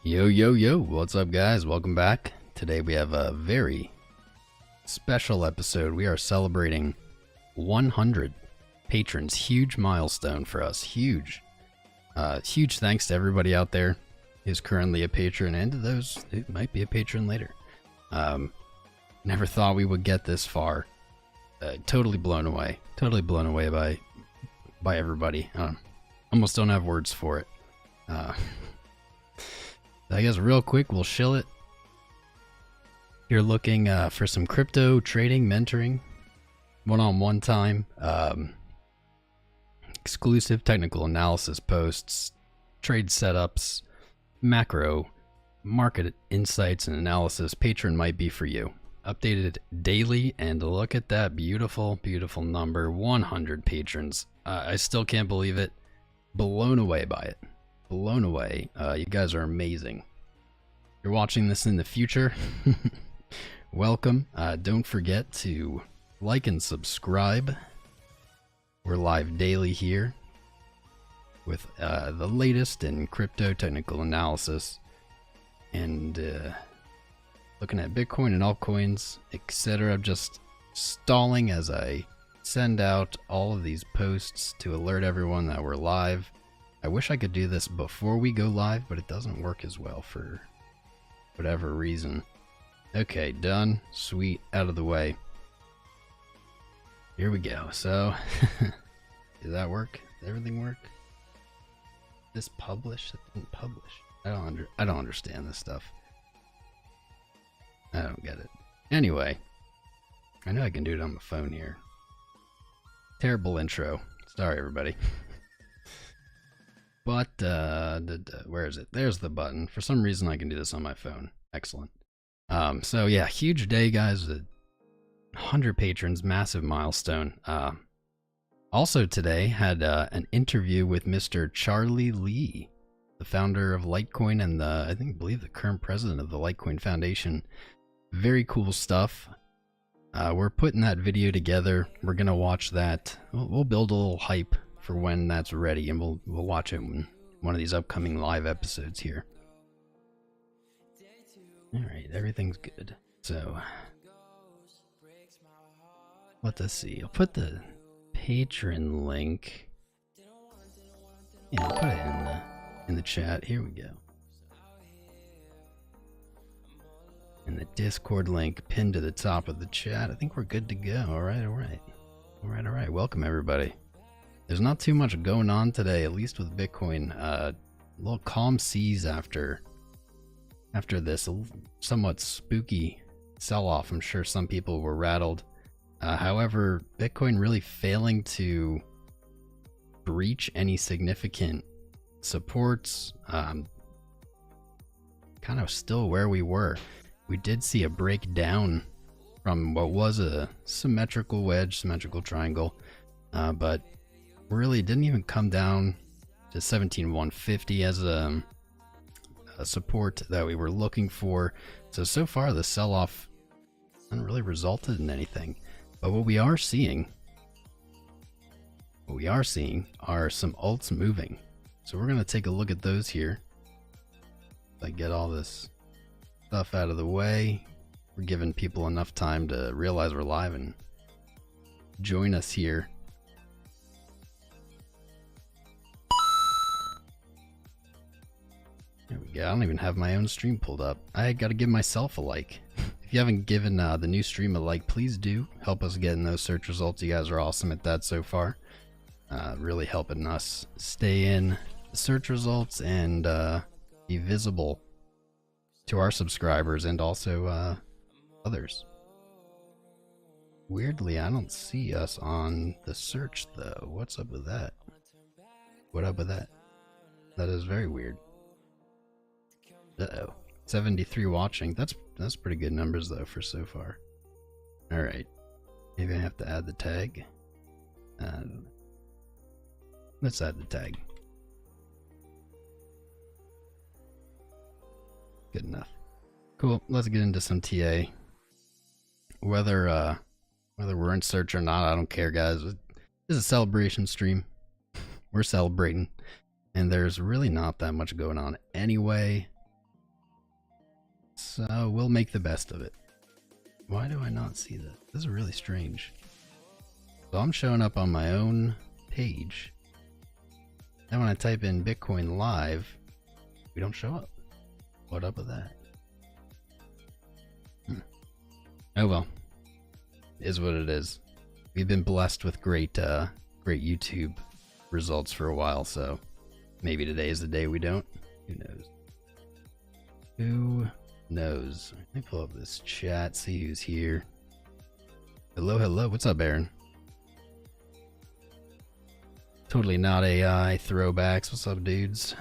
Yo, yo, yo, what's up, guys? Welcome back. Today we have a very special episode. We are celebrating 100 patrons. Huge milestone for us. Huge. Huge thanks to everybody out there who's currently a patron and to those who might be a patron later. Never thought we would get this far. Totally blown away. Totally blown away by everybody. Almost don't have words for it. I guess real quick, we'll shill it. If you're looking for some crypto trading, mentoring, one-on-one time, exclusive technical analysis posts, trade setups, macro, market insights and analysis, Patreon might be for you. Updated daily, and look at that beautiful, beautiful number, 100 patrons. I still can't believe it. Blown away by it. Blown away. You guys are amazing. If you're watching this in the future, welcome. Don't forget to like and subscribe. We're live daily here with the latest in crypto technical analysis and looking at Bitcoin and altcoins, etc. Just stalling as I send out all of these posts to alert everyone that we're live. I wish I could do this before we go live, but it doesn't work as well for whatever reason. Okay, done. Sweet. Out of the way. Here we go. So, did that work? Did everything work? This publish? It didn't publish. I don't understand this stuff. I don't get it. Anyway, I know I can do it on the phone here. Terrible intro. Sorry, everybody. But, where is it? There's the button. For some reason, I can do this on my phone. Excellent. So yeah, huge day, guys. 100 patrons, massive milestone. Also today, had an interview with Mr. Charlie Lee, the founder of Litecoin and I believe the current president of the Litecoin Foundation. Very cool stuff. We're putting that video together. We're gonna watch that. We'll build a little hype for when that's ready, and we'll watch it in one of these upcoming live episodes here. All right, everything's good. So let us see. I'll put the patron link. Yeah, I'll put it in the chat. Here we go. And the Discord link pinned to the top of the chat. I think we're good to go. All right, all right. All right, all right. Welcome, everybody. There's not too much going on today, at least with Bitcoin. A little calm seas after this somewhat spooky sell-off. I'm sure some people were rattled. However, Bitcoin really failing to breach any significant supports. Kind of still where we were. We did see a breakdown from what was a symmetrical wedge, symmetrical triangle, but really didn't even come down to 17,150 as a support that we were looking for. So far the sell-off hasn't really resulted in anything. But what we are seeing are some alts moving. So we're going to take a look at those here. Like, get all this stuff out of the way. We're giving people enough time to realize we're live and join us here. There we go. I don't even have my own stream pulled up. I got to give myself a like. If you haven't given the new stream a like, please do. Help us get in those search results. You guys are awesome at that so far. Really helping us stay in the search results and be visible to our subscribers and also others. Weirdly, I don't see us on the search though. What's up with that? What up with that? That is very weird. Uh-oh. 73 watching. That's pretty good numbers though for so far. Alright. Maybe I have to add the tag. Let's add the tag. Good enough. Cool. Let's get into some TA. Whether we're in search or not, I don't care, guys. This is a celebration stream. We're celebrating. And there's really not that much going on anyway. So we'll make the best of it. Why do I not see that? This is really strange. So I'm showing up on my own page. Then when I type in Bitcoin Live, we don't show up. What up with that? Oh well. Is what it is. We've been blessed with great YouTube results for a while, so maybe today is the day we don't. Who knows? Who knows? Let me pull up this chat, see who's here. Hello, hello. What's up, Aaron? Totally not AI throwbacks. What's up, dudes?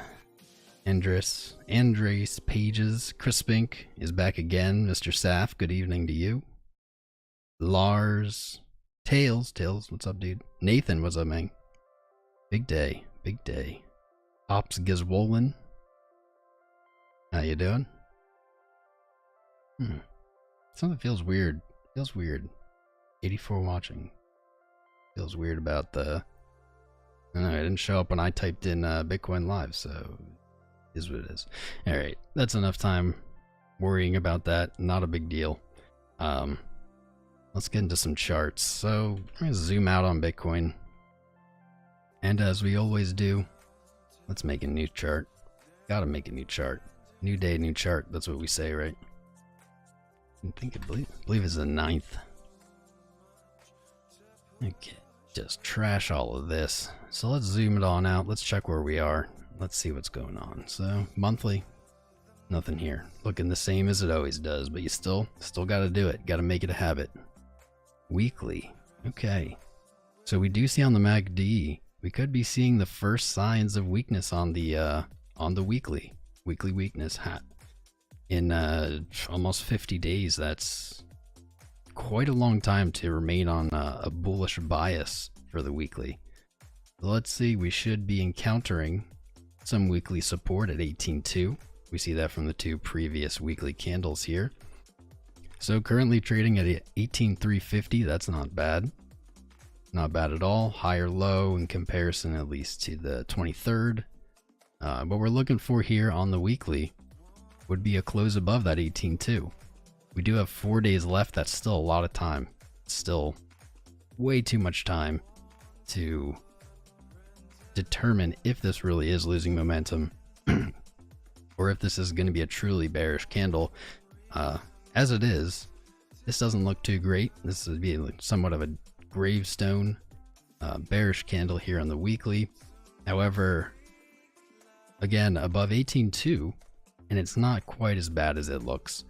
Andres Pages, Chris Spink is back again. Mr. Saf, good evening to you. Lars, Tails, what's up, dude? Nathan, what's up, man? Big day, big day. Ops Gizwolin, how you doing? Something feels weird. 84 watching. Feels weird about the... I don't know, it didn't show up when I typed in Bitcoin Live, so... is what it is. Alright, that's enough time worrying about that. Not a big deal. Let's get into some charts. So, I'm going to zoom out on Bitcoin. And as we always do, let's make a new chart. Gotta make a new chart. New day, new chart. That's what we say, right? I believe it's the 9th. Okay, just trash all of this. So let's zoom it on out. Let's check where we are. Let's see what's going on. So monthly, nothing here. Looking the same as it always does, but you still got to do it. Got to make it a habit. Weekly, okay. So we do see on the MACD, we could be seeing the first signs of weakness on the weekly weakness hat. In almost 50 days, that's quite a long time to remain on a bullish bias for the weekly. Let's see, we should be encountering some weekly support at 18.2. We see that from the two previous weekly candles here. So currently trading at 18,350. That's not bad. Not bad at all. Higher low in comparison at least to the 23rd. What we're looking for here on the weekly would be a close above that 18.2. We do have 4 days left. That's still a lot of time. Still way too much time to determine if this really is losing momentum or if this is going to be a truly bearish candle. As it is, this doesn't look too great. This would be somewhat of a gravestone bearish candle here on the weekly. However, again, above 18.2, and it's not quite as bad as it looks.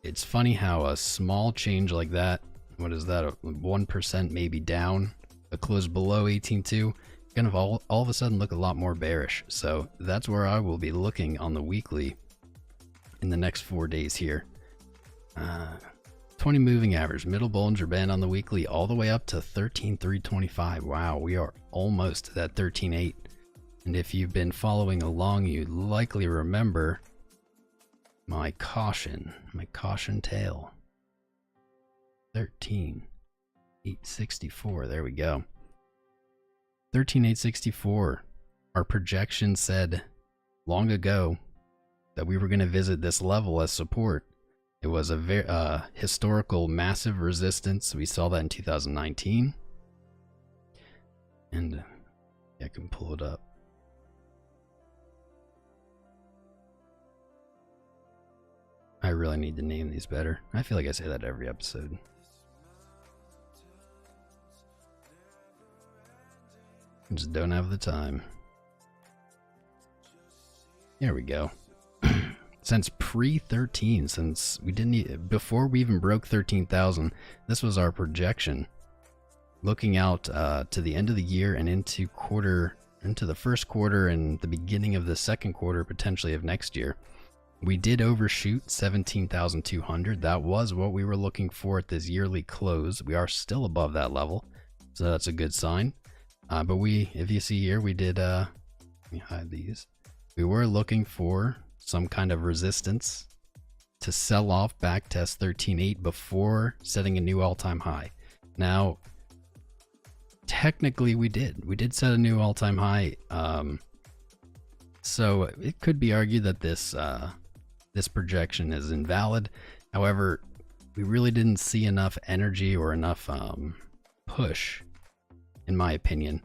It's funny how a small change like that, what is that, 1% maybe down, a close below 18.2, kind of all of a sudden look a lot more bearish. So that's where I will be looking on the weekly in the next 4 days here. 20 moving average, middle Bollinger Band on the weekly, all the way up to 13,325. Wow, we are almost at that 13.8. And if you've been following along, you likely remember my caution tail. 13,864. There we go. 13,864. Our projection said long ago that we were going to visit this level as support. It was a very historical massive resistance. We saw that in 2019. And I can pull it up. I really need to name these better. I feel like I say that every episode. I just don't have the time. There we go. Since pre-13, since we didn't before we even broke 13,000, this was our projection. Looking out to the end of the year and into the first quarter and the beginning of the second quarter, potentially of next year. We did overshoot 17,200. That was what we were looking for at this yearly close. We are still above that level, so that's a good sign. But if you see here, we did, let me hide these. We were looking for some kind of resistance to sell off, back test 13.8 before setting a new all-time high. Now, technically we did set a new all-time high. So it could be argued that this this projection is invalid. However, we really didn't see enough energy or enough push, in my opinion,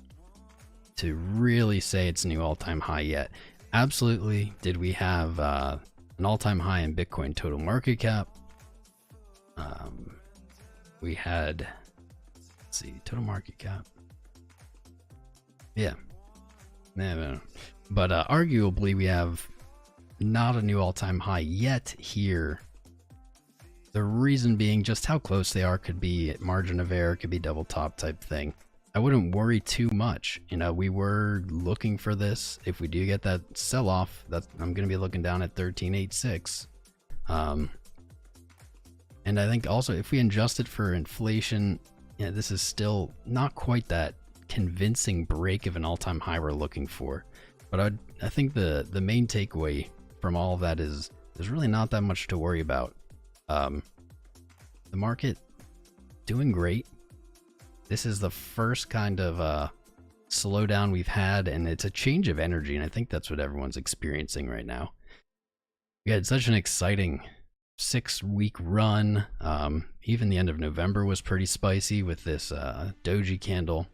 to really say it's a new all-time high yet. Absolutely, did we have an all-time high in Bitcoin total market cap? We had, let's see, total market cap. Yeah, no. But arguably we have not a new all-time high yet here. The reason being just how close they are. Could be margin of error, could be double top type thing. I wouldn't worry too much. You know, we were looking for this. If we do get that sell-off, I'm going to be looking down at 13.86. And I think also if we adjust it for inflation, you know, this is still not quite that convincing break of an all-time high we're looking for. But I think the main takeaway from all of that is there's really not that much to worry about. The market doing great. This is the first kind of slowdown we've had, and it's a change of energy, and I think that's what everyone's experiencing right now. We had such an exciting 6-week run. Even the end of November was pretty spicy with this doji candle.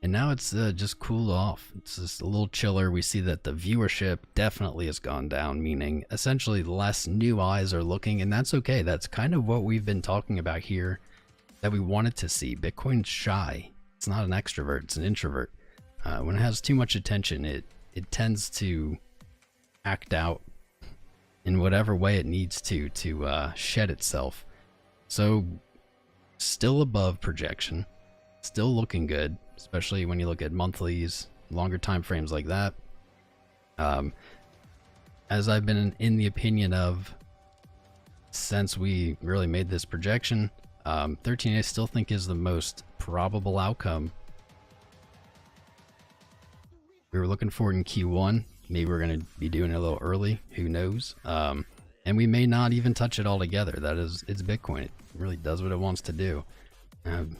And now it's just cooled off. It's just a little chiller. We see that the viewership definitely has gone down, meaning essentially less new eyes are looking, and that's okay. That's kind of what we've been talking about here, that we wanted to see. Bitcoin's shy. It's not an extrovert, it's an introvert. When it has too much attention, it tends to act out in whatever way it needs to shed itself. So still above projection, still looking good, especially when you look at monthlies, longer time frames like that. As I've been in the opinion of since we really made this projection, 13 I still think is the most probable outcome. We were looking for it in Q1. Maybe we're going to be doing it a little early. Who knows? And we may not even touch it all together. It's Bitcoin. It really does what it wants to do.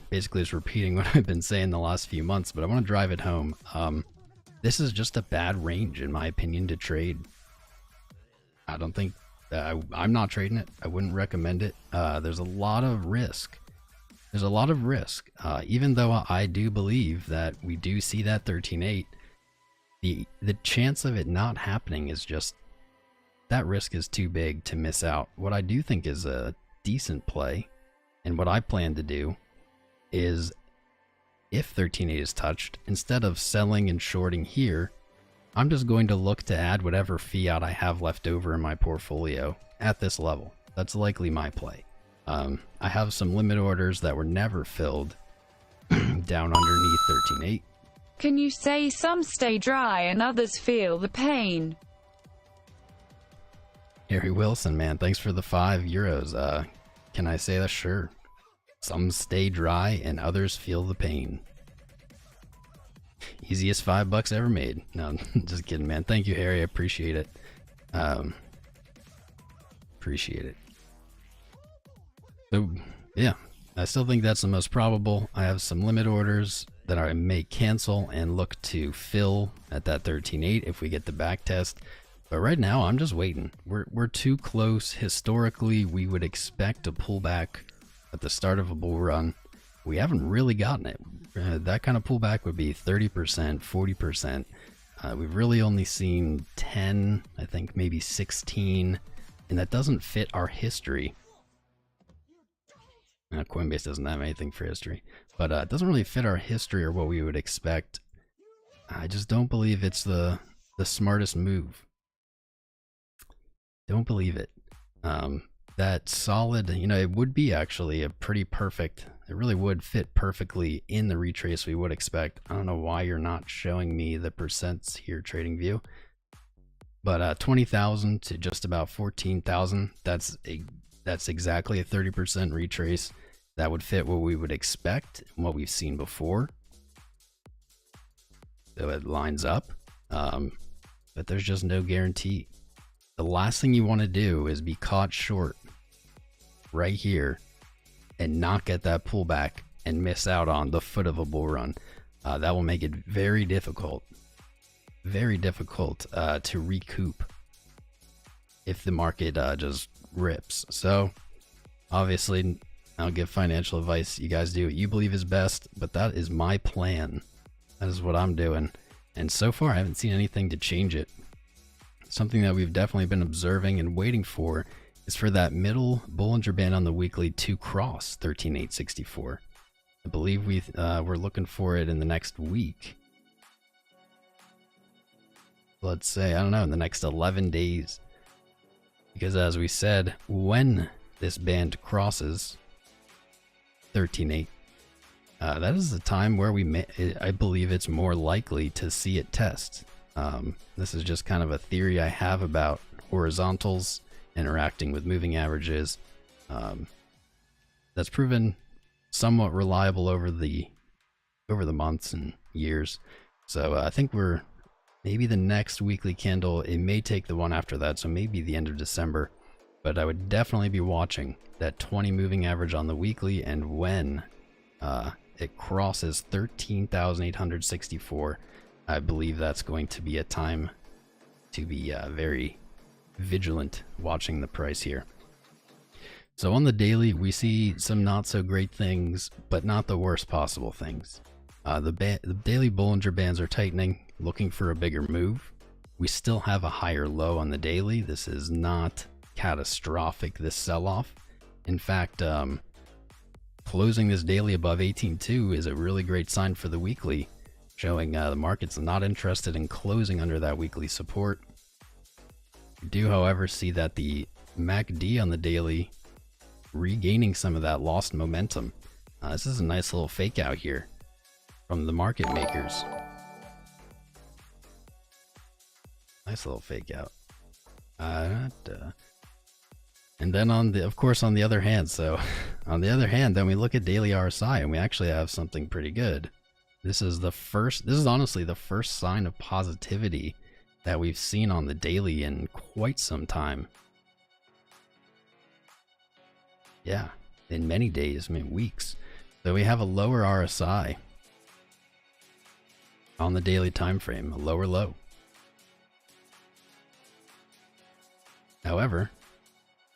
Basically, it's repeating what I've been saying the last few months, but I want to drive it home. This is just a bad range, in my opinion, to trade. I don't think I'm not trading it. I wouldn't recommend it. There's a lot of risk. Even though I do believe that we do see that 13.8. The chance of it not happening is just, that risk is too big to miss out. What I do think is a decent play, and what I plan to do, is if 13.8 is touched, instead of selling and shorting here, I'm just going to look to add whatever fiat I have left over in my portfolio at this level. That's likely my play. I have some limit orders that were never filled down underneath 13.8. Can you say some stay dry and others feel the pain? Harry Wilson, man, thanks for the €5. Can I say that? Sure. Some stay dry and others feel the pain. Easiest $5 ever made. No, just kidding, man. Thank you, Harry. I appreciate it. Appreciate it. So, yeah, I still think that's the most probable. I have some limit orders that I may cancel and look to fill at that 13.8 if we get the back test. But right now, I'm just waiting. We're too close. Historically, we would expect a pullback at the start of a bull run. We haven't really gotten it. That kind of pullback would be 30%, 40%. We've really only seen 10, I think maybe 16, and that doesn't fit our history. Coinbase doesn't have anything for history, but it doesn't really fit our history or what we would expect. I just don't believe it's the smartest move. Don't believe it. That solid, you know, it would be actually a pretty perfect, it really would fit perfectly in the retrace we would expect. I don't know why you're not showing me the percents here, TradingView, but 20,000 to just about 14,000, that's exactly a 30% retrace. That would fit what we would expect and what we've seen before. So it lines up, but there's just no guarantee. The last thing you want to do is be caught short right here and not get that pullback and miss out on the foot of a bull run. That will make it very difficult very difficult to recoup if the market just rips. So obviously, I'll give financial advice. You guys do what you believe is best, but that is my plan. That is what I'm doing. And so far, I haven't seen anything to change it. Something that we've definitely been observing and waiting for is for that middle Bollinger Band on the weekly to cross 13,864. I believe we're looking for it in the next week. Let's say, I don't know, in the next 11 days. Because as we said, when this band crosses 13.8, that is the time where I believe it's more likely to see it test. This is just kind of a theory I have about horizontals interacting with moving averages. That's proven somewhat reliable over the months and years. So I think we're maybe the next weekly candle. It may take the one after that, so maybe the end of December. But I would definitely be watching that 20 moving average on the weekly, and when it crosses 13,864, I believe that's going to be a time to be very vigilant watching the price here. So on the daily, we see some not so great things, but not the worst possible things. The daily Bollinger Bands are tightening, looking for a bigger move. We still have a higher low on the daily. This is not catastrophic, this sell-off. In fact, closing this daily above 18.2 is a really great sign for the weekly, showing the market's not interested in closing under that weekly support. We do, however, see that the MACD on the daily regaining some of that lost momentum. This is a nice little fake out here from the market makers. Nice little fake out. And then of course, on the other hand, then we look at daily RSI and we actually have something pretty good. This is honestly the first sign of positivity that we've seen on the daily in quite some time. Yeah, in many days, I mean weeks. So we have a lower RSI on the daily time frame, a lower low. However,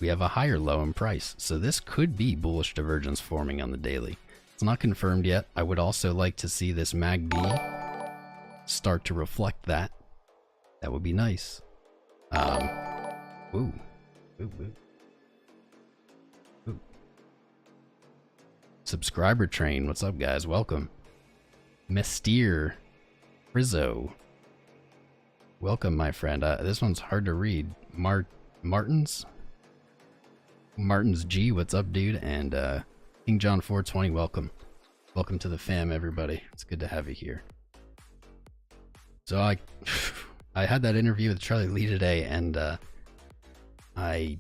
we have a higher low in price, so this could be bullish divergence forming on the daily. It's not confirmed yet. I would also like to see this MACD start to reflect that. That would be nice. Ooh. Subscriber train, what's up guys? Welcome. Mestier Rizzo. Welcome, my friend. This one's hard to read. Martins G, what's up, dude? And King John 420, welcome. Welcome to the fam, everybody. It's good to have you here. So I had that interview with Charlie Lee today, and I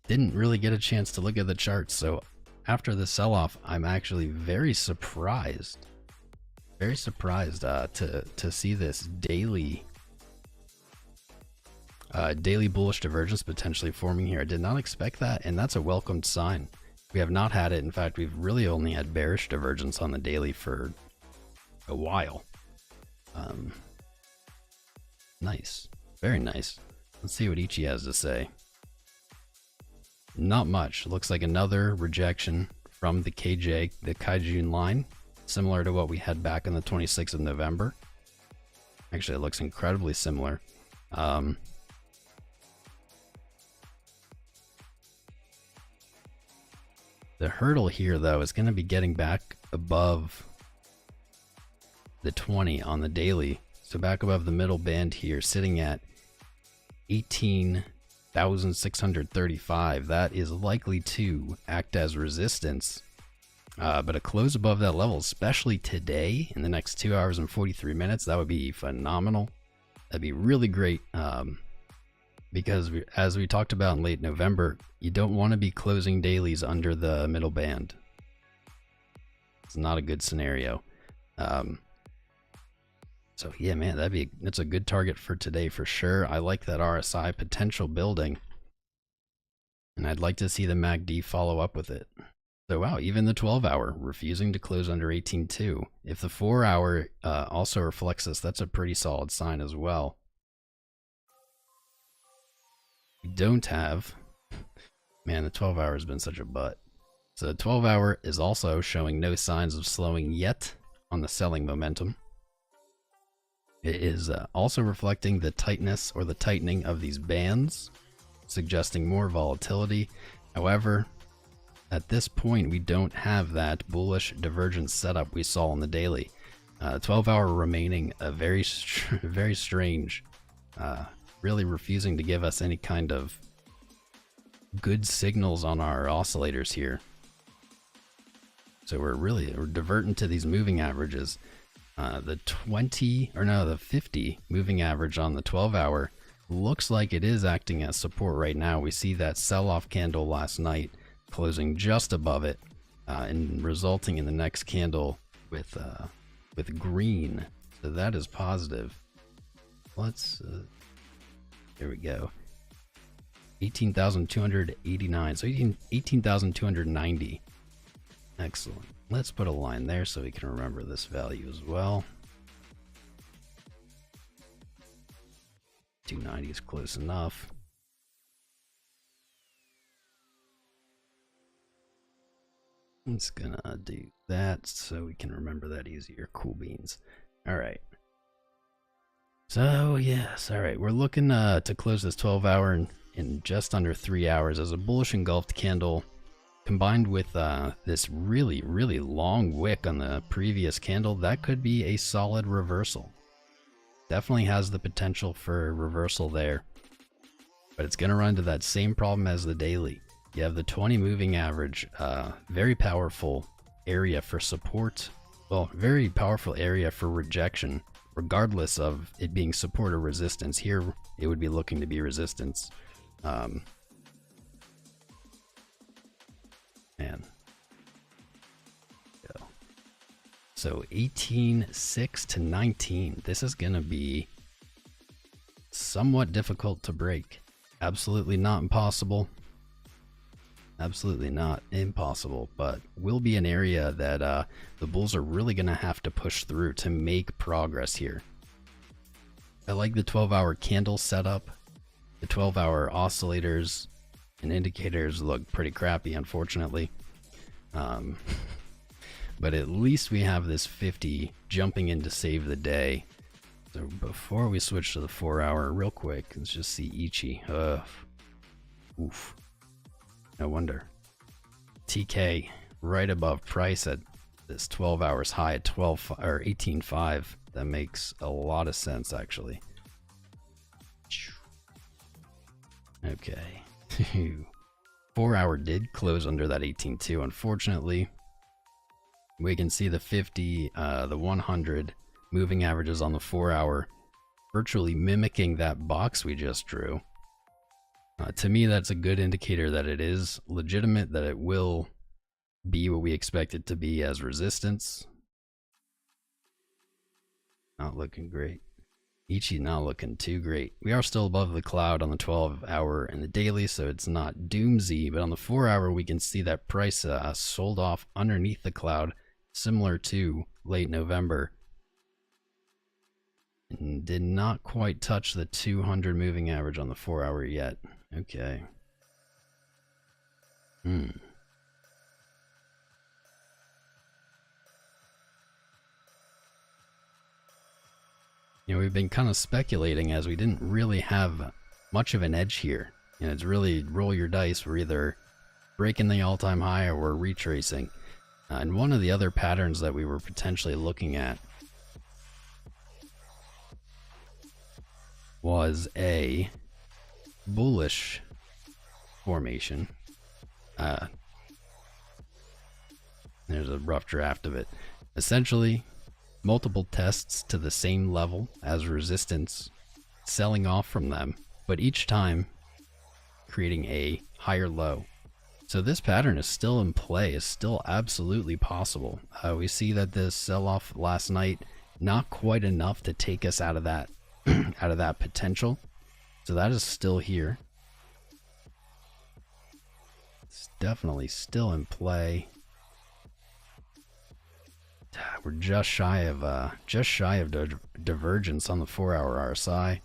didn't really get a chance to look at the charts. So after the sell-off, I'm actually very surprised to see this daily bullish divergence potentially forming here. I did not expect that, and that's a welcomed sign. We have not had it. In fact, we've really only had bearish divergence on the daily for a while. Nice, very nice. Let's see what Ichi has to say. Not much. Looks like another rejection from the Kaijun line, similar to what we had back on the 26th of November. Actually, it looks incredibly similar. The hurdle here, though, is going to be getting back above the 20 on the daily. So back above the middle band here, sitting at 18,635. That is likely to act as resistance. But a close above that level, especially today, in the next 2 hours and 43 minutes, that would be phenomenal. That'd be really great. Because as we talked about in late November, you don't want to be closing dailies under the middle band. It's not a good scenario. So yeah, man, that's a good target for today for sure. I like that RSI potential building, and I'd like to see the MACD follow up with it. So wow, even the 12-hour refusing to close under 18.2. If the 4-hour also reflects this, that's a pretty solid sign as well. We don't have, man, the 12-hour has been such a butt. So the 12-hour is also showing no signs of slowing yet on the selling momentum. It is also reflecting the tightness or the tightening of these bands, suggesting more volatility. However, at this point, we don't have that bullish divergence setup we saw on the daily. 12-hour remaining a very strange, really refusing to give us any kind of good signals on our oscillators here. So we're diverting to these moving averages. The 50 moving average on the 12-hour looks like it is acting as support right now. We see that sell-off candle last night closing just above it, and resulting in the next candle with green. So that is positive. Let's there we go. 18,289. So 18,290. Excellent. Let's put a line there so we can remember this value as well. 290 is close enough. I'm just gonna do that so we can remember that easier. Cool beans. All right. So yes, all right. We're looking to close this 12-hour in just under 3 hours as a bullish engulfed candle, combined with this really long wick on the previous candle. That could be a solid reversal. Definitely has the potential for a reversal there, but it's gonna run into that same problem as the daily. You have the 20 moving average, very powerful area for support. Well, very powerful area for rejection, regardless of it being support or resistance. Here, it would be looking to be resistance. Man. Go. So 18.6 to 19. This is going to be somewhat difficult to break. Absolutely not impossible. Absolutely not impossible, but will be an area that the bulls are really going to have to push through to make progress here. I like the 12-hour candle setup. The 12-hour oscillators and indicators look pretty crappy, unfortunately. But at least we have this 50 jumping in to save the day. So before we switch to the 4-hour, real quick, let's just see Ichi. Oof. No wonder. TK right above price at this 12 hours high at 12 or 18.5. That makes a lot of sense, actually. Okay. 4-hour did close under that 18.2. Unfortunately, we can see the 50, the 100 moving averages on the 4-hour virtually mimicking that box we just drew. To me, that's a good indicator that it is legitimate, that it will be what we expect it to be as resistance. Not looking great. Ichi not looking too great. We are still above the cloud on the 12-hour and the daily, so it's not doomsy, but on the 4-hour, we can see that price sold off underneath the cloud, similar to late November. And did not quite touch the 200 moving average on the 4-hour yet. Okay. You know, we've been kind of speculating as we didn't really have much of an edge here. And it's really roll your dice. We're either breaking the all-time high or we're retracing. And one of the other patterns that we were potentially looking at was a bullish formation. There's a rough draft of it. Essentially, multiple tests to the same level as resistance, selling off from them, but each time creating a higher low. So this pattern is still in play, is still absolutely possible. We see that this sell-off last night, not quite enough to take us out of that out of that potential. So that is still here. It's definitely still in play. We're just shy of divergence on the 4-hour RSI.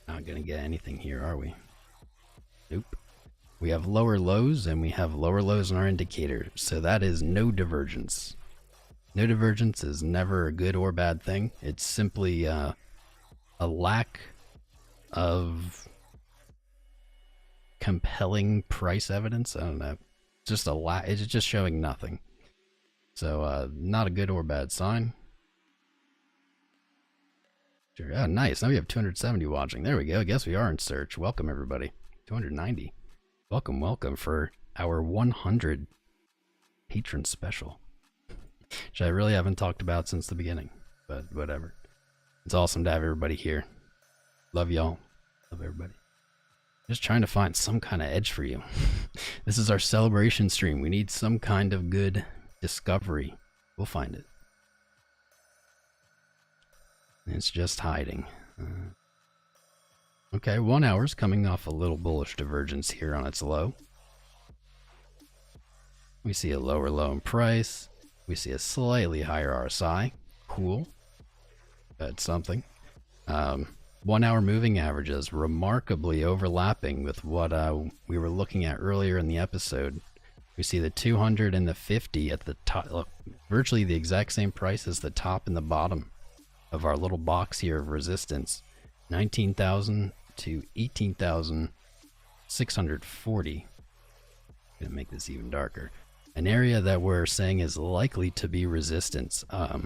Not gonna get anything here, are we? Nope. We have lower lows and we have lower lows in our indicator, so that is no divergence. No divergence is never a good or bad thing. It's simply a lack of compelling price evidence. I don't know. Just it's just showing nothing. So not a good or bad sign. Sure. Oh, nice. Now we have 270 watching. There we go. I guess we are in search. Welcome everybody. 290. Welcome, welcome for our 100 patron special. Which I really haven't talked about since the beginning, but whatever. It's awesome to have everybody here. Love y'all. Love everybody. Just trying to find some kind of edge for you. This is our celebration stream. We need some kind of good discovery. We'll find it. It's just hiding. Okay, 1 hour's coming off a little bullish divergence here on its low. We see a lower low in price. We see a slightly higher RSI. Cool. That's something. 1 hour moving averages remarkably overlapping with what we were looking at earlier in the episode. We see the 200 and the 50 at the top, look, virtually the exact same price as the top and the bottom of our little box here of resistance. 19,000 to 18,640. Gonna make this even darker. An area that we're saying is likely to be resistance. A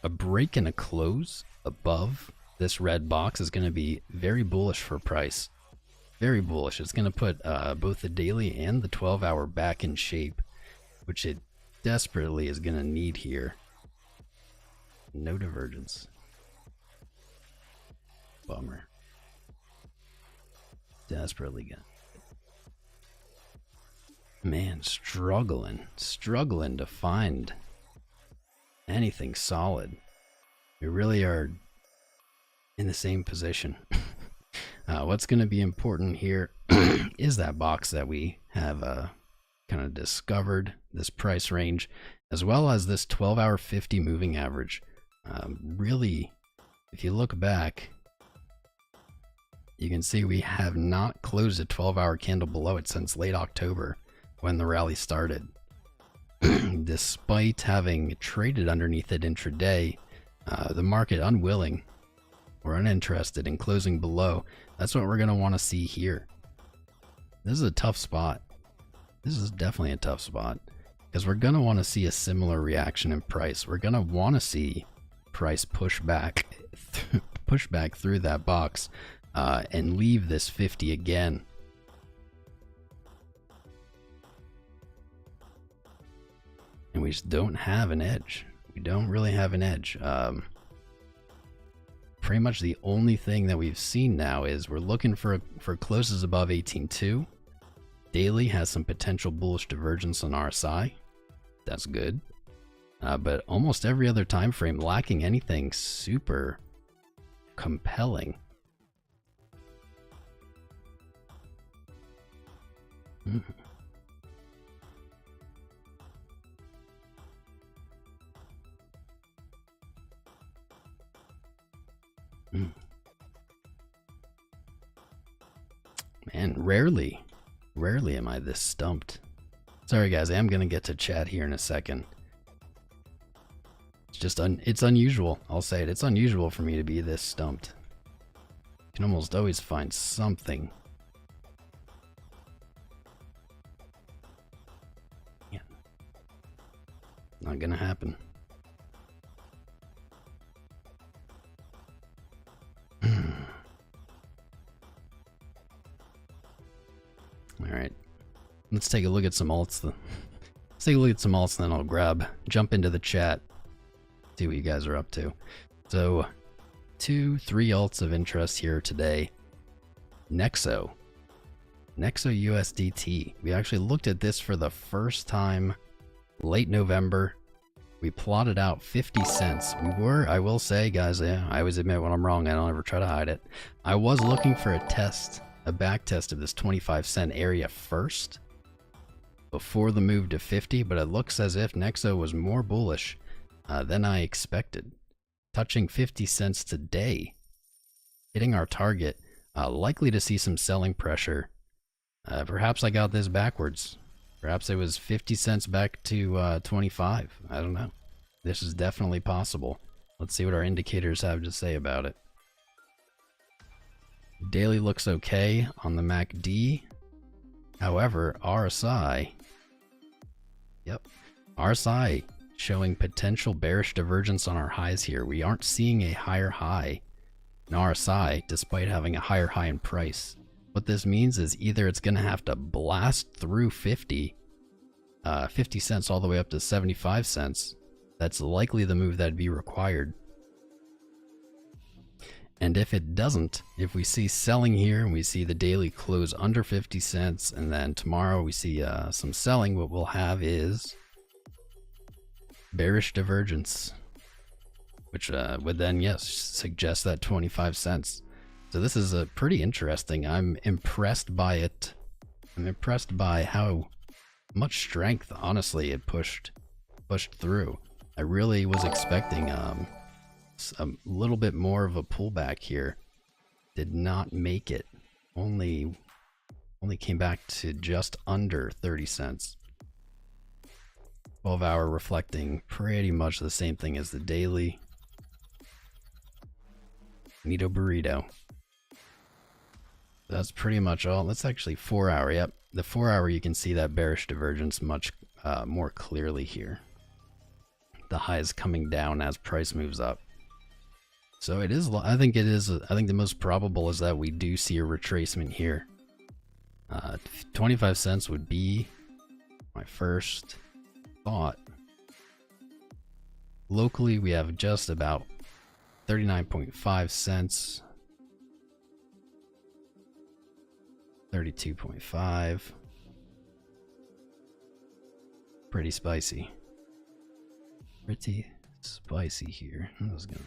break and a close above this red box is going to be very bullish for price. Very bullish. It's going to put both the daily and the 12-hour back in shape, which it desperately is going to need here. No divergence. Bummer. Desperately gonna. Man, struggling to find anything solid. We really are in the same position. What's going to be important here is that box that we have kind of discovered, this price range, as well as this 12-hour 50 moving average. Really, if you look back, you can see we have not closed a 12-hour candle below it since late October when the rally started. Despite having traded underneath it intraday, the market unwilling or uninterested in closing below. That's what we're going to want to see here. This is a tough spot. This is definitely a tough spot because we're going to want to see a similar reaction in price. We're going to want to see price push back through that box and leave this 50 again. And we just don't have an edge. We don't really have an edge. Pretty much the only thing that we've seen now is we're looking for closes above 18.2. Daily has some potential bullish divergence on RSI. That's good. But almost every other time frame lacking anything super compelling. Man, rarely am I this stumped. Sorry guys, I am gonna get to chat here in a second. It's just it's unusual. I'll say it. It's unusual for me to be this stumped. You can almost always find something. Yeah. Not gonna happen. All right, let's take a look at some alts. Let's take a look at some alts, and then I'll jump into the chat, see what you guys are up to. So, 3 alts of interest here today. Nexo USDT. We actually looked at this for the first time late November. We plotted out 50 cents. I will say, guys, yeah, I always admit when I'm wrong. I don't ever try to hide it. I was looking for a back test of this 25 cent area first. before the move to 50, but it looks as if Nexo was more bullish than I expected. Touching 50 cents today, hitting our target, likely to see some selling pressure. Perhaps I got this backwards. Perhaps it was 50 cents back to 25. I don't know. This is definitely possible. Let's see what our indicators have to say about it. Daily looks okay on the MACD. However, RSI, RSI showing potential bearish divergence on our highs here. We aren't seeing a higher high in RSI despite having a higher high in price. What this means is either it's going to have to blast through 50 cents all the way up to 75 cents. That's likely the move that'd be required. And if it doesn't, if we see selling here and we see the daily close under 50 cents and then tomorrow we see some selling, what we'll have is bearish divergence, which would then, yes, suggest that 25 cents. So this is pretty interesting. I'm impressed by it. I'm impressed by how much strength, honestly, it pushed through. I really was expecting a little bit more of a pullback here. Did not make it. Only came back to just under 30 cents. 12-hour reflecting pretty much the same thing as the daily. Neato burrito. That's pretty much all. That's actually 4-hour. Yep, the 4-hour, you can see that bearish divergence much more clearly here. The highs coming down as price moves up. So it is, I think the most probable is that we do see a retracement here. 25 cents would be my first thought. Locally, we have just about 39.5 cents. 32.5. Pretty spicy. Pretty spicy here. I was gonna...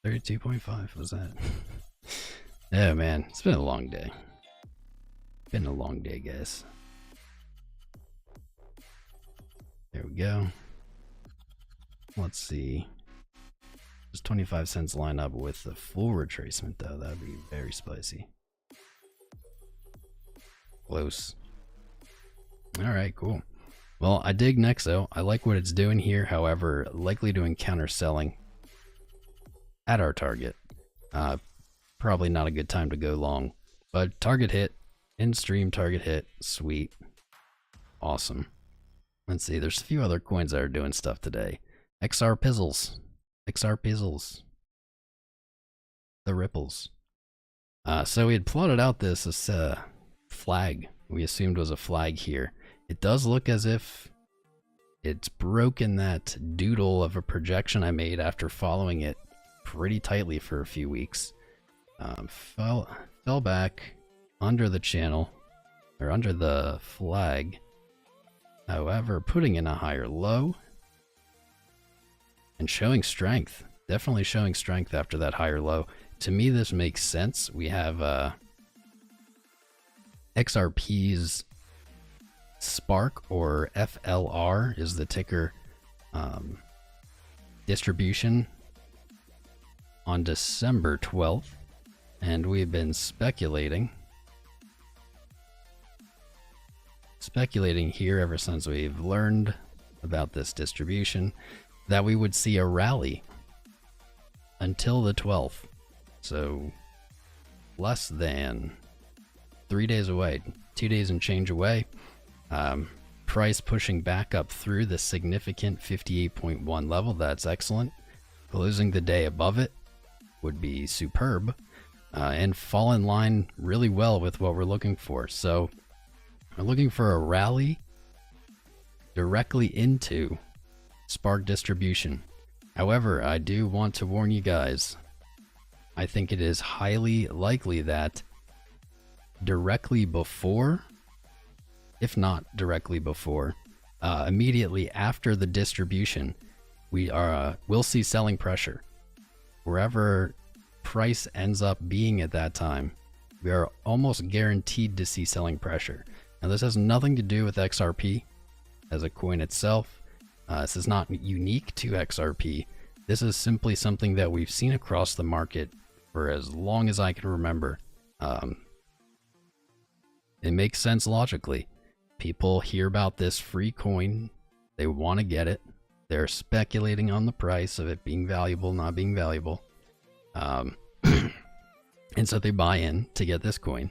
$32.5 was that? Oh man, it's been a long day. Been a long day, guys. There we go. Let's see. Does 25 cents line up with the full retracement though? That'd be very spicy. Close. Alright, cool. Well, I dig Nexo. I like what it's doing here, however, likely to encounter selling at our target. Probably not a good time to go long, but target hit, in-stream target hit, sweet, awesome. Let's see, there's a few other coins that are doing stuff today. XR Pizzles, the ripples. So we had plotted out this flag, we assumed was a flag here. It does look as if it's broken that doodle of a projection I made after following it pretty tightly for a few weeks. Fell back under the channel, or under the flag. However, putting in a higher low and showing strength, definitely showing strength after that higher low. To me, this makes sense. We have XRP's Spark, or FLR is the ticker, distribution on December 12th, and we've been speculating here ever since we've learned about this distribution that we would see a rally until the 12th. So less than 3 days away, 2 days and change away. Price pushing back up through the significant 58.1 level. That's excellent. Closing the day above it would be superb, and fall in line really well with what we're looking for. So we're looking for a rally directly into Spark distribution. However, I do want to warn you guys, I think it is highly likely that directly before, if not directly before, immediately after the distribution, we'll see selling pressure. Wherever price ends up being at that time, we are almost guaranteed to see selling pressure. Now, this has nothing to do with XRP as a coin itself. This is not unique to XRP. This is simply something that we've seen across the market for as long as I can remember. It makes sense logically. People hear about this free coin, they want to get it, they're speculating on the price of it being valuable, not being valuable. And so they buy in to get this coin.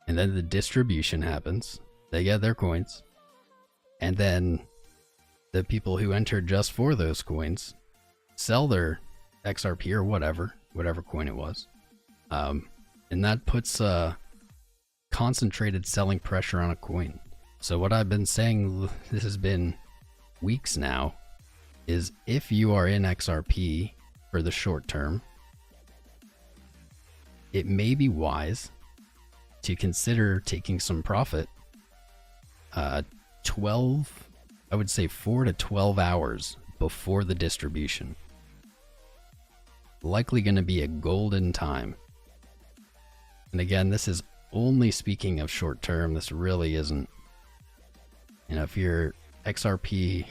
And then the distribution happens, they get their coins, and then the people who entered just for those coins sell their XRP or whatever coin it was. And that puts concentrated selling pressure on a coin. So what I've been saying, this has been weeks now, is if you are in XRP for the short term, it may be wise to consider taking some profit 4 to 12 hours before the distribution. Likely going to be a golden time. And again, this is only speaking of short term. This really isn't, you know, if you're XRP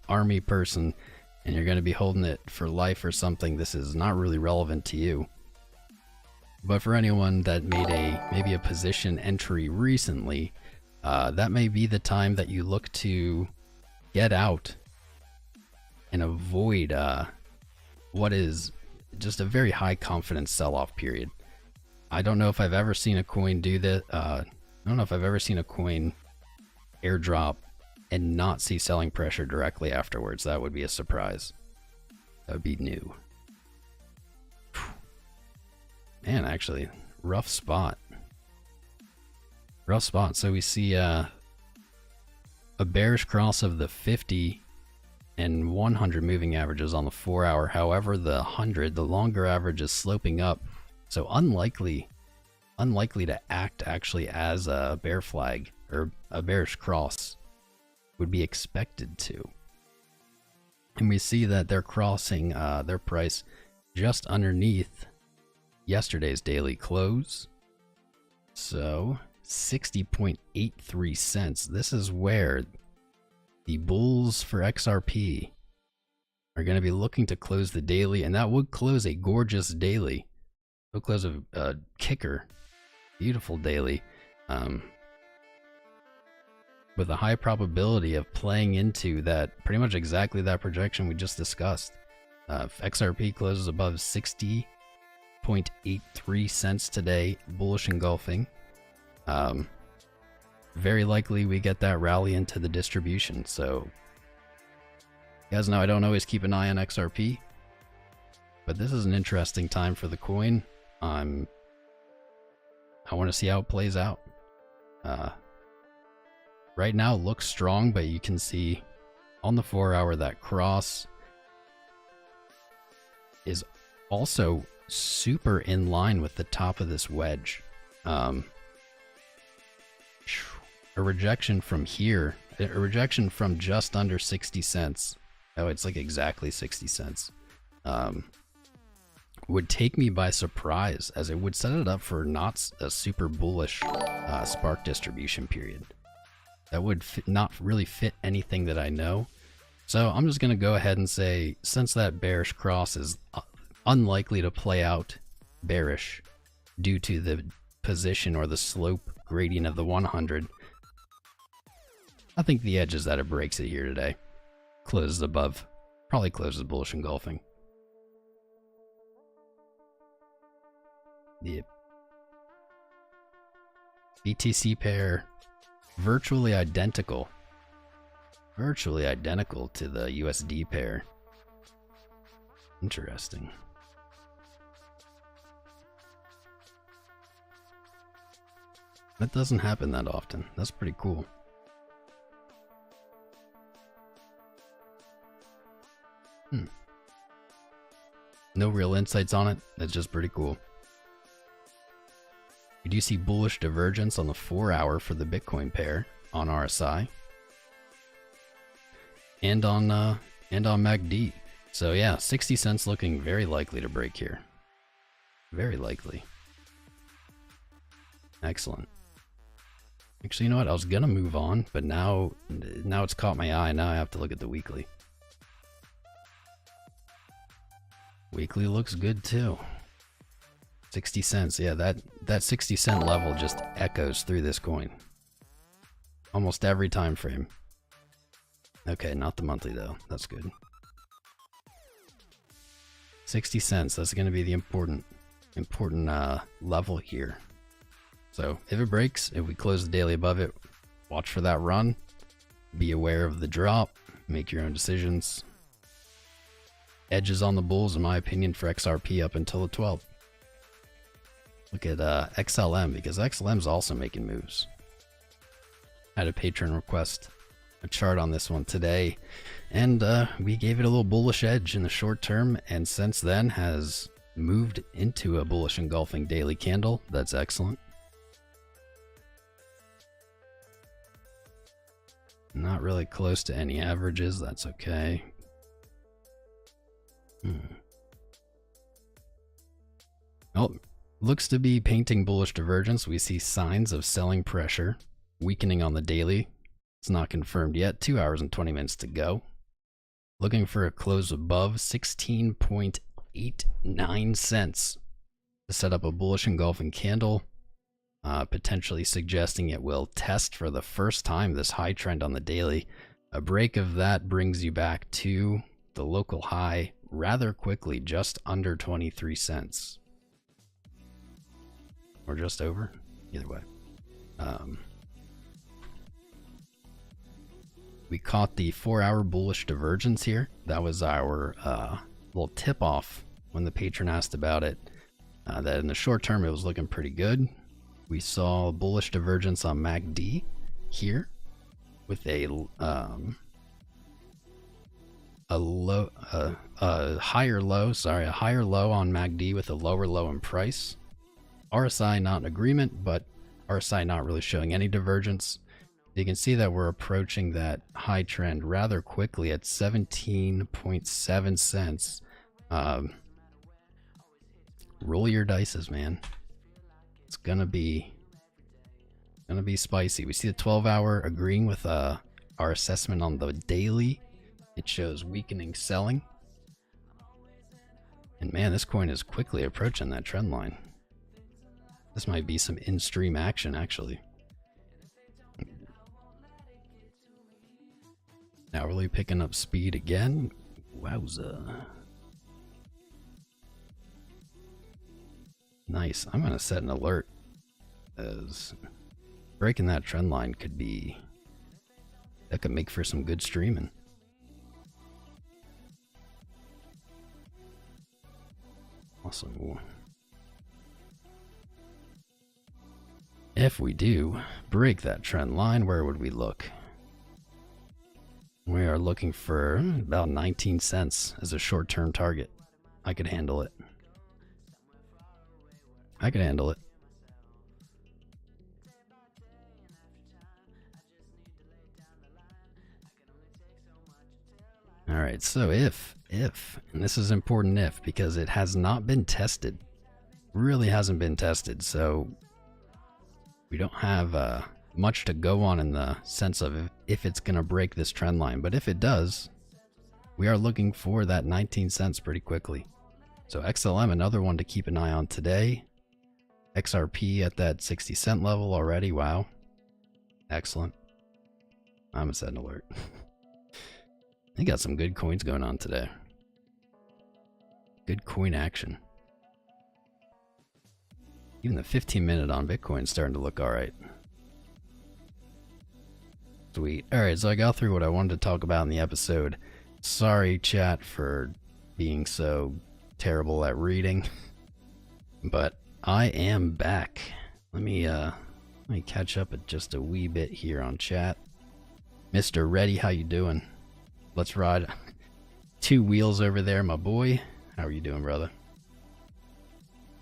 army person and you're going to be holding it for life or something, this is not really relevant to you. But for anyone that made maybe a position entry recently, that may be the time that you look to get out and avoid what is just a very high confidence sell-off period. I don't know if I've ever seen a coin do that. I don't know if I've ever seen a coin airdrop and not see selling pressure directly afterwards. That would be a surprise. That would be new. Man, actually, rough spot. Rough spot. So we see a bearish cross of the 50 and 100 moving averages on the 4 hour. However, the 100, the longer average, is sloping up. So unlikely to act actually as a bear flag or a bearish cross would be expected to. And we see that they're crossing their price just underneath yesterday's daily close. So 60.83 cents. This is where the bulls for XRP are going to be looking to close the daily, and that would close a gorgeous daily. It would close a kicker, beautiful daily, with a high probability of playing into that, pretty much exactly that projection we just discussed. If XRP closes above 60.83 cents today, bullish engulfing, very likely we get that rally into the distribution. So you guys know I don't always keep an eye on XRP, but this is an interesting time for the coin. I want to see how it plays out. Right now it looks strong, but you can see on the 4 hour that cross is also super in line with the top of this wedge. A rejection from here, a rejection from just under 60 cents. Oh, it's like exactly 60 cents. Would take me by surprise, as it would set it up for not a super bullish spark distribution period. That would not really fit anything that I know. So I'm just going to go ahead and say, since that bearish cross is unlikely to play out bearish due to the position or the slope gradient of the 100, I think the edge is that it breaks it here today. Closes above, probably closes bullish engulfing. Yep. BTC pair virtually identical to the USD pair. Interesting. That doesn't happen that often. That's pretty cool. No real insights on it. That's just pretty cool. We do see bullish divergence on the 4 hour for the Bitcoin pair on RSI and on MACD. So yeah, 60 cents looking very likely to break here. Very likely. Excellent. Actually, you know what? I was gonna move on, but now it's caught my eye. Now I have to look at the weekly. Weekly looks good too. 60 cents. Yeah, that 60 cent level just echoes through this coin. Almost every time frame. Okay, not the monthly though. That's good. 60 cents. That's going to be the important level here. So if it breaks, if we close the daily above it, watch for that run. Be aware of the drop. Make your own decisions. Edges on the bulls, in my opinion, for XRP up until the 12th. Look at XLM, because XLM's also making moves. Had a patron request a chart on this one today, and we gave it a little bullish edge in the short term, and since then has moved into a bullish engulfing daily candle. That's excellent. Not really close to any averages. That's okay. Oh, looks to be painting bullish divergence. We see signs of selling pressure, weakening on the daily. It's not confirmed yet. 2 hours and 20 minutes to go. Looking for a close above 16.89 cents to set up a bullish engulfing candle, potentially suggesting it will test for the first time this high trend on the daily. A break of that brings you back to the local high rather quickly, just under 23 cents. Or just over, either way. We caught the 4-hour bullish divergence here. That was our little tip off when the patron asked about it. That in the short term it was looking pretty good. We saw bullish divergence on MACD here with a higher low on MACD with a lower low in price. RSI not in agreement, but RSI not really showing any divergence. You can see that we're approaching that high trend rather quickly at 17.7 cents. Roll your dices, man. It's gonna be spicy. We see the 12-hour agreeing with our assessment on the daily. It shows weakening selling. And man, this coin is quickly approaching that trend line. This might be some in-stream action, actually. Now really picking up speed again. Wowza. Nice. I'm going to set an alert, as breaking that trend line could make for some good streaming. Awesome. If we do break that trend line, where would we look? We are looking for about 19 cents as a short-term target. I could handle it. I could handle it. All right, so if, and this is important if, because it has not been tested, really hasn't been tested, so we don't have much to go on in the sense of if it's going to break this trend line. But if it does, we are looking for that 19 cents pretty quickly. So XLM, another one to keep an eye on today. XRP at that 60 cent level already. Wow. Excellent. I'm gonna set an alert. They got some good coins going on today. Good coin action. Even the 15-minute on Bitcoin is starting to look all right. Sweet. All right, so I got through what I wanted to talk about in the episode. Sorry, chat, for being so terrible at reading, but I am back. Let me catch up at just a wee bit here on chat. Mr. Reddy, how you doing? Let's ride. 2 wheels over there, my boy. How are you doing, brother?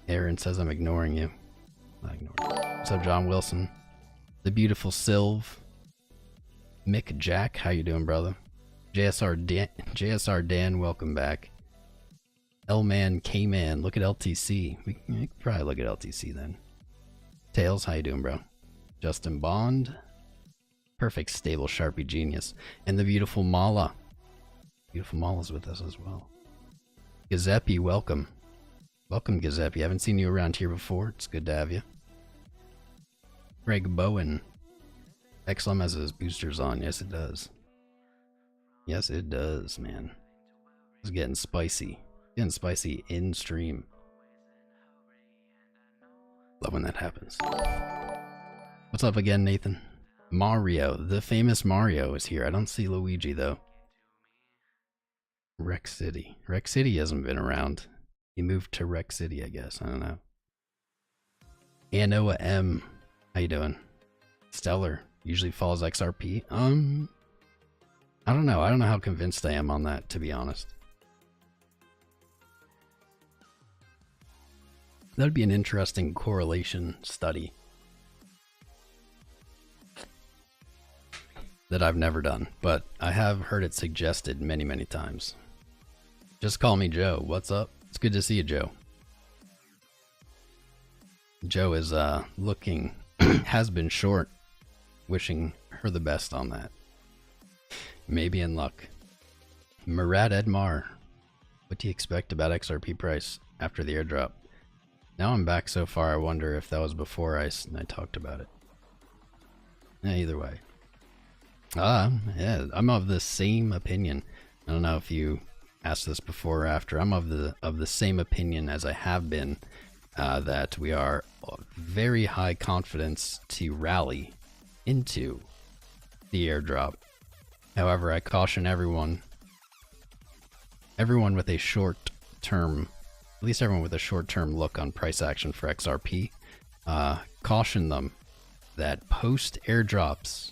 Aaron says I'm ignoring you. I ignore you. What's up, John Wilson? The beautiful Sylv. Mick Jack, how you doing, brother? JSR Dan, welcome back. L-Man, K-Man, look at LTC. We can probably look at LTC then. Tails, how you doing, bro? Justin Bond. Perfect, stable, Sharpie genius. And the beautiful Mala. Beautiful Mala's with us as well. Giuseppe, welcome. Welcome, Giuseppe. Haven't seen you around here before. It's good to have you. Greg Bowen. XLM has his boosters on. Yes, it does. Yes, it does, man. It's getting spicy. Getting spicy in stream. Love when that happens. What's up again, Nathan? Mario, the famous Mario is here. I don't see Luigi though. Rex City. Rex City hasn't been around. He moved to Rex City, I guess. I don't know. Anoa M. How you doing? Stellar. Usually follows XRP. I don't know. I don't know how convinced I am on that, to be honest. That'd be an interesting correlation study that I've never done, but I have heard it suggested many, many times. Just call me Joe. What's up? It's good to see you, Joe. Joe is looking, has been short. Wishing her the best on that. Maybe in luck. Murad Edmar. What do you expect about XRP price after the airdrop? Now I'm back so far, I wonder if that was before I talked about it. Either way. Yeah, I'm of the same opinion. I don't know if you asked this before or after. I'm of the same opinion as I have been, that we are very high confidence to rally into the airdrop. However, I caution everyone with a short-term, at least everyone with a short-term look on price action for XRP, caution them that post airdrops,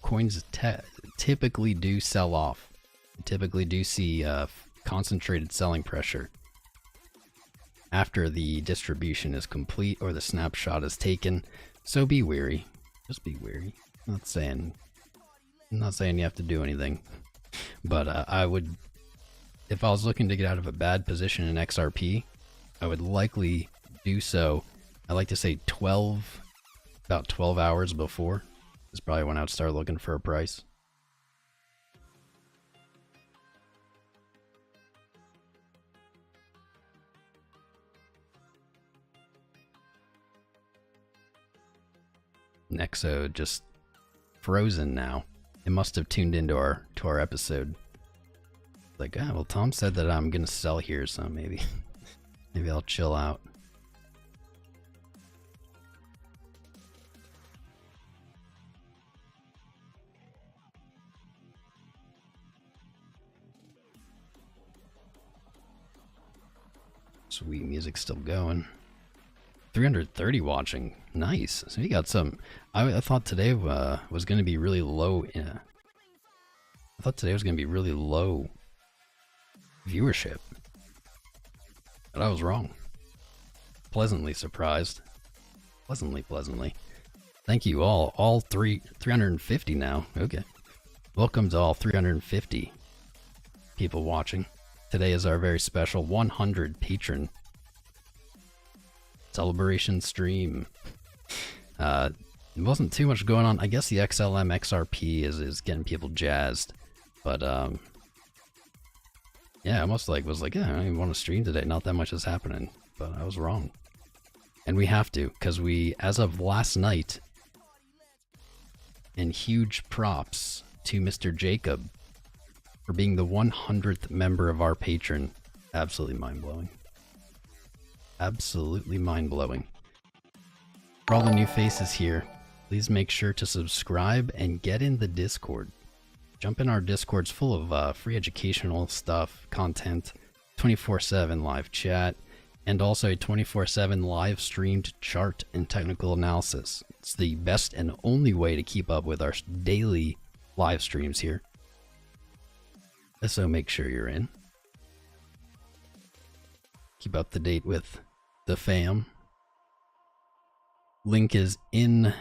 coins typically do sell off. Typically do see concentrated selling pressure after the distribution is complete or the snapshot is taken. So be wary. Just be wary. I'm not saying you have to do anything, but I would, if I was looking to get out of a bad position in XRP, I would likely do so. I like to say about 12 hours before is probably when I'd start looking for a price. Nexo just frozen now. It must have tuned into our episode. Like, well, Tom said that I'm gonna sell here, so maybe I'll chill out. Sweet, music's still going. 330 watching. Nice. So you got some. I thought today was going to be really low. I thought today was going to be really low viewership, but I was wrong. Pleasantly surprised. Pleasantly. Thank you all 350 now. Okay. Welcome to all 350 people watching. Today is our very special 100 patron celebration stream. It wasn't too much going on. I guess the XLM XRP is getting people jazzed, but yeah, I almost was like, yeah, I don't even want to stream today. Not that much is happening, but I was wrong. And we have to, because we, as of last night, and huge props to Mr. Jacob for being the 100th member of our patron. Absolutely mind-blowing. Absolutely mind-blowing. For all the new faces here, please make sure to subscribe and get in the Discord. Jump in our Discord's full of free educational stuff, content, 24/7 live chat, and also a 24/7 live streamed chart and technical analysis. It's the best and only way to keep up with our daily live streams here. So make sure you're in. Keep up to date with the fam. Link is in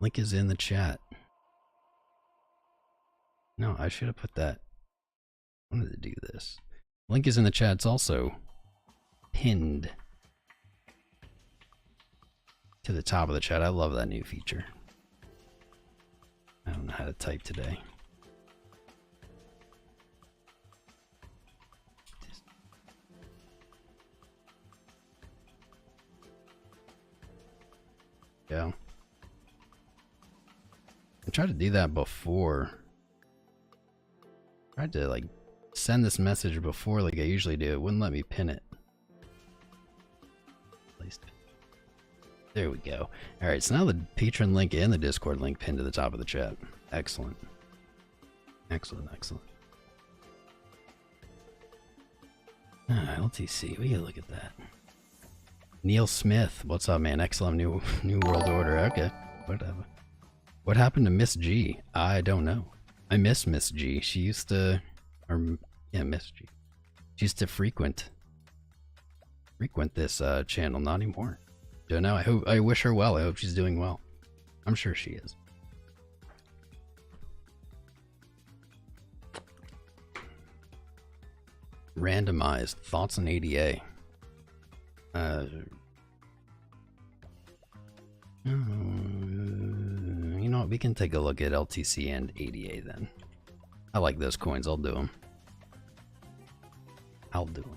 the chat. No, I should have put that. I wanted to do this. Link is in the chat. It's also pinned to the top of the chat. I love that new feature. I don't know how to type today. Go. I tried to do that before. I tried to like send this message before like I usually do. It wouldn't let me pin it. There we go. Alright, so now the Patreon link and the Discord link pinned to the top of the chat. Excellent. Excellent, excellent. LTC, we gotta look at that. Neil Smith, what's up, man? XLM New World Order. Okay, whatever. What happened to Miss G? I don't know. I miss Miss G. She used to, Miss G. She used to frequent this channel. Not anymore. Don't know. I wish her well. I hope she's doing well. I'm sure she is. Randomized thoughts on ADA. You know what? We can take a look at LTC and ADA then. I like those coins. I'll do them. I'll do them.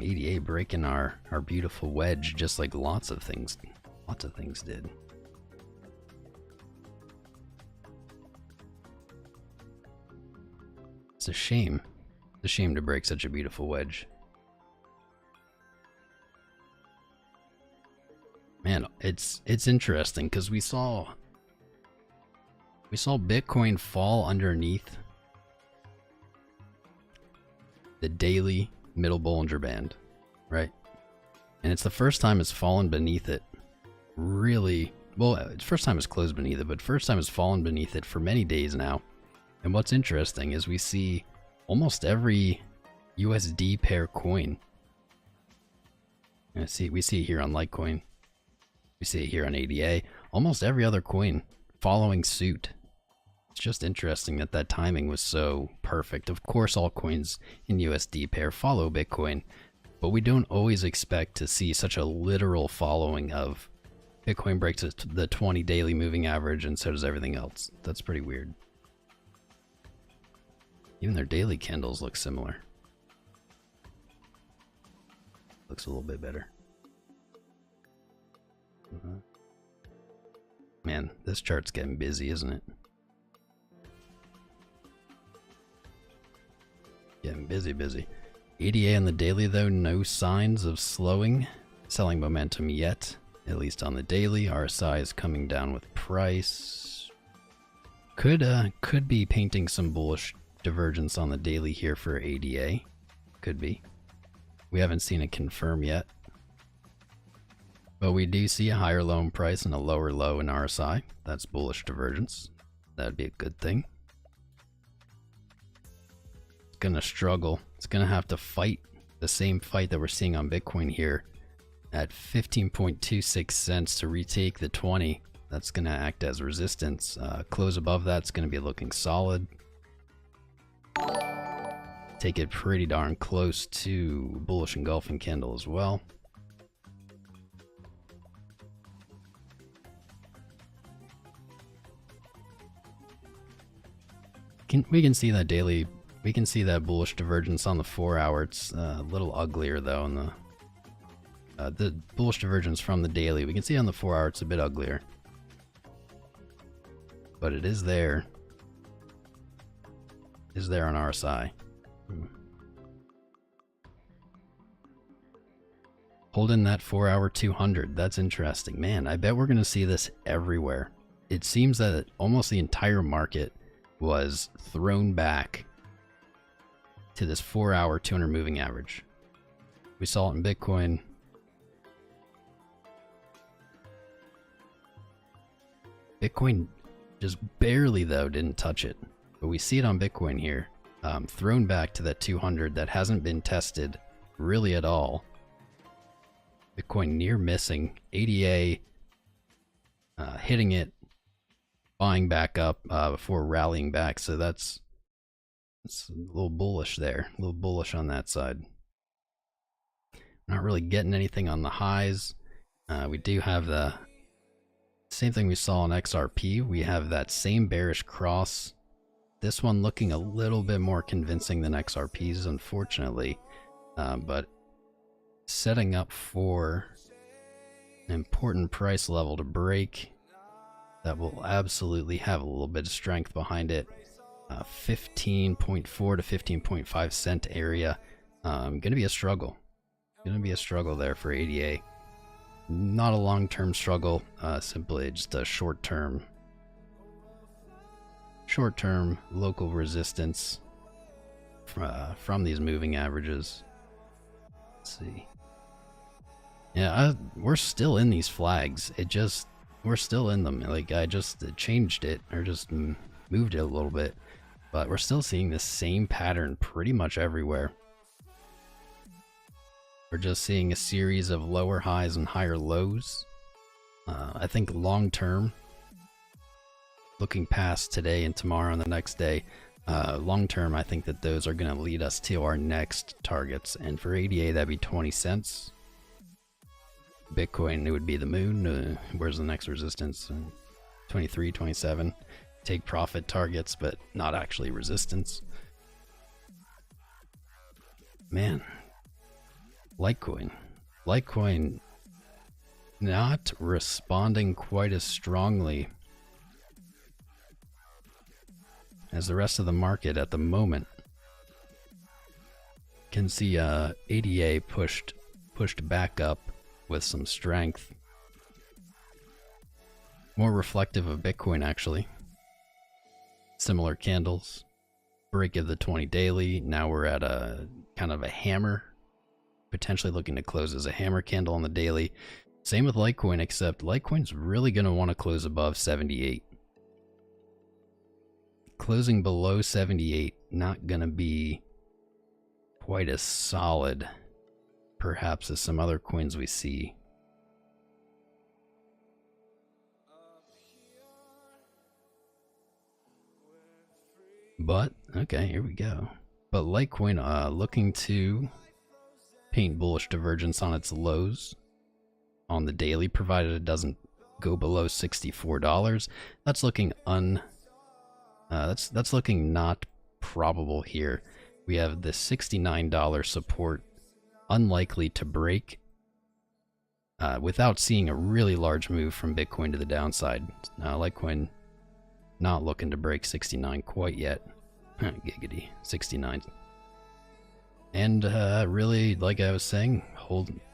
EDA breaking our beautiful wedge, just like lots of things did. It's a shame. It's a shame to break such a beautiful wedge. Man, it's interesting because we saw Bitcoin fall underneath the daily middle Bollinger Band, right? And it's the first time it's fallen beneath it. Really, well, it's first time it's closed beneath it, but first time it's fallen beneath it for many days now. And what's interesting is we see almost every USD pair coin. We see it here on Litecoin. We see it here on ADA. Almost every other coin following suit. It's just interesting that that timing was so perfect. Of course, all coins in USD pair follow Bitcoin, but we don't always expect to see such a literal following of Bitcoin breaks the 20 daily moving average, and so does everything else. That's pretty weird. Even their daily candles look similar. Looks a little bit better. Man, this chart's getting busy, isn't it? Getting busy. EDA on the daily though, no signs of slowing selling momentum yet, at least on the daily. RSI is coming down with price. Could be painting some bullish divergence on the daily here for ADA. Could be. We haven't seen it confirm yet. But we do see a higher low in price and a lower low in RSI. That's bullish divergence. That'd be a good thing. It's gonna struggle. It's gonna have to fight the same fight that we're seeing on Bitcoin here at 15.26 cents to retake the 20. That's gonna act as resistance. Close above that's gonna be looking solid. Take it pretty darn close to bullish engulfing candle as well. We can see that daily. We can see that bullish divergence on the 4 hour. It's a little uglier though in the bullish divergence from the daily. We can see on the 4 hour it's a bit uglier, but it is there. Is there on RSI. Holding that 4 hour 200. That's interesting, man. I bet we're gonna see this everywhere. It seems that almost the entire market was thrown back to this 4 hour 200 moving average. We saw it in Bitcoin. Bitcoin just barely though didn't touch it, but we see it on Bitcoin here, thrown back to that 200 that hasn't been tested really at all. Bitcoin near missing. ADA hitting it, buying back up before rallying back. So that's a little bullish there, a little bullish on that side. Not really getting anything on the highs. We do have the same thing we saw on XRP. We have that same bearish cross. This one looking a little bit more convincing than XRP's, unfortunately, but setting up for an important price level to break that will absolutely have a little bit of strength behind it. 15.4 to 15.5 cent area. Gonna be a struggle. Gonna be a struggle there for ADA. Not a long-term struggle, simply just a short-term local resistance from these moving averages. Let's see. Yeah, we're still in these flags. We're still in them. Like, I just changed it, or just moved it a little bit, but we're still seeing the same pattern pretty much everywhere. We're just seeing a series of lower highs and higher lows. I think long term, looking past today and tomorrow and the next day, long term, I think that those are going to lead us to our next targets. And for ADA, that'd be 20 cents. Bitcoin, it would be the moon. Where's the next resistance? 23, 27. Take profit targets, but not actually resistance. Man. Litecoin not responding quite as strongly as the rest of the market at the moment. Can see ADA pushed back up with some strength. More reflective of Bitcoin, actually. Similar candles. Break of the 20 daily. Now we're at a kind of a hammer. Potentially looking to close as a hammer candle on the daily. Same with Litecoin, except Litecoin's really going to want to close above 78. Closing below 78, not going to be quite as solid, perhaps, as some other coins we see. But, okay, here we go. But Litecoin looking to paint bullish divergence on its lows on the daily, provided it doesn't go below $64. That's looking that's looking not probable here. We have the $69 support unlikely to break without seeing a really large move from Bitcoin to the downside. Litecoin not looking to break 69 quite yet. Giggity, 69. And really, like I was saying,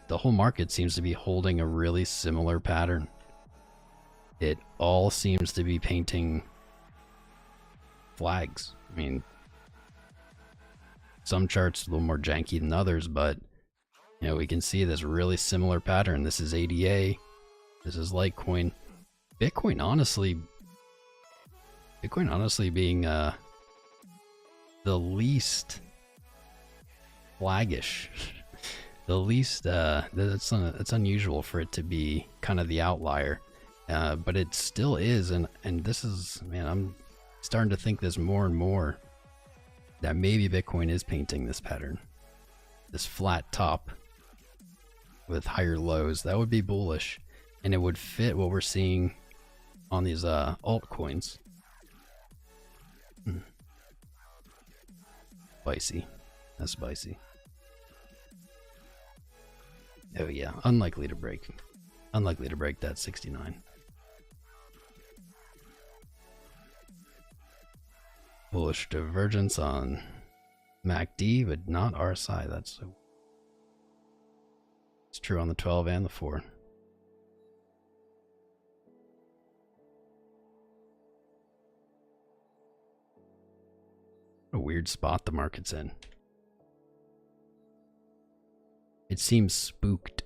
the whole market seems to be holding a really similar pattern. It all seems to be painting flags. I mean, some charts a little more janky than others, but you know, we can see this really similar pattern. This is ADA. This is Litecoin. Bitcoin honestly being the least flaggish. The least it's unusual for it to be kind of the outlier, but it still is. And this is, man, I'm starting to think this more and more, that maybe Bitcoin is painting this pattern, this flat top with higher lows. That would be bullish, and it would fit what we're seeing on these altcoins. Spicy. That's spicy. Oh yeah, unlikely to break that 69. Bullish divergence on MACD, but not RSI. That's so. It's true on the 12 and the 4. What a weird spot the market's in. It seems spooked.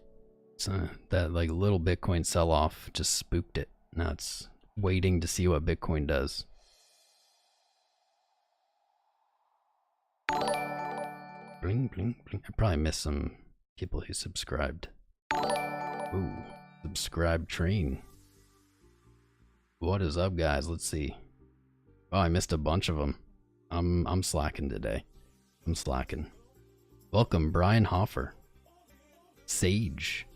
So that like little Bitcoin sell-off just spooked it. Now it's waiting to see what Bitcoin does. Bling, bling, bling. I probably missed some people who subscribed. Ooh, subscribe train. What is up, guys? Let's see. Oh, I missed a bunch of them. I'm slacking today. I'm slacking. Welcome, Brian Hoffer. Sage.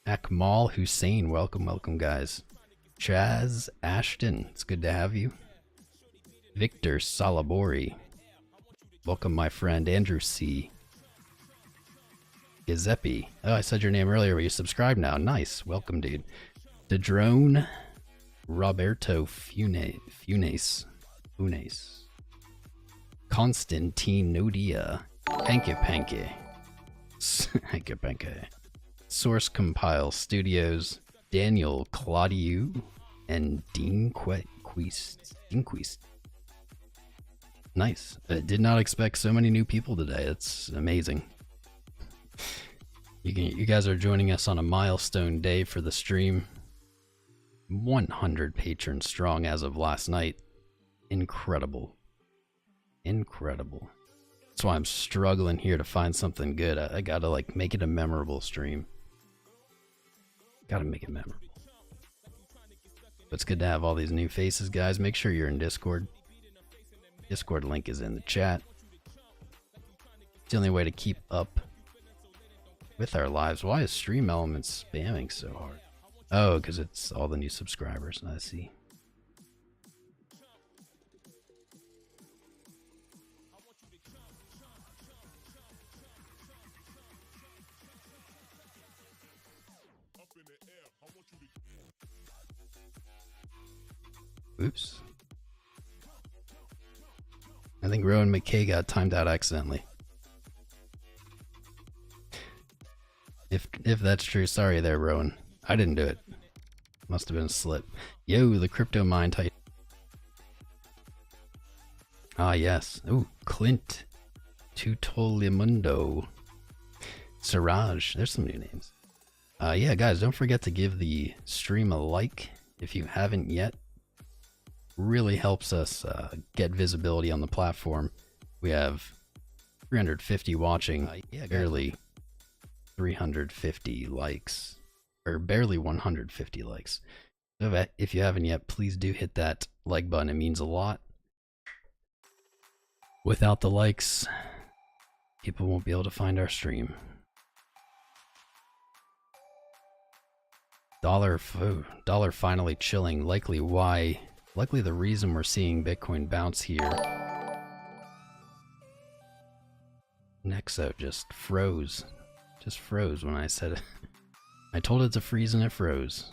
Akmal Hussein. Welcome, guys. Chaz Ashton. It's good to have you. Victor Salabori. Welcome, my friend. Andrew C. Giuseppe. Oh, I said your name earlier. Will you subscribe now? Nice. Welcome, dude. Dedrone. Roberto Funes. Constantine Nodia. Hanke. Source Compile Studios. Daniel Claudiu. And Dean Quist. Nice. I did not expect so many new people today. That's amazing. You guys are joining us on a milestone day for the stream. 100 patrons strong as of last night. Incredible. That's why I'm struggling here to find something good. I gotta like make it a memorable stream. Gotta make it memorable. But it's good to have all these new faces, guys. Make sure you're in Discord. Discord link is in the chat. It's the only way to keep up with our lives. Why is Stream Elements spamming so hard? Oh, because it's all the new subscribers. I see. Oops. I think Rowan McKay got timed out accidentally. If that's true, sorry there, Rowan. I didn't do it. Must have been a slip. Yo, the crypto mine type. Ah, yes. Ooh, Clint. Tutolimundo. Siraj. There's some new names. Yeah, guys, don't forget to give the stream a like if you haven't yet. Really helps us get visibility on the platform. We have 350 watching, barely 350 likes, or barely 150 likes. So if you haven't yet, please do hit that like button. It means a lot. Without the likes, people won't be able to find our stream. Dollar finally chilling. Likely the reason we're seeing Bitcoin bounce here. Nexo just froze. Just froze when I said it. I told it to freeze and it froze.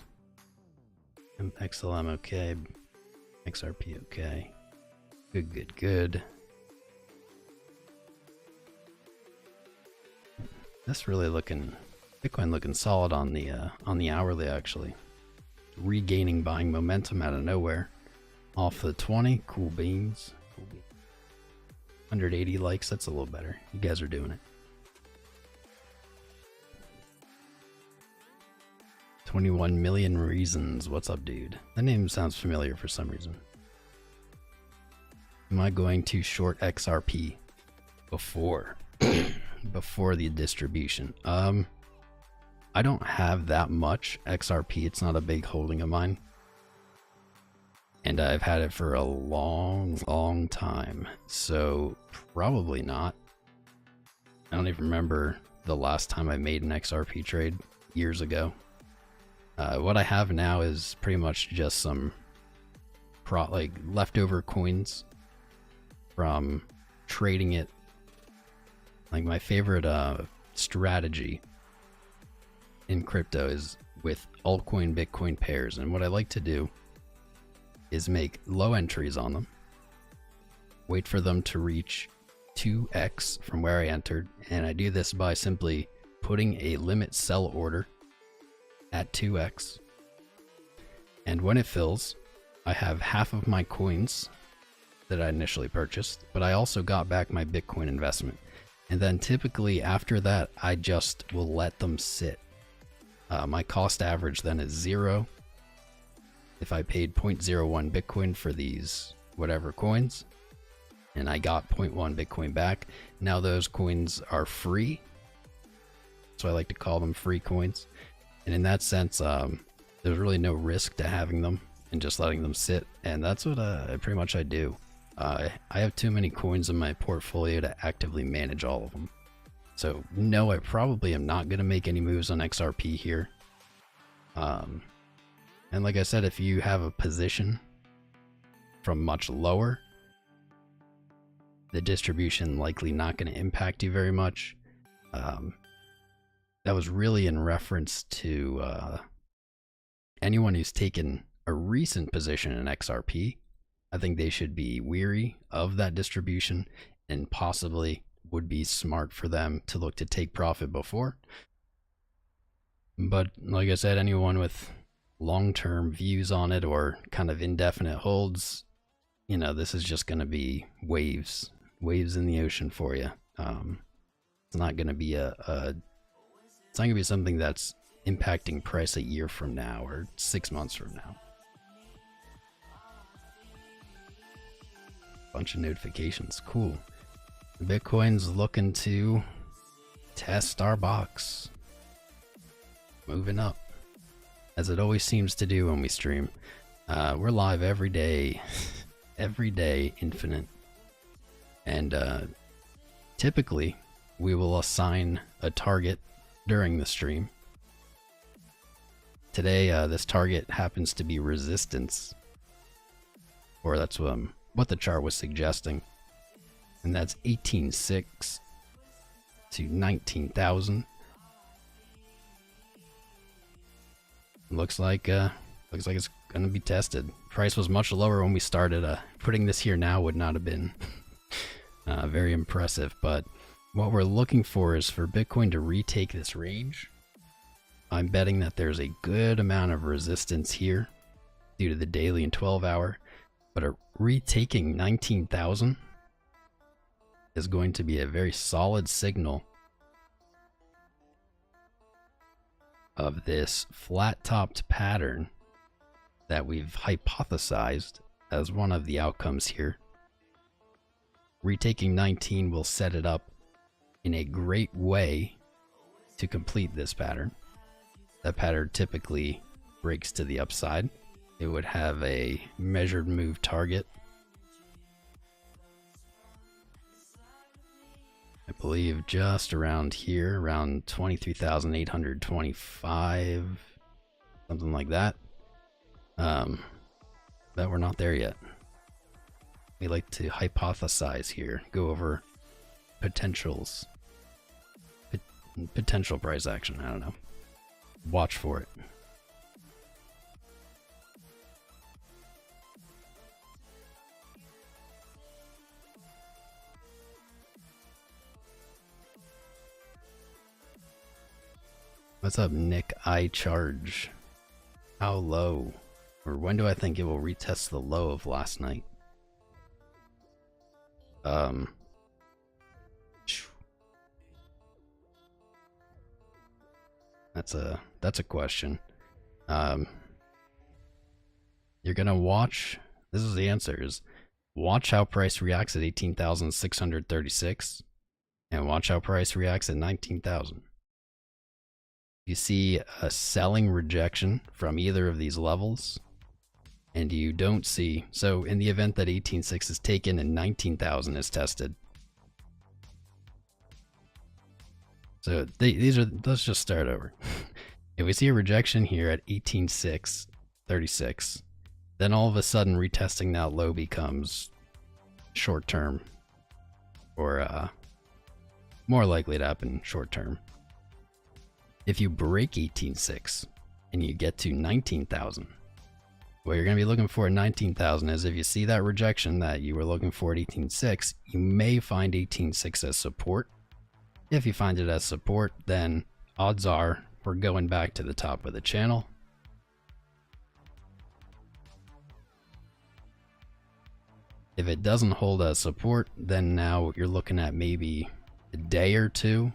XLM okay. XRP okay. Good. That's really Bitcoin looking solid on the hourly actually. Regaining buying momentum out of nowhere. Off the 20, cool beans. 180 likes, that's a little better. You guys are doing it. 21 million reasons. What's up, dude? That name sounds familiar for some reason. Am I going to short XRP before the distribution? I don't have that much XRP. It's not a big holding of mine. And I've had it for a long time. So probably not. I don't even remember the last time I made an XRP trade years ago. What I have now is pretty much just some leftover coins from trading it. Like my favorite strategy in crypto is with altcoin Bitcoin pairs, and what I like to do is make low entries on them, wait for them to reach 2x from where I entered, and I do this by simply putting a limit sell order at 2x, and when it fills, I have half of my coins that I initially purchased, but I also got back my Bitcoin investment, and then typically after that I just will let them sit. My cost average then is 0. If I paid 0.01 Bitcoin for these whatever coins, and I got 0.1 Bitcoin back, now those coins are free. So I like to call them free coins. And in that sense, there's really no risk to having them. and just letting them sit, and that's what pretty much I do. I have too many coins in my portfolio to actively manage all of them. So no, I probably am not going to make any moves on XRP here. And like I said, if you have a position from much lower, the distribution likely not going to impact you very much. That was really in reference to anyone who's taken a recent position in XRP. I think they should be weary of that distribution, and possibly would be smart for them to look to take profit before. But like I said, anyone with long-term views on it or kind of indefinite holds, you know, this is just going to be waves in the ocean for you. It's not going to be it's not going to be something that's impacting price a year from now or 6 months from now. Bunch of notifications, cool. Bitcoin's looking to test our box. Moving up, as it always seems to do when we stream. We're live every day, every day, infinite. And typically, we will assign a target during the stream. Today, this target happens to be resistance. Or that's what the chart was suggesting. And that's 18.6 to 19,000. Looks like it's gonna be tested. Price was much lower when we started. Putting this here now would not have been very impressive, but what we're looking for is for Bitcoin to retake this range. I'm betting that there's a good amount of resistance here due to the daily and 12-hour, but retaking 19,000 is going to be a very solid signal of this flat-topped pattern that we've hypothesized as one of the outcomes here. Retaking 19 will set it up in a great way to complete this pattern. That pattern typically breaks to the upside. It would have a measured move target. I believe just around here, around 23,825, something like that. But we're not there yet. We like to hypothesize here, go over potentials, potential price action. I don't know. Watch for it. What's up, Nick? I charge. How low? Or when do I think it will retest the low of last night? That's a question. You're gonna watch. This is the answer: is watch how price reacts at 18,636, and watch how price reacts at 19,000. You see a selling rejection from either of these levels, and you don't see, so in the event that 18.6 is taken and 19,000 is tested. So let's just start over. If we see a rejection here at 18.636, then all of a sudden retesting that low becomes short term, or more likely to happen short term. If you break 18.6 and you get to 19,000, what you're going to be looking for at 19,000 is if you see that rejection that you were looking for at 18.6, you may find 18.6 as support. If you find it as support, then odds are we're going back to the top of the channel. If it doesn't hold as support, then now you're looking at maybe a day or two,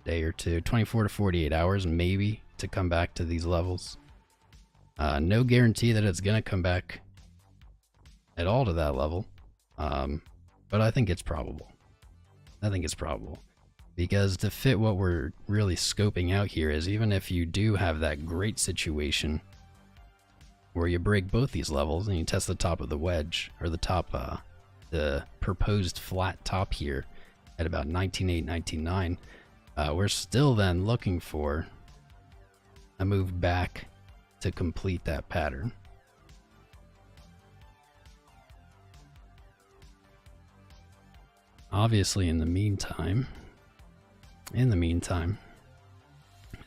24 to 48 hours maybe to come back to these levels. No guarantee that it's going to come back at all to that level, but I think it's probable. Because to fit what we're really scoping out here is, even if you do have that great situation where you break both these levels and you test the top of the wedge, or the top, the proposed flat top here at about 19.8, 19.9, we're still then looking for a move back to complete that pattern. Obviously, in the meantime,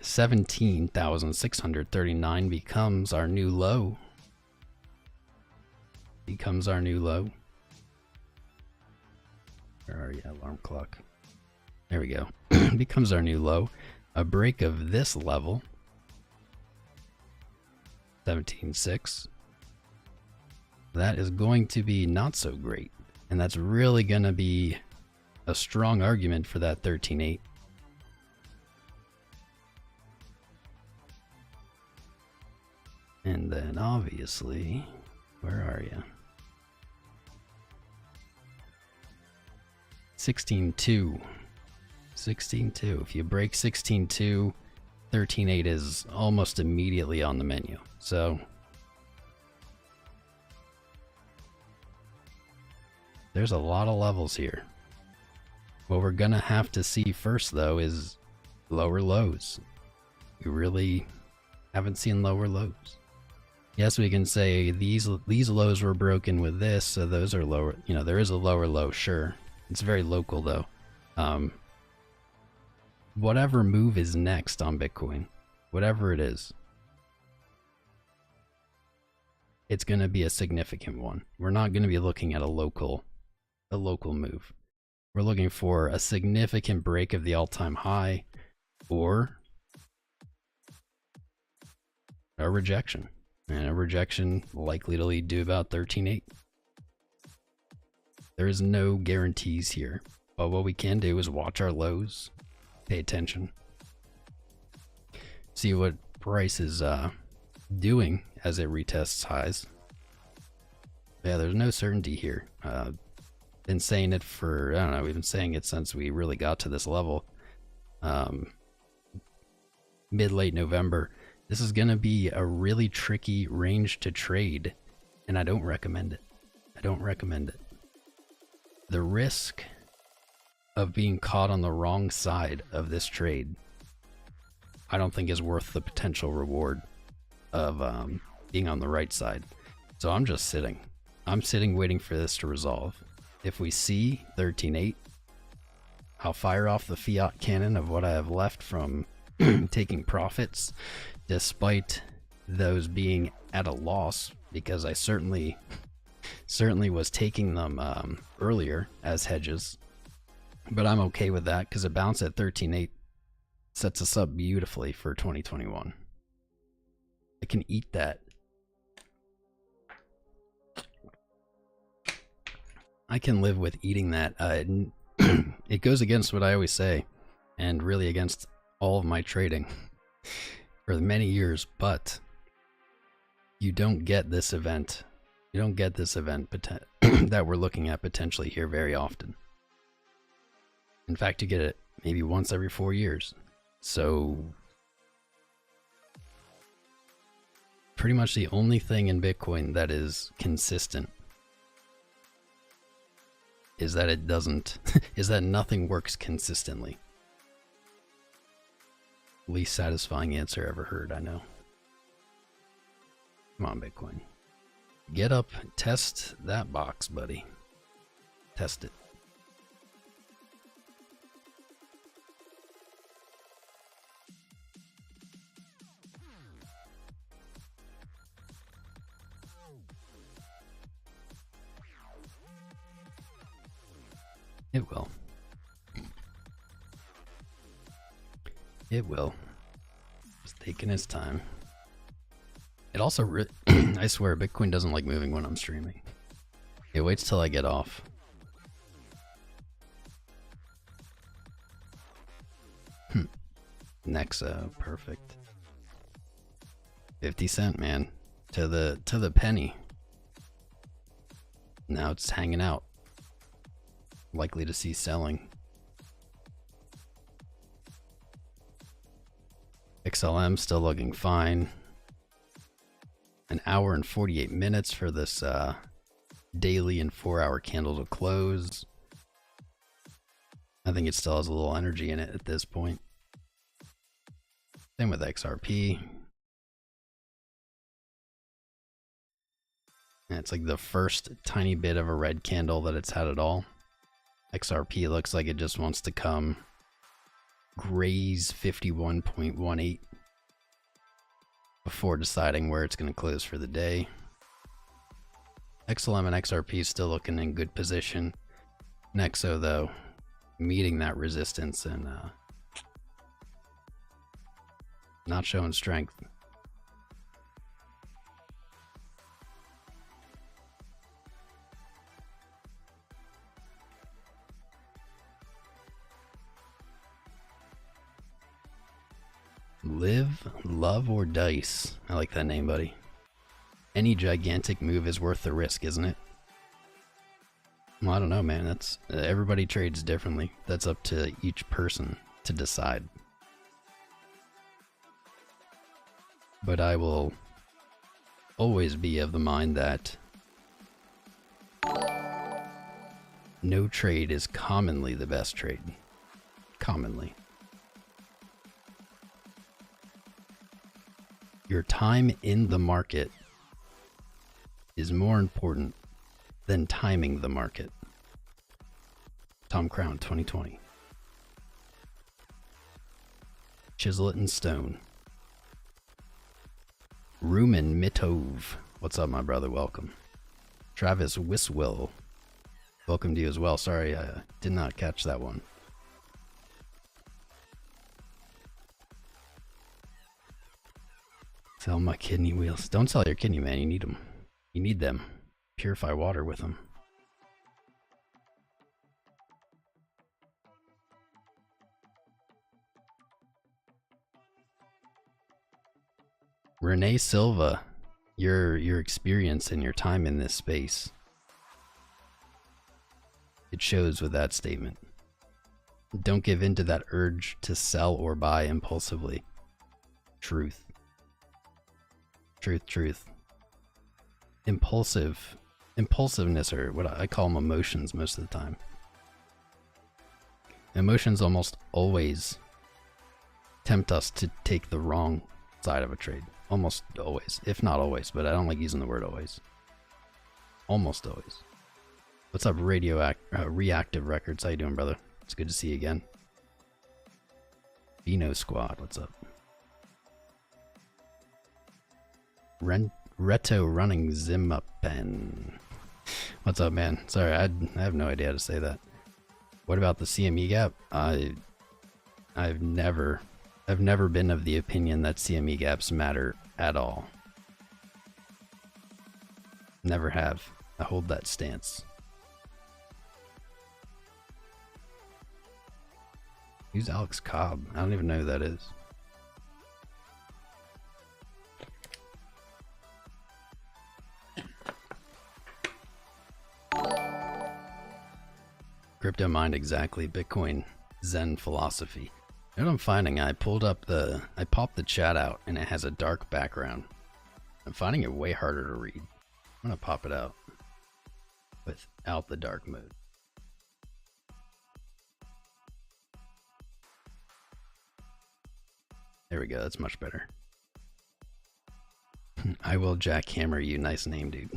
17,639 becomes our new low. Where are you, alarm clock? There we go. Becomes our new low. A break of this level, 17.6. That is going to be not so great. And that's really going to be a strong argument for that 13.8. And then obviously, where are you? 16.2. 16.2. If you break 16.2, 13.8 is almost immediately on the menu. So there's a lot of levels here. What we're gonna have to see first, though, is lower lows. We really haven't seen lower lows. Yes, we can say these lows were broken with this, so those are lower. You know, there is a lower low, sure. It's very local, though. Whatever move is next on Bitcoin, whatever it is, it's going to be a significant one. We're not going to be looking at a local move. We're looking for a significant break of the all-time high, or a rejection. And a rejection likely to lead to about 13.8. There is no guarantees here, but what we can do is watch our lows, pay attention, see what price is doing as it retests highs. Yeah, there's no certainty here. Been saying it for, I don't know, we've been saying it since we really got to this level. Mid-late November. This is going to be a really tricky range to trade, and I don't recommend it. I don't recommend it. The risk of being caught on the wrong side of this trade, I don't think is worth the potential reward of being on the right side. So I'm just sitting. I'm sitting waiting for this to resolve. If we see 13.8, I'll fire off the fiat cannon of what I have left from taking profits, despite those being at a loss, because I certainly was taking them earlier as hedges. But I'm okay with that because a bounce at 13.8 sets us up beautifully for 2021. I can eat that. I can live with eating that. It goes against what I always say, and really against all of my trading for many years, but you don't get this event. You don't get this event that we're looking at potentially here very often. In fact, you get it maybe once every 4 years. So pretty much the only thing in Bitcoin that is consistent is that it doesn't, is that nothing works consistently. Least satisfying answer ever heard, I know. Come on, Bitcoin. Get up, test that box, buddy. Test it. It will. It will. It's taking its time. It also, I swear, Bitcoin doesn't like moving when I'm streaming. It waits till I get off. Nexo, perfect. 50 cent, man, to the penny. Now it's hanging out. Likely to see selling. XLM still looking fine. I An hour and 48 minutes for this daily and 4-hour candle to close. I think it still has a little energy in it at this point. Same with XRP. And it's like the first tiny bit of a red candle that it's had at all. XRP looks like it just wants to come graze 51.18 before deciding where it's going to close for the day. XLM and XRP still looking in good position. Nexo, though, meeting that resistance and not showing strength. Live, love, or dice. I like that name, buddy. Any gigantic move is worth the risk, isn't it? Well, I don't know, man. That's everybody trades differently. That's up to each person to decide. But I will always be of the mind that no trade is commonly the best trade. Commonly. Your time in the market is more important than timing the market. Tom Crown, 2020. Chisel it in stone. Rumen Mitov. What's up, my brother? Welcome. Travis Wiswill. Welcome to you as well. Sorry, I did not catch that one. Sell my kidney wheels. Don't sell your kidney, man. You need them. You need them. Purify water with them. Renee Silva, your experience and your time in this space, it shows with that statement. Don't give in to that urge to sell or buy impulsively. Truth. Truth. Impulsiveness, or what I call them emotions most of the time. Emotions almost always tempt us to take the wrong side of a trade. Almost always, if not always, but I don't like using the word always. Almost always. What's up, Reactive Records? How you doing, brother? It's good to see you again. Bino Squad, what's up? Reto running Zimapen. What's up, man? Sorry, I have no idea how to say that. What about the CME gap? I've never been of the opinion that CME gaps matter at all. Never have. I hold that stance. Who's Alex Cobb? I don't even know who that is. Crypto mind exactly. Bitcoin Zen philosophy. You know what I'm finding? I popped the chat out and it has a dark background. I'm finding it way harder to read. I'm gonna pop it out without the dark mode. There we go, that's much better. I will jackhammer you. Nice name, dude.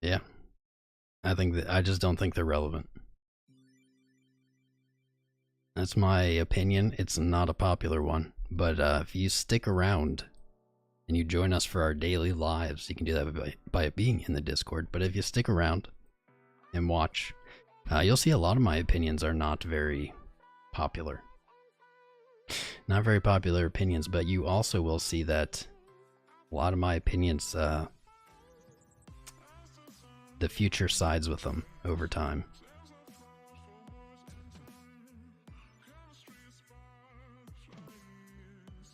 Yeah, I just don't think they're relevant. That's my opinion. It's not a popular one, but if you stick around and you join us for our daily lives, you can do that by being in the Discord. But if you stick around and watch, you'll see a lot of my opinions are not very popular. Not very popular opinions, but you also will see that a lot of my opinions, the future sides with them over time.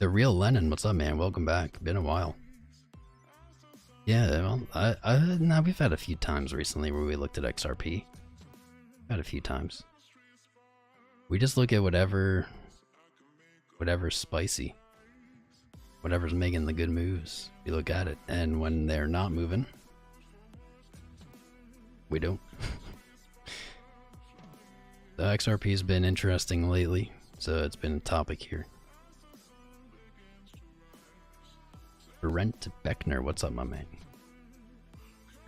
The real Lennon, what's up, man? Welcome back. Been a while. Yeah, well, we've had a few times recently where we looked at XRP. Had a few times. We just look at whatever's spicy. Whatever's making the good moves. We look at it. And when they're not moving, we don't. The XRP has been interesting lately, so it's been a topic here. Brent Beckner, what's up, my man?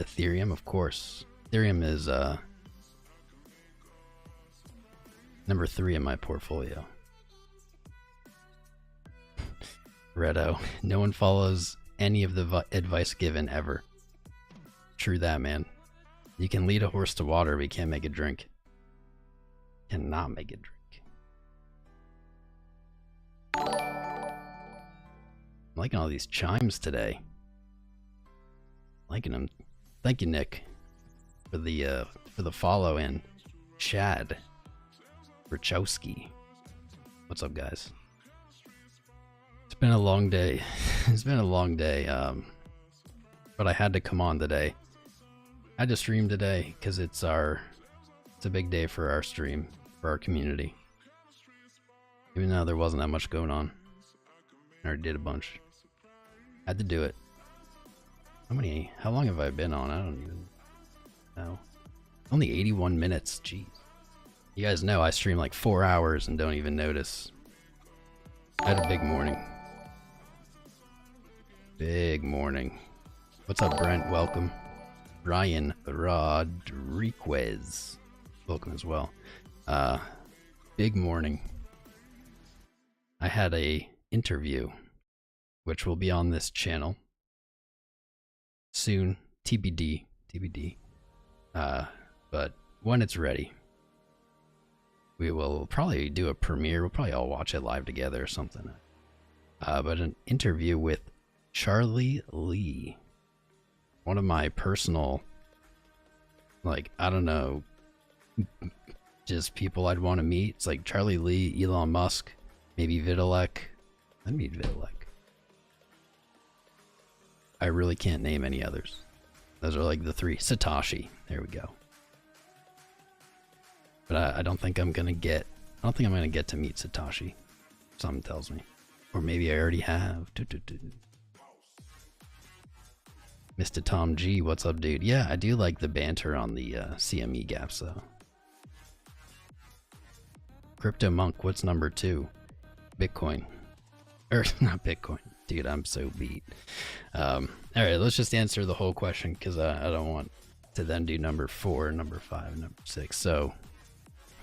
Ethereum, of course. Ethereum is number 3 in my portfolio. Redo, no one follows any of the advice given ever. True that, man. You can lead a horse to water, but you can't make it drink. Cannot make it drink. I'm liking all these chimes today. Liking them. Thank you, Nick, for the follow in. Chad Rachowski. What's up, guys? It's been a long day. It's been a long day. But I had to come on today. I had to stream today because it's a big day for our stream, for our community. Even though there wasn't that much going on. I already did a bunch. Had to do it. How long have I been on? I don't even know. Only 81 minutes, jeez. You guys know I stream like 4 hours and don't even notice. I had a big morning. Big morning. What's up, Brent? Welcome. Ryan Rodriguez. Welcome as well. Big morning. I had a interview, which will be on this channel soon. TBD. But when it's ready, we will probably do a premiere. We'll probably all watch it live together or something. But an interview with Charlie Lee, one of my personal, like, I don't know, just people I'd want to meet. It's like Charlie Lee, Elon Musk, maybe Vitalik. I'd meet Vitalik. I really can't name any others. Those are like the 3. Satoshi. There we go. But I don't think I'm gonna get. I don't think I'm gonna get to meet Satoshi. Something tells me, or maybe I already have. Mr. Tom G, what's up, dude? Yeah, I do like the banter on the CME gaps, though. Crypto Monk, what's number 2? Bitcoin. Or, not Bitcoin. Dude, I'm so beat. Alright, let's just answer the whole question, because I don't want to then do number 4, number 5, number 6. So,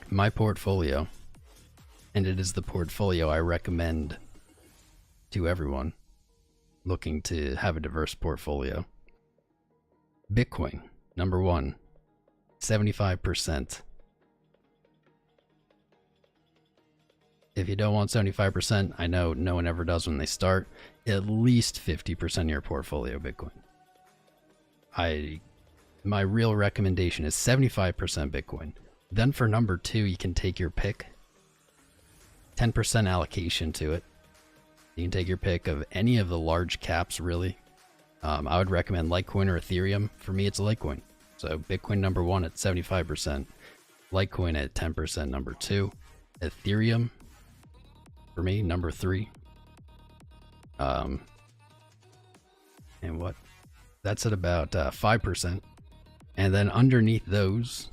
my portfolio, and it is the portfolio I recommend to everyone looking to have a diverse portfolio. Bitcoin, number 1, 75%. If you don't want 75%, I know no one ever does when they start, at least 50% of your portfolio Bitcoin. My real recommendation is 75% Bitcoin. Then for number 2, you can take your pick. 10% allocation to it. You can take your pick of any of the large caps, really. I would recommend Litecoin or Ethereum. For me, it's Litecoin. So Bitcoin number 1 at 75%. Litecoin at 10% number 2. Ethereum, for me, number 3. And what? That's at about 5%. And then underneath those,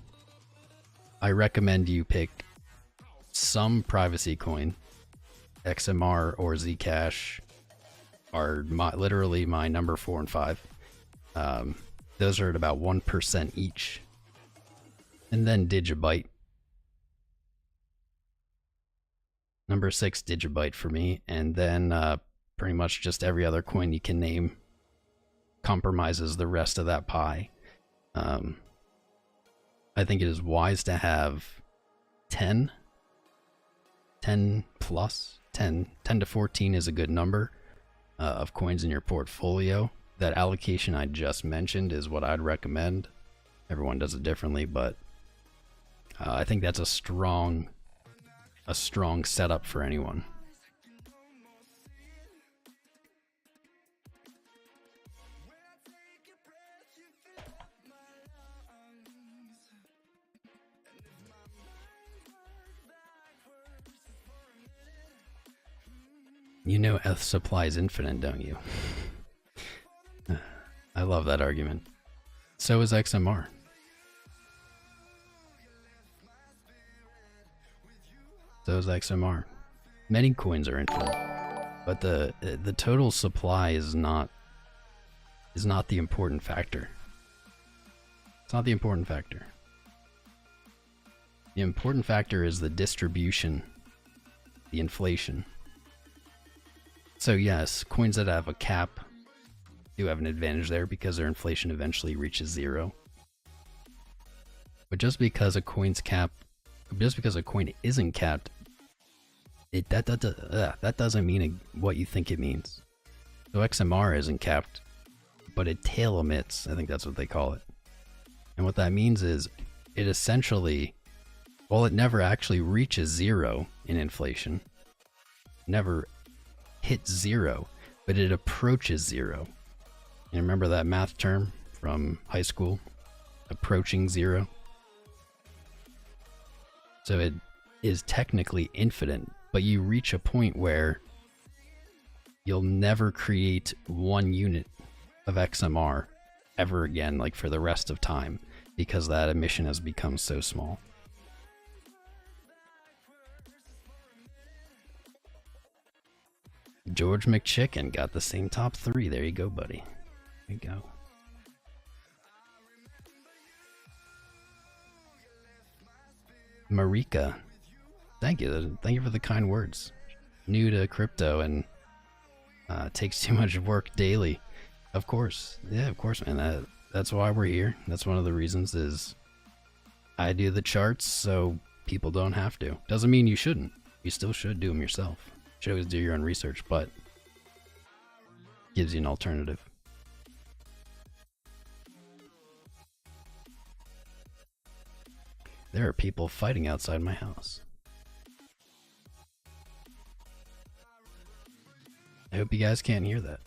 I recommend you pick some privacy coin. XMR or Zcash are literally my number 4 and 5. Those are at about 1% each. And then Digibyte. Number 6, Digibyte for me. And then pretty much just every other coin you can name compromises the rest of that pie. I think it is wise to have 10 plus. 10 to 14 is a good number of coins in your portfolio. That allocation I just mentioned is what I'd recommend. Everyone does it differently, but I think that's a strong setup for anyone. You know F supply is infinite, don't you? I love that argument. So is XMR. So is XMR. Many coins are infinite, but the total supply is not the important factor. It's not the important factor. The important factor is the distribution, the inflation. So yes, coins that have a cap do have an advantage there because their inflation eventually reaches 0. But just because a coin isn't capped, that doesn't mean what you think it means. So XMR isn't capped, but it tail emits. I think that's what they call it. And what that means is it essentially, well, it never actually reaches 0 in inflation. Never hits 0, but it approaches 0. You remember that math term from high school? Approaching 0. So it is technically infinite, but you reach a point where you'll never create 1 unit of XMR ever again, like for the rest of time, because that emission has become so small. George McChicken got the same top 3. There you go, buddy. There you go. Marika, thank you. Thank you for the kind words. New to crypto and takes too much work daily. Of course. Yeah, of course, man. That's why we're here. That's one of the reasons is I do the charts so people don't have to. Doesn't mean you shouldn't. You still should do them yourself. Should always do your own research, but gives you an alternative. There are people fighting outside my house. I hope you guys can't hear that.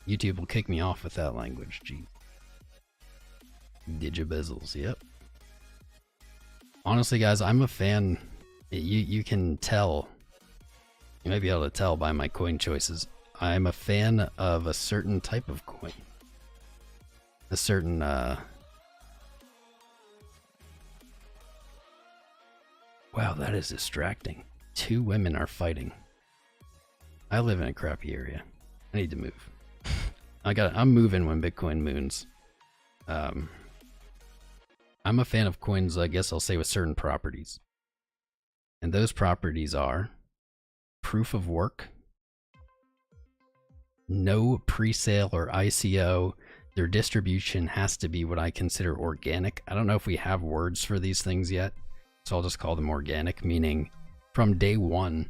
YouTube will kick me off with that language. Gee. Digibizzles, yep. Honestly, guys, I'm a fan. You can tell. You might be able to tell by my coin choices. I'm a fan of a certain type of coin. A certain, Wow, that is distracting. 2 women are fighting. I live in a crappy area. I need to move. I'm moving when Bitcoin moons. I'm a fan of coins, I guess I'll say, with certain properties. And those properties are proof of work, no pre-sale or ICO. Their distribution has to be what I consider organic. I don't know if we have words for these things yet, so I'll just call them organic, meaning from day one,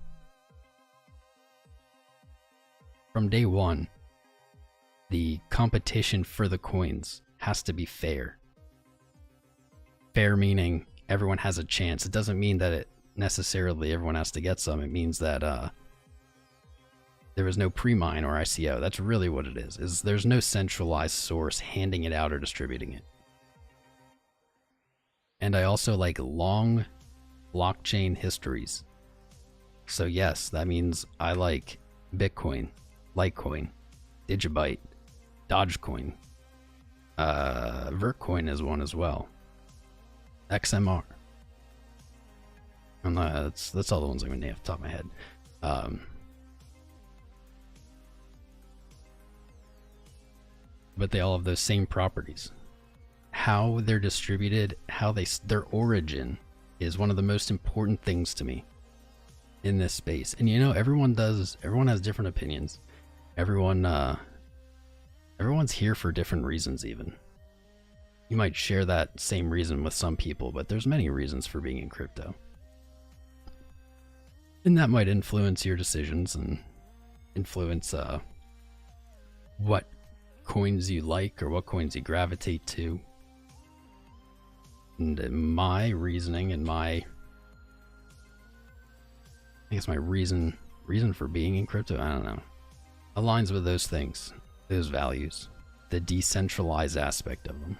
the competition for the coins has to be fair. Fair meaning everyone has a chance. It doesn't mean that it necessarily everyone has to get some. It means that there is no pre-mine or ICO. That's really what it is there's no centralized source handing it out or distributing it. And I also like long blockchain histories. So yes, that means I like Bitcoin, Litecoin, Digibyte, Dogecoin, Vertcoin is one as well, XMR. That's all the ones I'm gonna name off the top of my head. But they all have those same properties. How they're distributed, their origin is one of the most important things to me in this space. And you know, everyone has different opinions. Everyone's here for different reasons even. You might share that same reason with some people, but there's many reasons for being in crypto. And that might influence your decisions and influence what coins you like or what coins you gravitate to. And my reasoning and my reason for being in crypto, I don't know, aligns with those things, those values, the decentralized aspect of them.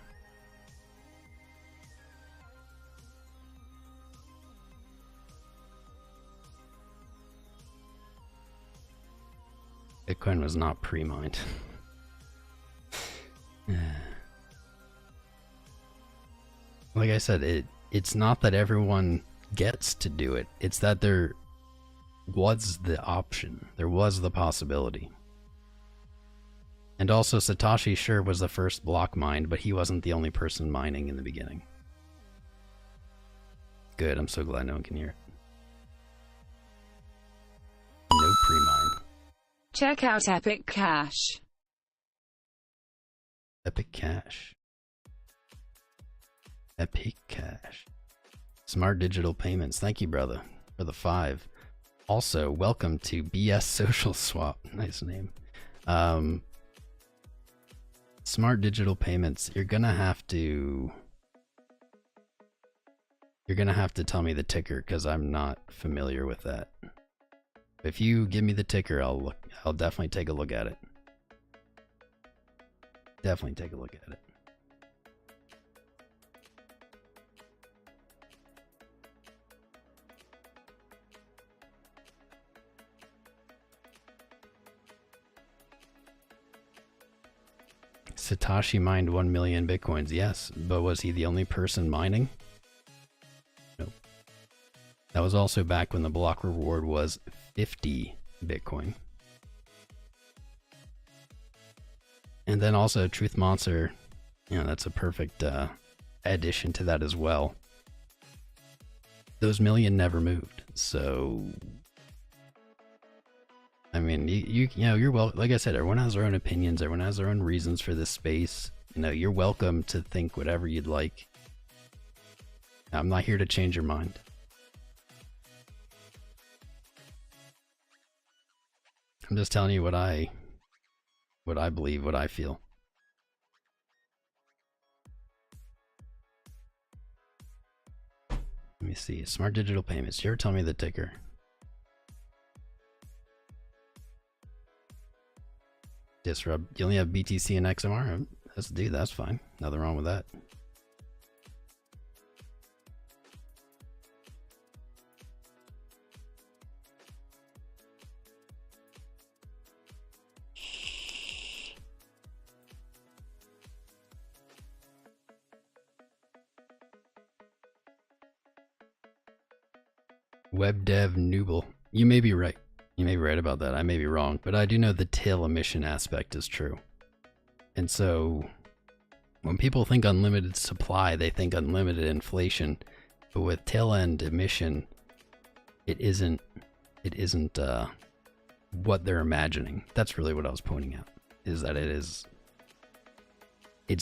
Bitcoin was not pre-mined. Like I said, it's not that everyone gets to do it. It's that there was the option. There was the possibility. And also Satoshi sure was the first block mined, but he wasn't the only person mining in the beginning. Good, I'm so glad no one can hear it. No pre-mine. Check out Epic Cash. Epic Cash. Epic Cash. Smart Digital Payments. Thank you, brother, for the 5. Also, welcome to BS Social Swap. Nice name. Smart Digital Payments. You're gonna have to tell me the ticker because I'm not familiar with that. If you give me the ticker, I'll definitely take a look at it. Definitely take a look at it. Satoshi mined 1 million Bitcoins. Yes, but was he the only person mining? Nope. That was also back when the block reward was 50 Bitcoin. And then also Truth Monster, you know, that's a perfect addition to that as well. Those million never moved, so I mean, you know, you're well. Like I said, everyone has their own opinions. Everyone has their own reasons for this space. You know, you're welcome to think whatever you'd like. I'm not here to change your mind. I'm just telling you what I believe, what I feel. Let me see. Smart Digital Payments. You ever tell me the ticker? Disrupt. You only have BTC and XMR? That's fine. Nothing wrong with that. Web dev Nooble. You may be right. You may be right about that. I may be wrong, but I do know the tail emission aspect is true. And so when people think unlimited supply, they think unlimited inflation, but with tail end emission, it isn't what they're imagining. That's really what I was pointing out, is that it's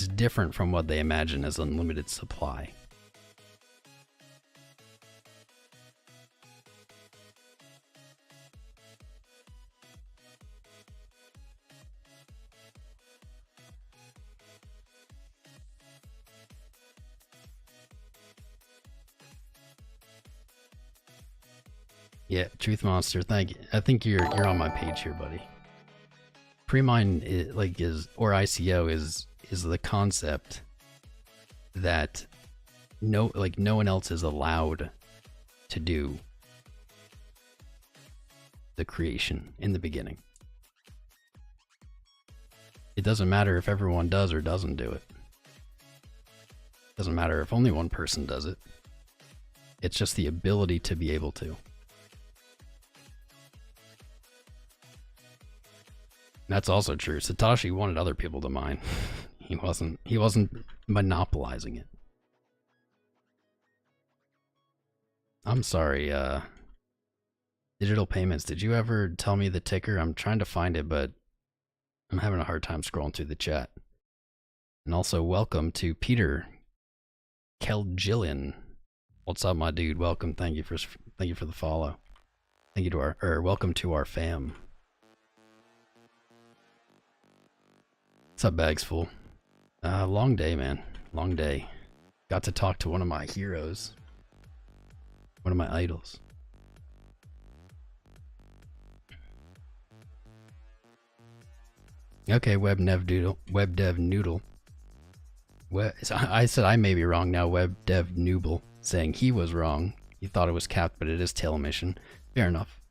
different from what they imagine as unlimited supply. Yeah, Truth Monster, thank you. I think you're on my page here, buddy. Pre-mine or ICO is the concept that no one else is allowed to do the creation in the beginning. It doesn't matter if everyone does or doesn't do it. It doesn't matter if only one person does it. It's just the ability to be able to. That's also true. Satoshi wanted other people to mine. He wasn't monopolizing it. I'm sorry, Digital Payments, did you ever tell me the ticker? I'm trying to find it, but I'm having a hard time scrolling through the chat. And also welcome to Peter Keljillian. What's up, my dude? Welcome. Thank you for the follow. Thank you to welcome to our fam. What's up, Bags Full? Long day, man. Long day. Got to talk to one of my heroes. One of my idols. Okay, Web Dev Noodle. I said I may be wrong now. Web Dev Nooble saying he was wrong. He thought it was capped, but it is tail emission. Fair enough.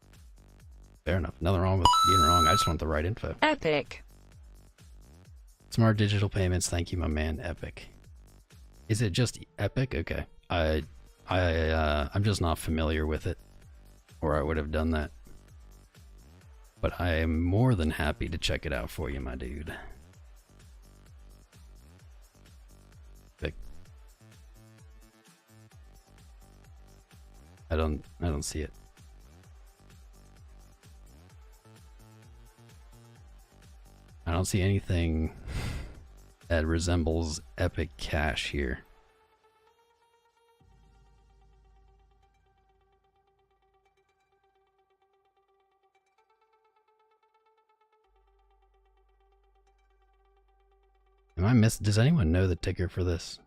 Fair enough. Nothing wrong with being wrong. I just want the right info. Epic. Smart digital payments. Thank you, my man. Epic. Is it just Epic? Okay. I'm just not familiar with it, or I would have done that. But I am more than happy to check it out for you, my dude. Epic. I don't see it. I don't see anything that resembles Epic Cash here. Am I does anyone know the ticker for this?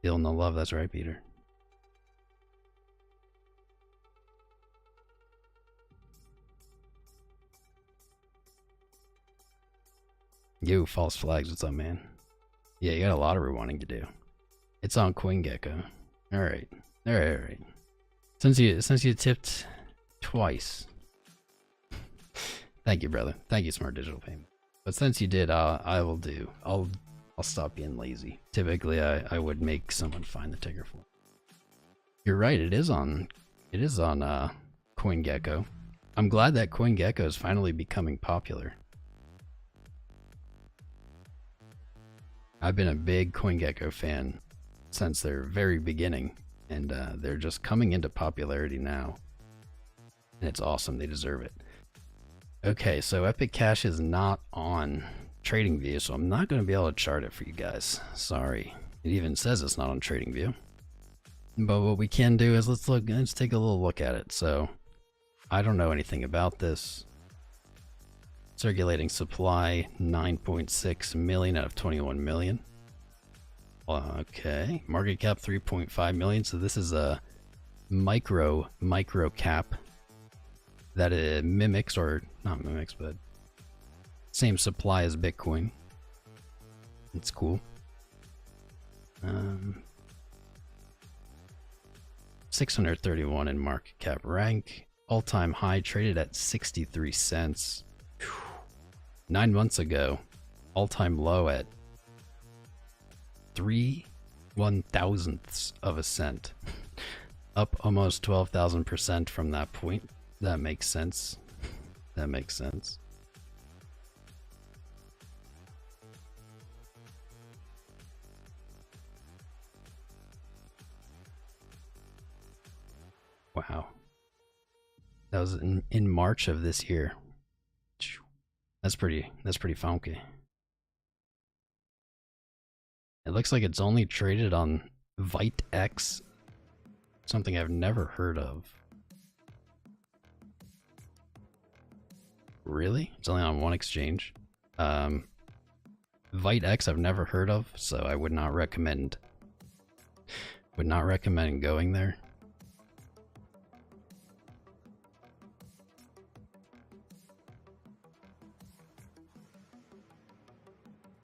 Feel no love, that's right, Peter. Yo, false flags, what's up, man? Yeah, you got a lottery wanting to do. It's on CoinGecko. Alright. Alright. Since you tipped twice. Thank you, brother. Thank you, Smart Digital Payment. But since you did, I'll stop being lazy. Typically I would make someone find the ticker for me. You're right, it is on CoinGecko. I'm glad that CoinGecko is finally becoming popular. I've been a big CoinGecko fan since their very beginning, and they're just coming into popularity now. And it's awesome, they deserve it. Okay, so Epic Cash is not on TradingView, so I'm not going to be able to chart it for you guys. Sorry. It even says it's not on TradingView. But what we can do is let's take a little look at it. So, I don't know anything about this. Circulating supply 9.6 million out of 21 million. Okay, market cap 3.5 million. So this is a micro cap that it mimics, or not mimics, but same supply as Bitcoin. It's cool. 631 in market cap rank. All-time high traded at 63 cents. 9 months ago, all-time low at 3/1000ths of a cent. Up almost 12,000% from that point. That makes sense. That makes sense. Wow. That was in March of this year. That's pretty funky. It looks like it's only traded on ViteX, something I've never heard of. Really? It's only on one exchange. ViteX I've never heard of, so I would not recommend going there.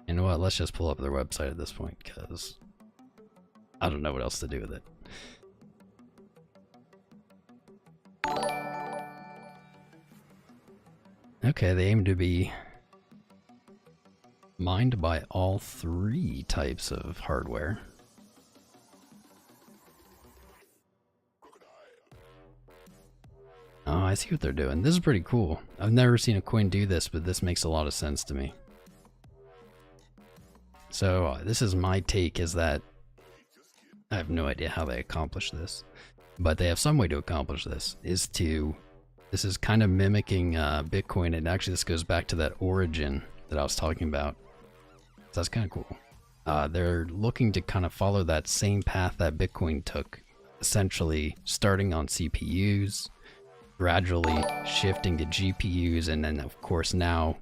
You know what, let's just pull up their website at this point, because I don't know what else to do with it. Okay, they aim to be mined by all three types of hardware. Oh, I see what they're doing. This is pretty cool. I've never seen a coin do this, but this makes a lot of sense to me. So this is my take, is that I have no idea how they accomplish this, but they have some way to accomplish this. This is kind of mimicking Bitcoin, and actually this goes back to that origin that I was talking about. So that's kind of cool. They're looking to kind of follow that same path that Bitcoin took, essentially starting on CPUs, gradually shifting to GPUs, and then of course now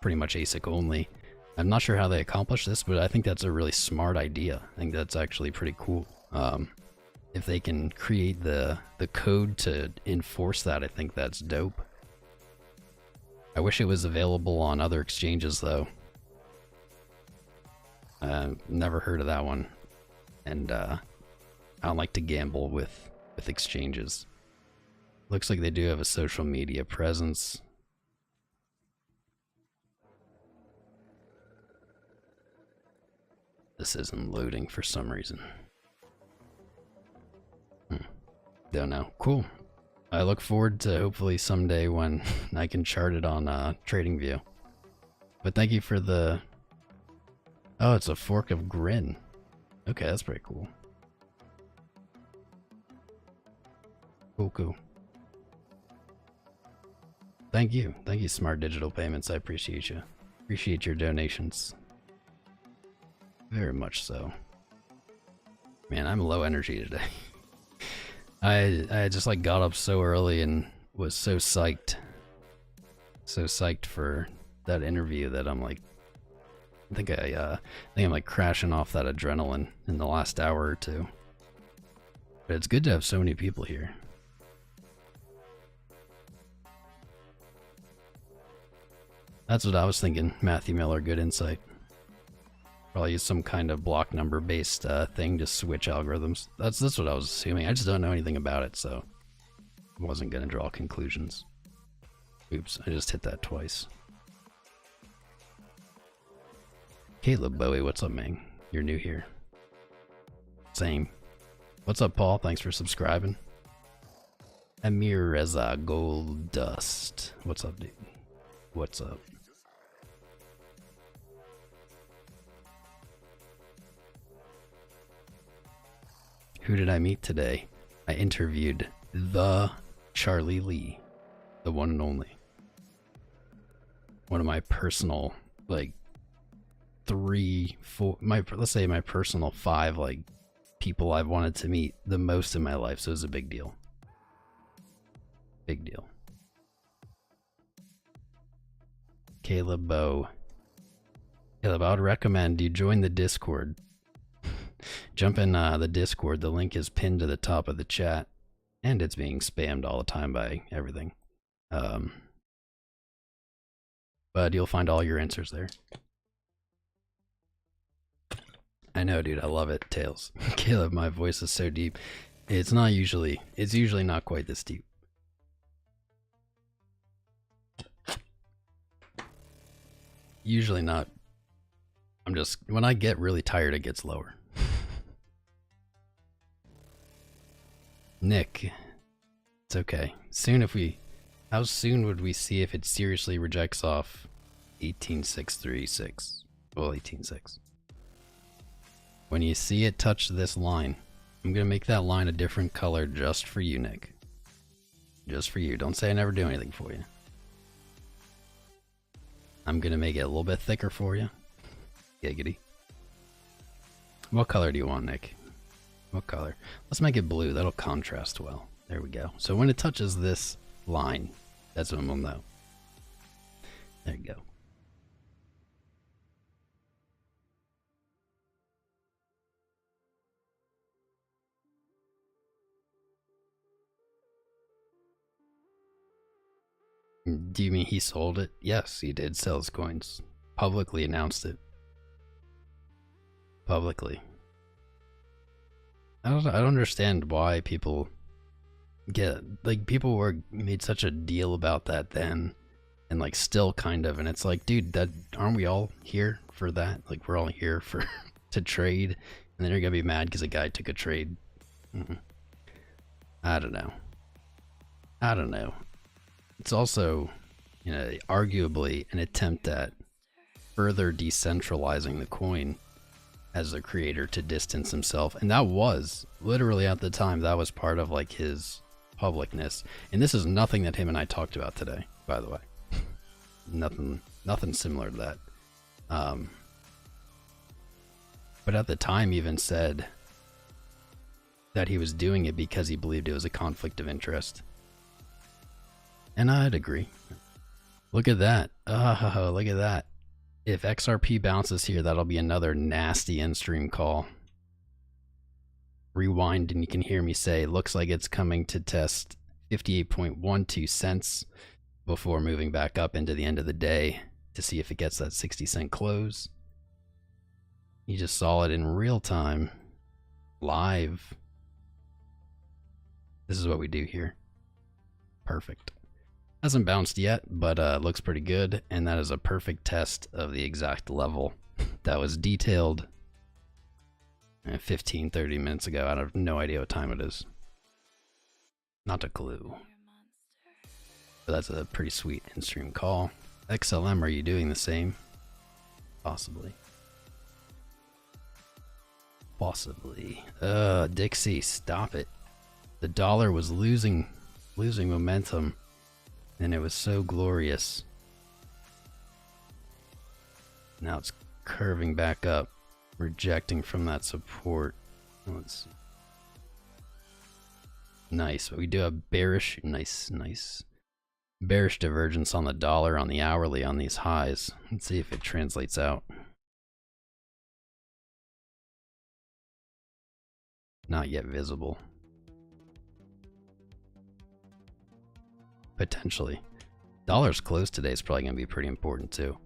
pretty much ASIC only. I'm not sure how they accomplish this, but I think that's a really smart idea. I think that's actually pretty cool. If they can create the code to enforce that, I think that's dope. I wish it was available on other exchanges though. Never heard of that one. And I don't like to gamble with exchanges. Looks like they do have a social media presence. This isn't loading for some reason. Don't know. Cool. I look forward to hopefully someday when I can chart it on TradingView. But thank you for the... Oh, it's a fork of Grin. Okay, that's pretty cool. Cool. Thank you, Smart Digital Payments. I appreciate you. Appreciate your donations. Very much so. Man, I'm low energy today. I just like got up so early and was so psyched. So psyched for that interview that I'm like, I think I'm like crashing off that adrenaline in the last hour or two. But it's good to have so many people here. That's what I was thinking, Matthew Miller, good insight. Probably use some kind of block number based thing to switch algorithms. That's what I was assuming. I just don't know anything about it, so I wasn't gonna draw conclusions. Oops, I just hit that twice. Caleb Bowie, what's up, man? You're new here. Same. What's up, Paul? Thanks for subscribing. Amir Reza Gold Dust. What's up, dude? What's up? Who did I meet today? I interviewed the Charlie Lee, the one and only. One of my personal, like, let's say my personal 5, like, people I've wanted to meet the most in my life, so it was a big deal. Big deal. Caleb Bow. Caleb, I would recommend you join the Discord. Jump in the Discord. The link is pinned to the top of the chat, and it's being spammed all the time by everything. But you'll find all your answers there. I know, dude. I love it. Tails. Caleb, my voice is so deep. It's usually not quite this deep. Usually not. When I get really tired, it gets lower. Nick, it's okay. How soon would we see if it seriously rejects off 18636? Well, 186. When you see it touch this line, I'm gonna make that line a different color just for you, Nick. Just for you. Don't say I never do anything for you. I'm gonna make it a little bit thicker for you. Giggity. What color do you want, Nick? What color? Let's make it blue. That'll contrast well. There we go. So when it touches this line, that's when we'll know. There you go. Do you mean he sold it? Yes, he did sell his coins. Publicly announced it. Publicly. I don't understand why people made such a deal about that then, and like still kind of, and it's like, dude, aren't we all here for that? Like, we're all here for to trade, and then you're gonna be mad because a guy took a trade. I don't know. It's also, arguably an attempt at further decentralizing the coin as a creator to distance himself, and that was literally at the time that was part of like his publicness. And this is nothing that him and I talked about today, by the way. nothing similar to that. But at the time even said that he was doing it because he believed it was a conflict of interest. And I'd agree. Look at that. Oh, look at that. If XRP bounces here, that'll be another nasty in-stream call. Rewind and you can hear me say, looks like it's coming to test 58.12 cents before moving back up into the end of the day to see if it gets that 60-cent close. You just saw it in real time, live. This is what we do here. Perfect. Hasn't bounced yet, but looks pretty good, and that is a perfect test of the exact level that was detailed 15-30 minutes ago. I have no idea what time it is. Not a clue. But that's a pretty sweet in-stream call. XLM, are you doing the same? Possibly. Possibly. Dixie, stop it. The dollar was losing momentum, and it was so glorious. Now it's curving back up, rejecting from that support. Let's see. Nice. We do have bearish, nice. Bearish divergence on the dollar, on the hourly, on these highs. Let's see if it translates out. Not yet visible. Potentially. Dollar's close today is probably going to be pretty important too.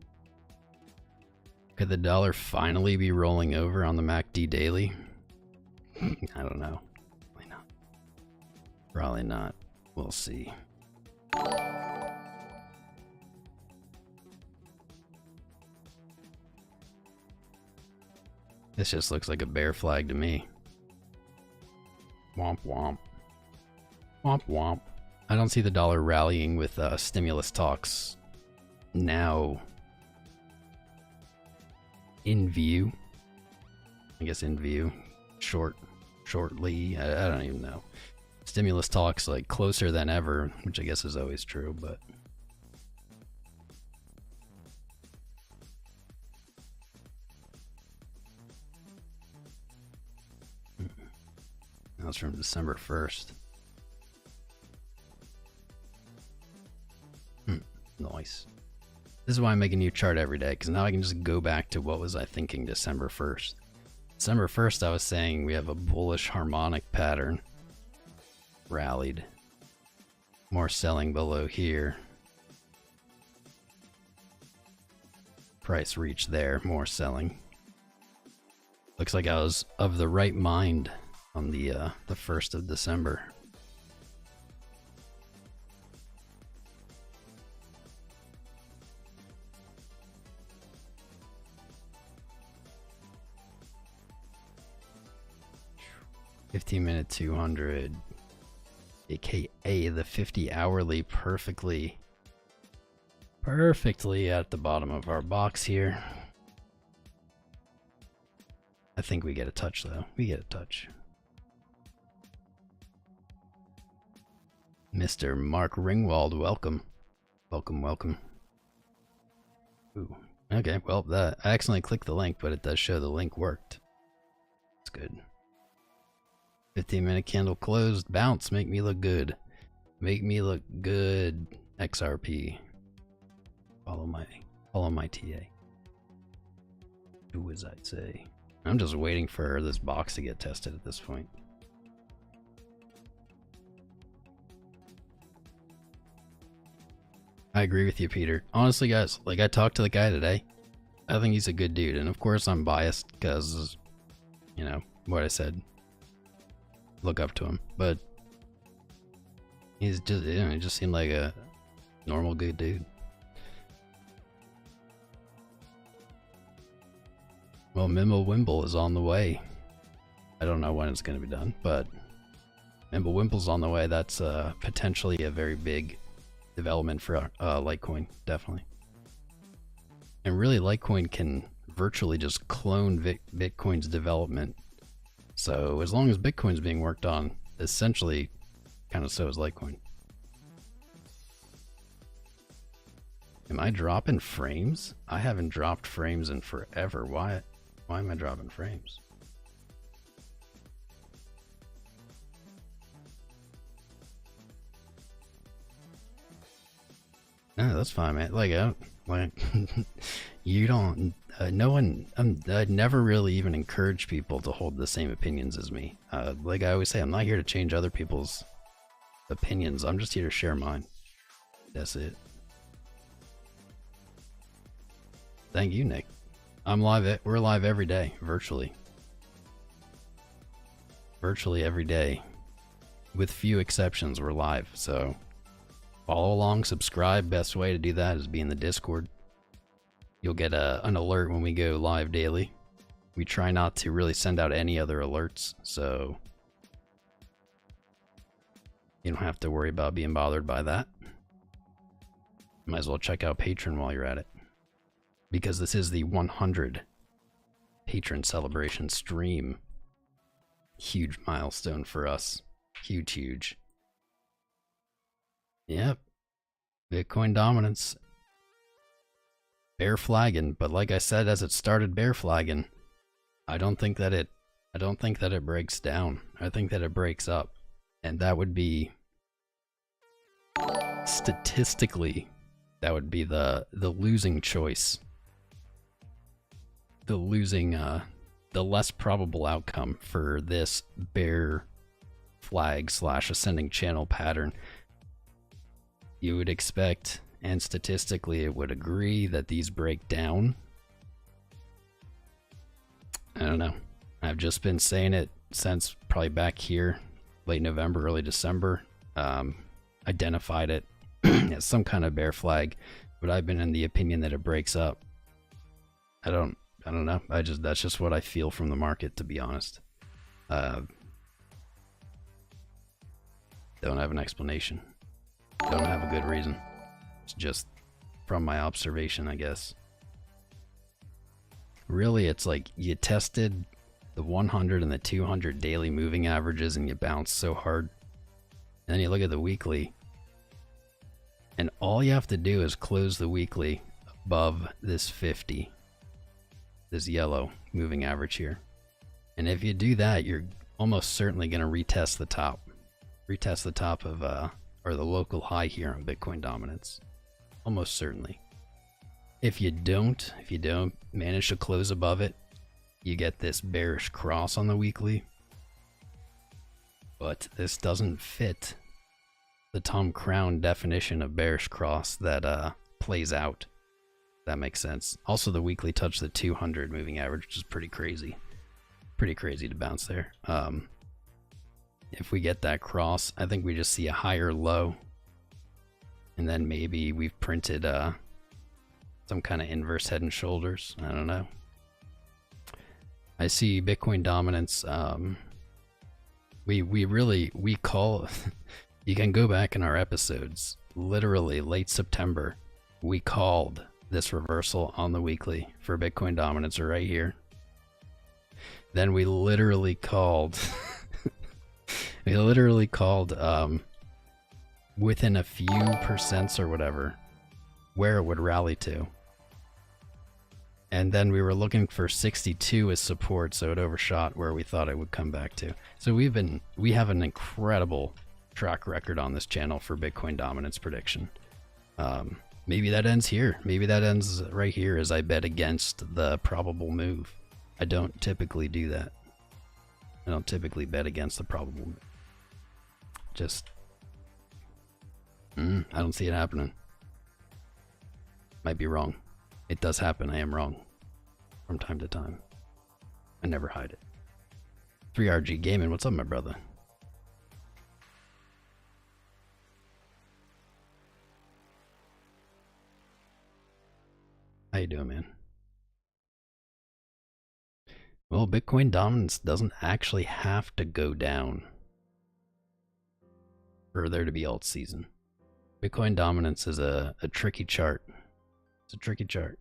Could the dollar finally be rolling over on the MACD daily? I don't know. Probably not. Probably not. We'll see. This just looks like a bear flag to me. Womp womp. Womp womp. I don't see the dollar rallying with stimulus talks now in view. I guess in view. Shortly. I don't even know. Stimulus talks like closer than ever, which I guess is always true, but that was from December 1st. Nice. This is why I make a new chart every day, because now I can just go back to what was I thinking December 1st. December 1st I was saying we have a bullish harmonic pattern. Rallied. More selling below here. Price reached there, more selling. Looks like I was of the right mind on the 1st of December. $15-minute 200, aka the 50 hourly, perfectly at the bottom of our box here. I think we get a touch though. We get a touch. Mr. Mark Ringwald, welcome. Welcome. Ooh. Okay, well, I accidentally clicked the link, but it does show the link worked. That's good. 15-minute candle closed. Bounce. Make me look good. Make me look good. XRP. Follow my TA. Do as I say. I'm just waiting for this box to get tested at this point. I agree with you, Peter. Honestly, guys, like I talked to the guy today. I think he's a good dude, and of course I'm biased because, you know, what I said. Look up to him, but he's just, you know, he just seemed like a normal good dude. Well, Mimblewimble is on the way. I don't know when it's going to be done, but Mimblewimble's on the way. That's potentially a very big development for Litecoin, definitely. And really, Litecoin can virtually just clone Bitcoin's development. So as long as Bitcoin's being worked on, essentially, kind of so is Litecoin. Am I dropping frames? I haven't dropped frames in forever. Why am I dropping frames? No, that's fine, man. Like, you don't. No one. I'd never really even encourage people to hold the same opinions as me. Like I always say, I'm not here to change other people's opinions. I'm just here to share mine. That's it. Thank you, Nick. I'm live. We're live every day, virtually. Virtually every day, with few exceptions. We're live. So Follow along, subscribe. Best way to do that is be in the Discord. You'll get an alert when we go live daily. We try not to really send out any other alerts, so you don't have to worry about being bothered by that. Might as well check out Patreon while you're at it, because this is the 100 patron celebration stream. Huge milestone for us. Huge, huge. Yep. Bitcoin dominance. Bear flagging, but like I said, as it started bear flagging, I don't think that it breaks down. I think that it breaks up. And that would be, statistically, that would be the losing choice. The less probable outcome for this bear flag / ascending channel pattern. You would expect, and statistically it would agree, that these break down. I don't know. I've just been saying it since probably back here, late November, early December. Identified it as some kind of bear flag, but I've been in the opinion that it breaks up. I don't know. That's just what I feel from the market, to be honest. Don't have an explanation. Don't have a good reason. It's just from my observation, I guess. Really, it's like you tested the 100 and the 200 daily moving averages and you bounced so hard. And then you look at the weekly, and all you have to do is close the weekly above this 50. This yellow moving average here. And if you do that, you're almost certainly going to retest the top. Retest the top of, or the local high here on Bitcoin dominance. Almost certainly. If you don't manage to close above it, you get this bearish cross on the weekly. But this doesn't fit the Tom Crown definition of bearish cross that plays out. That makes sense. Also, the weekly touched the 200 moving average, which is pretty crazy. Pretty crazy to bounce there. If we get that cross, I think we just see a higher low. And then maybe we've printed some kind of inverse head and shoulders. I don't know. I see Bitcoin dominance. We call... You can go back in our episodes. Literally, late September, we called this reversal on the weekly for Bitcoin dominance right here. Then we literally called... we literally called within a few percents or whatever where it would rally to. And then we were looking for 62 as support, so it overshot where we thought it would come back to. So we have an incredible track record on this channel for Bitcoin dominance prediction. Maybe that ends here. Maybe that ends right here as I bet against the probable move. I don't typically do that. I don't typically bet against the probable move. Just, I don't see it happening. Might be wrong. It does happen. I am wrong from time to time. I never hide it. 3RG Gaming, what's up, my brother? How you doing, man? Well, Bitcoin dominance doesn't actually have to go down for there to be alt season. Bitcoin dominance is a tricky chart. It's a tricky chart.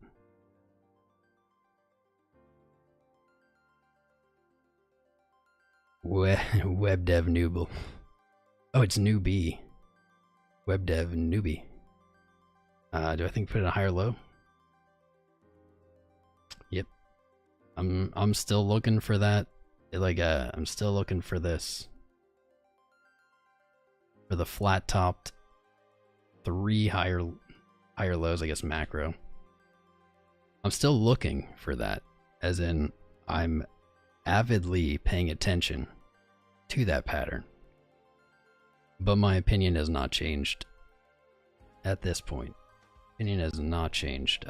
Web dev nooble. Oh, it's newbie. Web dev newbie. Do I think put it a higher low? Yep. I'm still looking for that. Like I'm still looking for this. For the flat topped 3 higher lows, I guess macro. I'm still looking for that, as in I'm avidly paying attention to that pattern. But my opinion has not changed at this point. Opinion has not changed.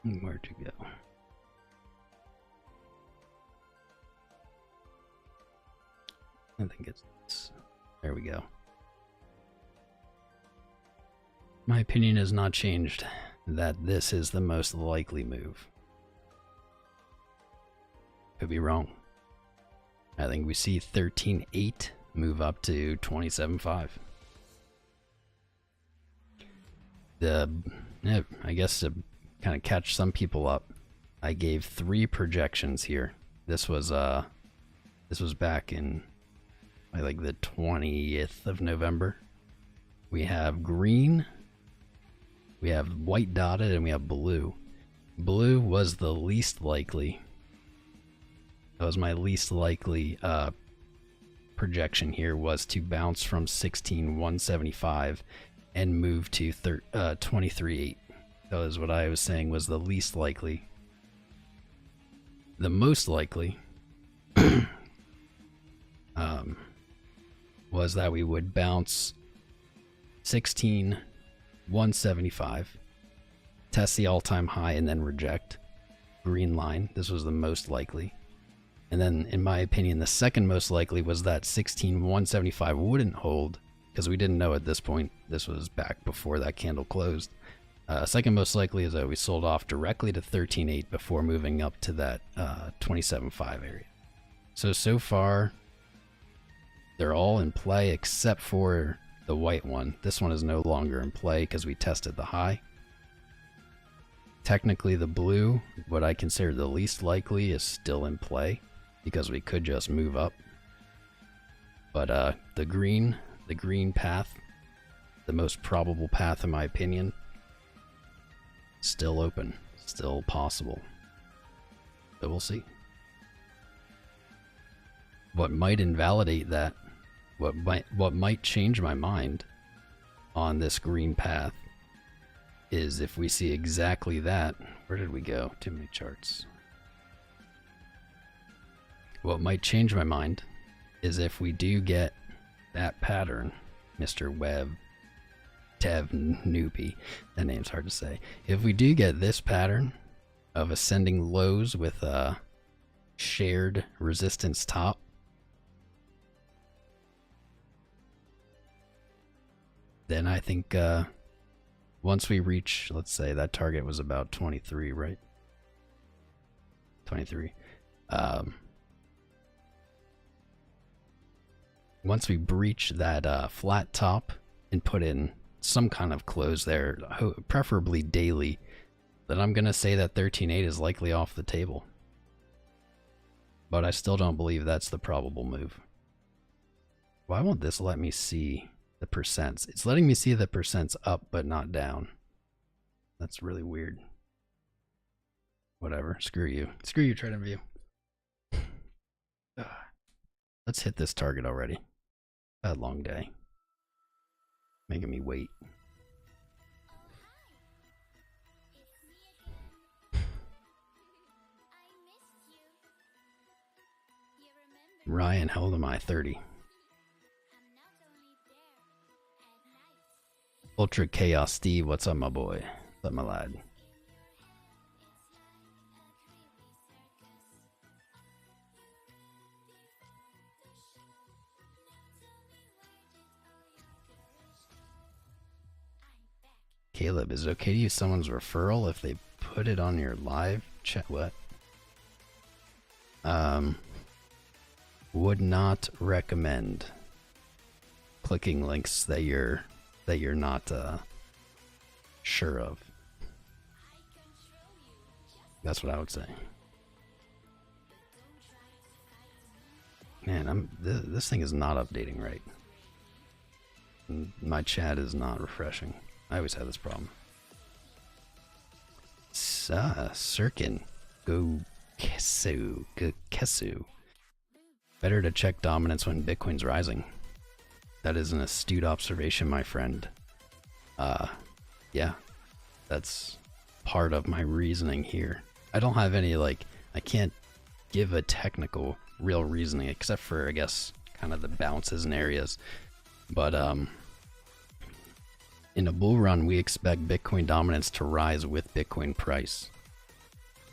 Where to go? I think it's there we go. My opinion has not changed that this is the most likely move. Could be wrong. I think we see 13.8 move up to 27.5. I guess to kind of catch some people up, I gave 3 projections here. This was back in like the 20th of November. We have green, we have white dotted, and we have blue. Blue was the least likely. That was my least likely projection here, was to bounce from 16,175 and move to 23.8. That was what I was saying was the least likely. The most likely was that we would bounce 16,175, test the all-time high, and then reject. Green line. This was the most likely. And then, in my opinion, the second most likely was that 16,175 wouldn't hold, because we didn't know at this point. This was back before that candle closed. Second most likely is that we sold off directly to 13.8 before moving up to that 27.5 area. So far, they're all in play except for the white one. This one is no longer in play because we tested the high. Technically, the blue, what I consider the least likely, is still in play because we could just move up. But the green path, the most probable path in my opinion, still open, still possible. But we'll see. What might invalidate that, what might change my mind on this green path, is if we see exactly that. Where did we go? Too many charts. What might change my mind is if we do get that pattern, Mr. Webb, Tev Newbie, that name's hard to say. If we do get this pattern of ascending lows with a shared resistance top, then I think once we reach, let's say that target was about 23, right? 23. Once we breach that flat top and put in some kind of close there, preferably daily, then I'm going to say that 13.8 is likely off the table. But I still don't believe that's the probable move. Why won't this let me see the percents? It's letting me see the percents up but not down. That's really weird. Whatever, screw you. Screw you, TradingView. Let's hit this target already. Had a long day. Making me wait. Ryan, how old am I? 30. Ultra Chaos Steve, what's up, my boy? What's up, my lad? Caleb, is it okay to use someone's referral if they put it on your live chat? What? Would not recommend clicking links that you're not sure of. That's what I would say. Man, this thing is not updating right. My chat is not refreshing. I always have this problem. Sirkin. Go Kesu. Better to check dominance when Bitcoin's rising. That is an astute observation, my friend. Yeah. That's part of my reasoning here. I don't have any, I can't give a technical, real reasoning, except for, I guess, kind of the bounces and areas. But, in a bull run, we expect Bitcoin dominance to rise with Bitcoin price.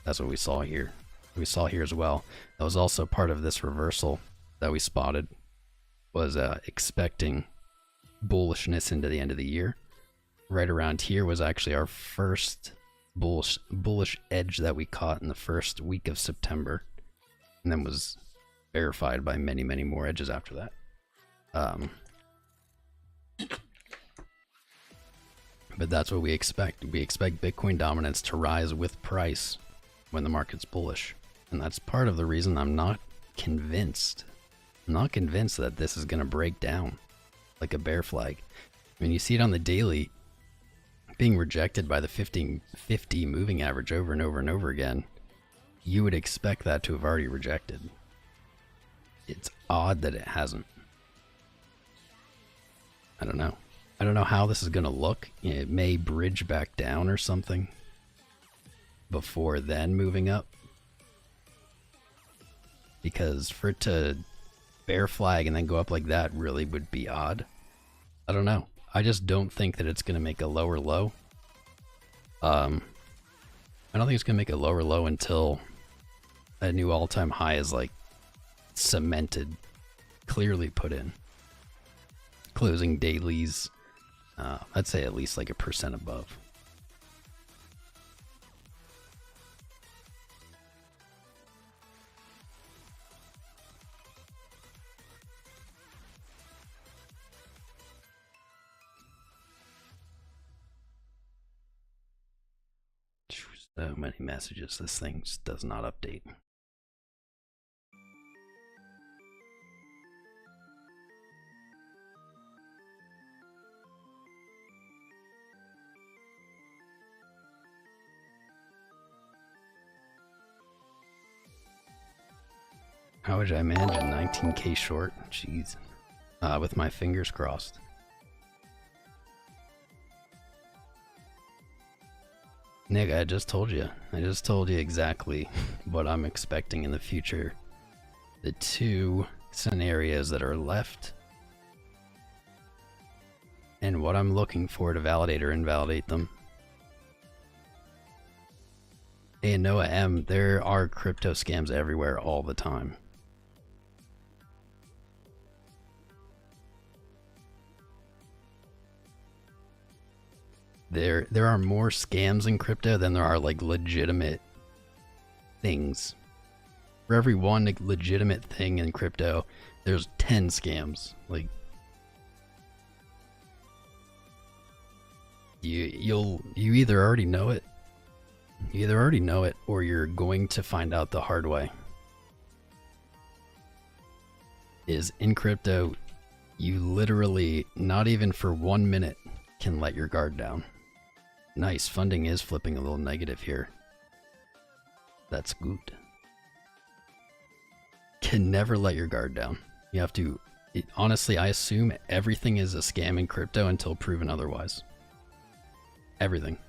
That's what we saw here. We saw here as well. That was also part of this reversal that we spotted. was expecting bullishness into the end of the year. Right around here was actually our first bullish edge that we caught in the first week of September, and then was verified by many more edges after that. But that's what we expect. We expect Bitcoin dominance to rise with price when the market's bullish. And that's part of the reason I'm not convinced. I'm not convinced that this is going to break down like a bear flag. I mean, you see it on the daily being rejected by the 50 moving average over and over and over again. You would expect that to have already rejected. It's odd that it hasn't. I don't know. I don't know how this is going to look. It may bridge back down or something before then moving up. Because for it to bear flag and then go up like that really would be odd. I don't know. I just don't think that it's going to make a lower low. I don't think it's going to make a lower low until a new all-time high is like cemented, clearly put in. Closing dailies, I'd say at least like 1% above. So many messages, this thing just does not update. How would I manage a 19k short? Jeez. With my fingers crossed. Nick, I just told you. I just told you exactly what I'm expecting in the future. The two scenarios that are left. And what I'm looking for to validate or invalidate them. Hey, Noah M, there are crypto scams everywhere all the time. There are more scams in crypto than there are like legitimate things. For every one like, legitimate thing in crypto, there's 10 scams. Like you either already know it. You either already know it or you're going to find out the hard way. Is in crypto, you literally, not even for 1 minute, can let your guard down. Nice, funding is flipping a little negative here. That's good. Can never let your guard down. You have to, honestly, I assume everything is a scam in crypto until proven otherwise. Everything.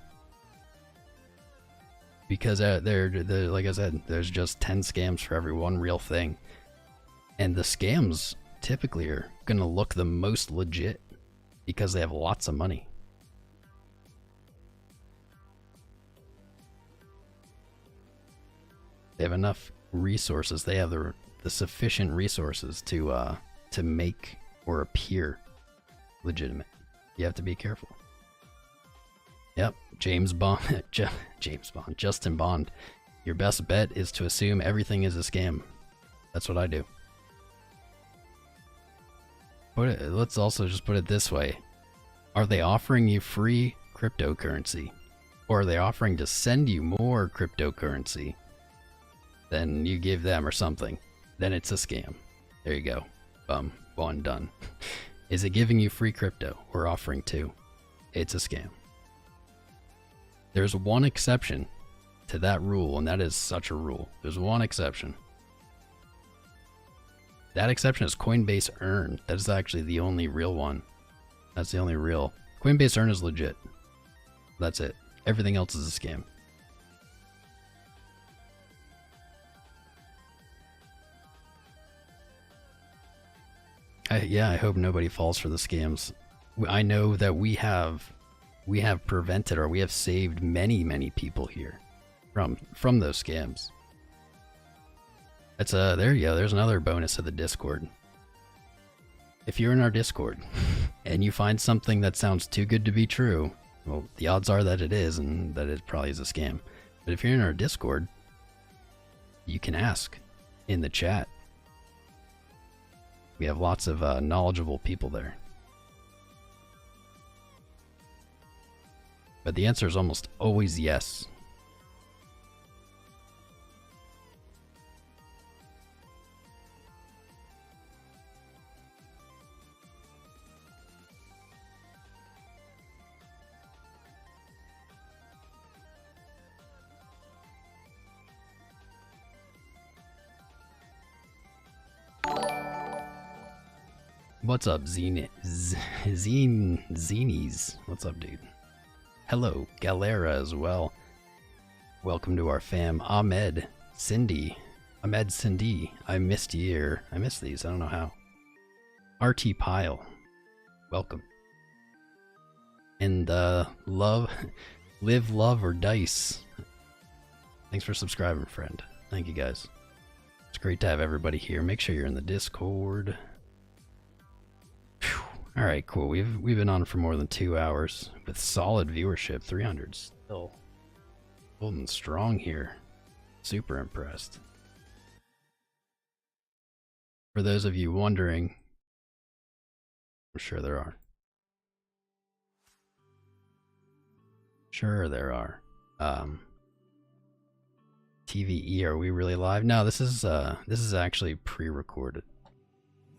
Because like I said, there's just 10 scams for every one real thing. And the scams typically are going to look the most legit because they have lots of money. They have enough resources. They have the sufficient resources to make or appear legitimate. You have to be careful. Yep, James Bond, Justin Bond. Your best bet is to assume everything is a scam. That's what I do. Let's also just put it this way. Are they offering you free cryptocurrency? Or are they offering to send you more cryptocurrency than you give them or something? Then it's a scam. There you go. One done. Is it giving you free crypto or offering to? It's a scam. There's one exception to that rule, and that is such a rule. There's one exception. That exception is Coinbase Earn. That is actually the only real one. That's the only real. Coinbase Earn is legit. That's it. Everything else is a scam. Yeah, I hope nobody falls for the scams. I know that we have prevented, or we have saved many people here from those scams. That's there you go. There's another bonus of the Discord. if you're in our Discord and you find something that sounds too good to be true, well, the odds are that it is and that it probably is a scam. But if you're in our Discord, you can ask in the chat. We have lots of knowledgeable people there. But the answer is almost always yes. What's up, Zenies? What's up, dude? Hello, Galera as well. Welcome to our fam. Ahmed Cindy. I missed these. I don't know how. RT Pile. Welcome. And live, love, or dice. Thanks for subscribing, friend. Thank you, guys. It's great to have everybody here. Make sure you're in the Discord. All right, cool. We've been on for more than 2 hours with solid viewership. 300 still holding strong here. Super impressed. For those of you wondering, I'm sure there are. Sure there are. TVE, are we really live? No, this is actually pre-recorded.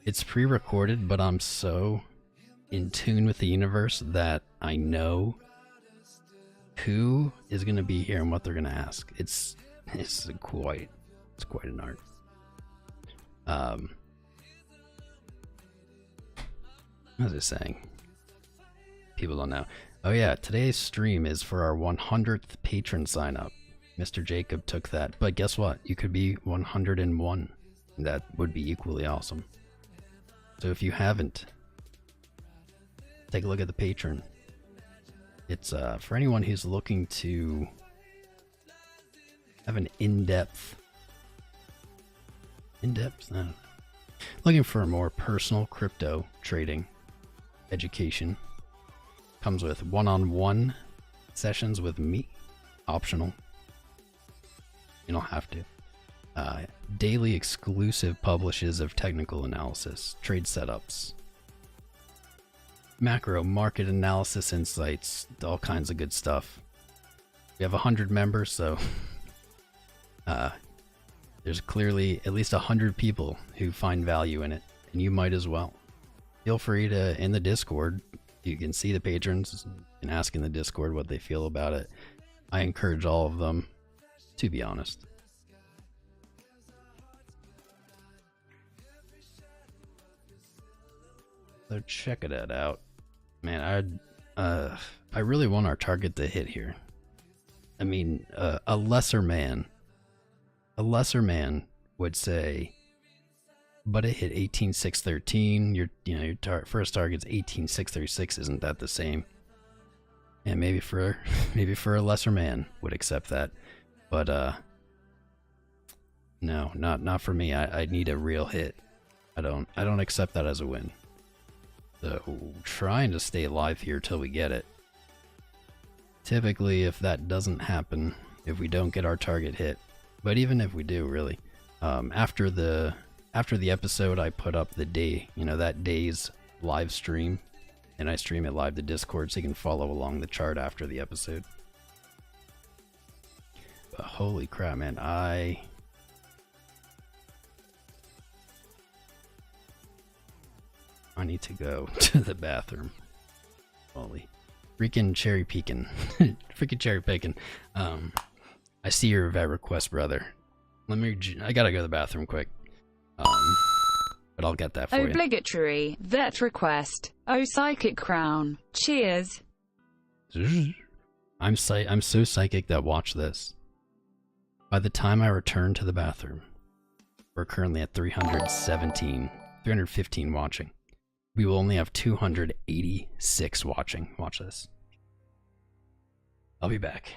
It's pre-recorded, but I'm so in tune with the universe that I know who is going to be here and what they're going to ask. It's quite an art. What was I saying? People don't know. Oh yeah, today's stream is for our 100th patron sign up. Mr. Jacob took that, but guess what? You could be 101. That would be equally awesome. So if you haven't, take a look at the patron. It's for anyone who's looking to have an in-depth, looking for a more personal crypto trading education. Comes with one-on-one sessions with me, optional. You don't have to. Daily exclusive publishes of technical analysis, trade setups, macro market analysis insights, all kinds of good stuff. We have 100 members, so there's clearly at least 100 people who find value in it, and you might as well. Feel free to, in the Discord, you can see the patrons and ask in the Discord what they feel about it. I encourage all of them, to be honest. So check it out. Man, I really want our target to hit here. I mean, a lesser man would say, but it hit 18,613. Your first target's 18,636. Isn't that the same? And maybe for a lesser man would accept that, but no, not for me. I need a real hit. I don't accept that as a win. So trying to stay alive here till we get it. Typically, if that doesn't happen, if we don't get our target hit, but even if we do, really, after the episode, I put up the day, that day's live stream, and I stream it live to Discord, so you can follow along the chart after the episode. But holy crap, man, I need to go to the bathroom. Holy. Freaking cherry picking. Freaking cherry picking. I see your vet request, brother. I gotta go to the bathroom quick. But I'll get that for you. Obligatory vet request. Oh, psychic crown. Cheers. I'm so psychic that watch this. By the time I return to the bathroom, we're currently at 315 watching. We will only have 286 watching. Watch this. I'll be back.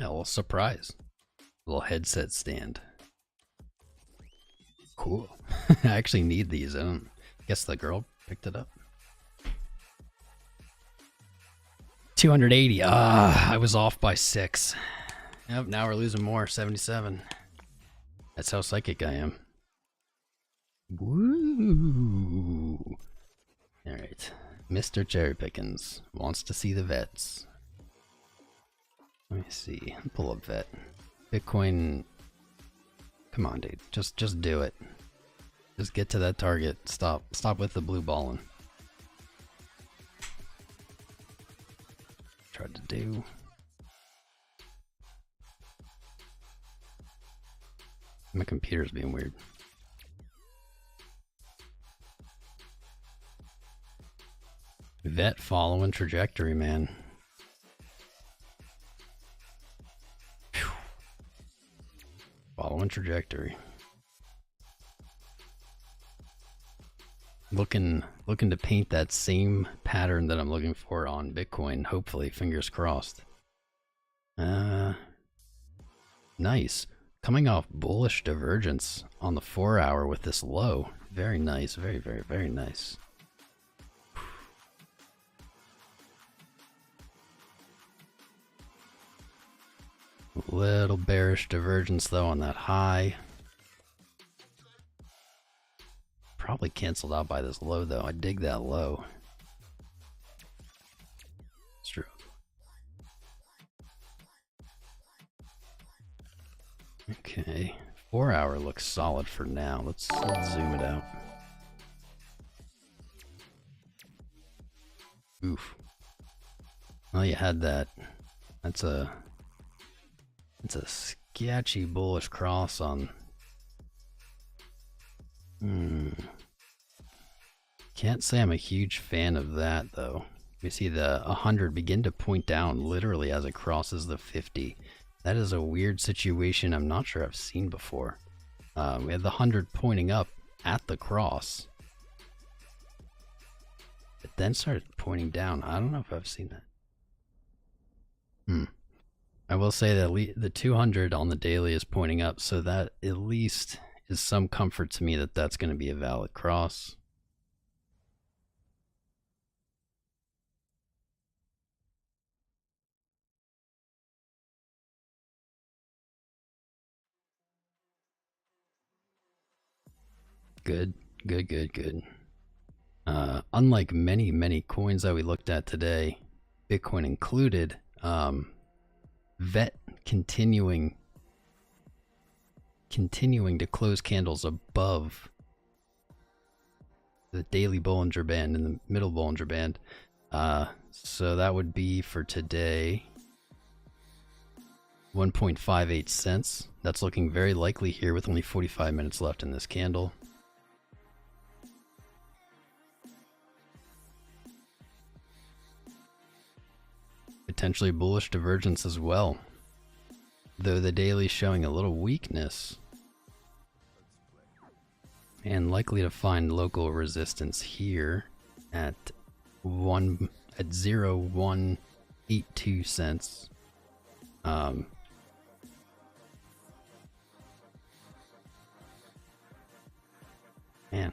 A little surprise. A little headset stand. Cool. I actually need these. I don't guess the girl picked it up. 280. I was off by 6. Yep, now we're losing more. 77. That's how psychic I am. Woo! Alright. Mr. Cherry Pickens wants to see the vets. Let me see. Pull up vet. Bitcoin. Come on, dude. Just do it. Just get to that target. Stop with the blue balling. Tried to do. My computer's being weird. Vet following trajectory, man. Whew. Following trajectory. Looking to paint that same pattern that I'm looking for on Bitcoin. Hopefully, fingers crossed. Nice. Coming off bullish divergence on the 4-hour with this low. Very nice. Very, very, very nice. Little bearish divergence though on that high. Probably canceled out by this low though. I dig that low. It's true. Okay. 4-hour looks solid for now. Let's zoom it out. Oof. Well, you had that. It's a sketchy bullish cross on. Can't say I'm a huge fan of that though. We see the 100 begin to point down literally as it crosses the 50. That is a weird situation I'm not sure I've seen before. We had the 100 pointing up at the cross. It then started pointing down. I don't know if I've seen that. I will say that the 200 on the daily is pointing up, so that at least is some comfort to me that that's going to be a valid cross. Good. Unlike many coins that we looked at today, Bitcoin included, VET continuing to close candles above the daily Bollinger Band and the middle Bollinger Band. So that would be for today 1.58 cents. That's looking very likely here with only 45 minutes left in this candle. Potentially bullish divergence as well, though the daily showing a little weakness and likely to find local resistance here at 0.182 cents. Man.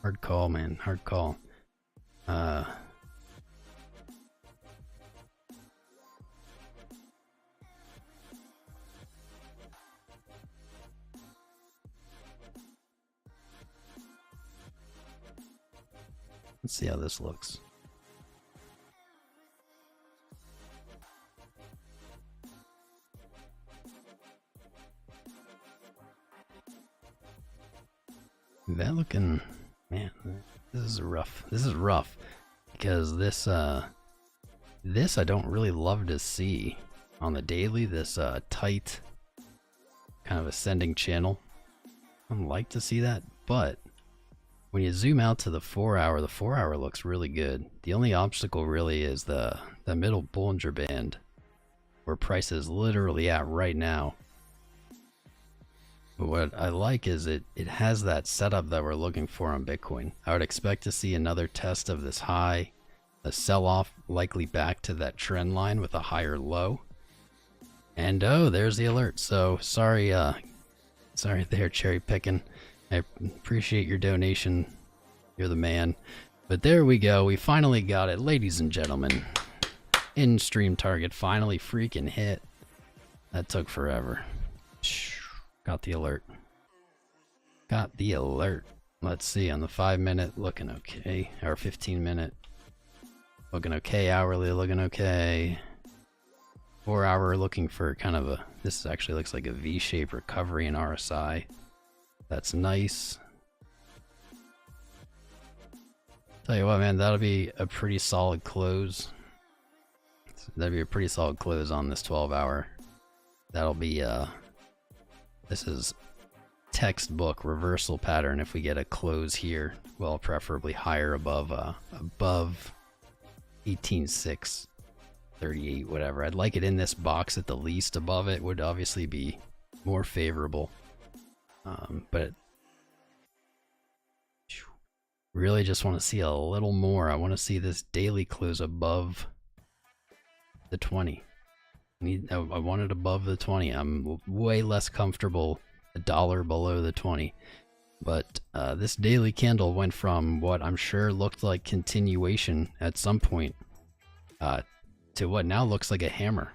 Hard call, man. Hard call. Let's see how this looks. That looking, man, this is rough. This is rough because this I don't really love to see on the daily. This tight kind of ascending channel. I don't like to see that, but when you zoom out to the 4-hour, the 4-hour looks really good. The only obstacle really is the middle Bollinger Band, where price is literally at right now. But what I like is it has that setup that we're looking for on Bitcoin. I would expect to see another test of this high, a sell-off likely back to that trend line with a higher low. And oh, there's the alert. So sorry there, cherry picking. I appreciate your donation. You're the man. But there we go. We finally got it, ladies and gentlemen. In-stream target finally freaking hit. That took forever. Got the alert. Got the alert. Let's see, on the 5-minute, looking okay. Or 15-minute. Looking okay. Hourly, looking okay. 4-hour, looking for kind of a... This actually looks like a V-shaped recovery in RSI. That's nice. Tell you what, man, that'll be a pretty solid close. That'd be a pretty solid close on this 12-hour. That'll be, this is textbook reversal pattern if we get a close here. Well, preferably higher above 18.6, 38, whatever. I'd like it in this box at the least. Above it would obviously be more favorable. But really just want to see a little more. I want to see this daily close above the 20. I want it above the 20. I'm way less comfortable $1 below the 20. But this daily candle went from what I'm sure looked like continuation at some point to what now looks like a hammer.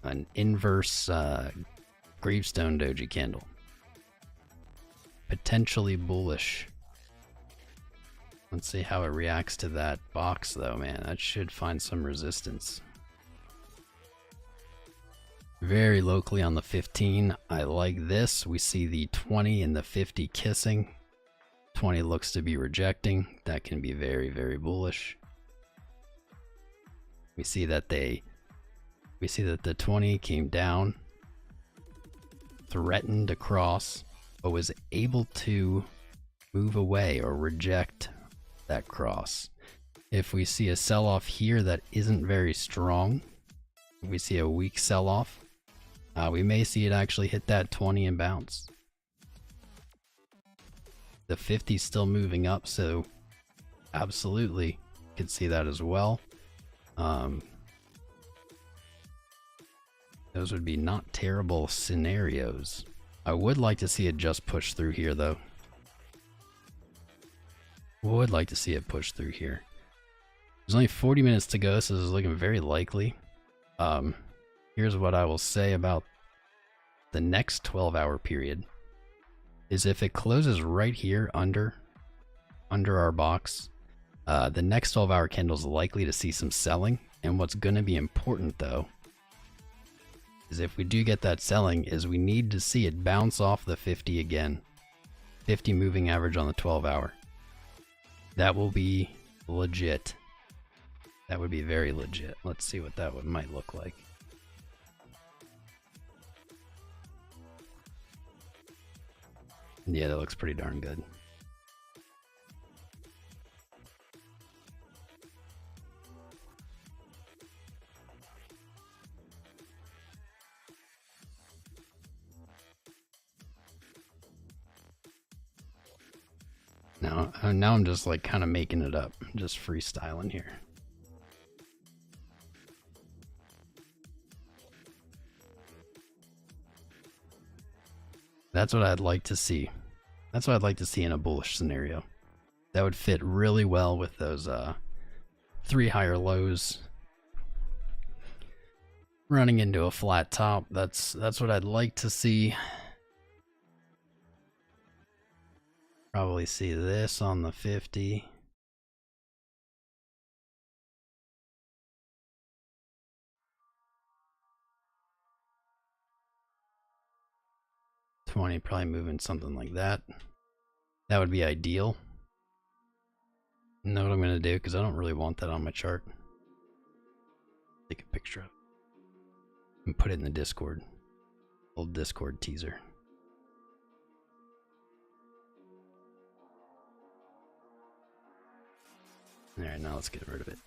An inverse gravestone doji candle. Potentially bullish. Let's see how it reacts to that box though, man. That should find some resistance. Very locally on the 15. I like this. We see the 20 and the 50 kissing. 20 looks to be rejecting. That can be very, very bullish. We see that the 20 came down, threatened to cross, but was able to move away or reject that cross. If we see a sell-off here that isn't very strong, if we see a weak sell-off, we may see it actually hit that 20 and bounce. The 50 is still moving up, so absolutely could see that as well. Those would be not terrible scenarios. I would like to see it just push through here though. Would like to see it push through here. There's only 40 minutes to go, so this is looking very likely. Here's what I will say about the next 12-hour period. Is if it closes right here under our box, the next 12-hour candle is likely to see some selling. And what's going to be important though, is if we do get that selling, is we need to see it bounce off the 50 again. 50 moving average on the 12-hour. That will be legit. That would be very legit. Let's see what that might look like. Yeah, that looks pretty darn good. Now I'm just like kind of making it up, just freestyling here. That's what I'd like to see. That's what I'd like to see in a bullish scenario. That would fit really well with those 3 higher lows running into a flat top. That's what I'd like to see. Probably see this on the 50. Probably moving something like that. That would be ideal. You know what I'm going to do, because I don't really want that on my chart. Take a picture of it and put it in the Discord. Old Discord teaser. Alright, now let's get rid of it.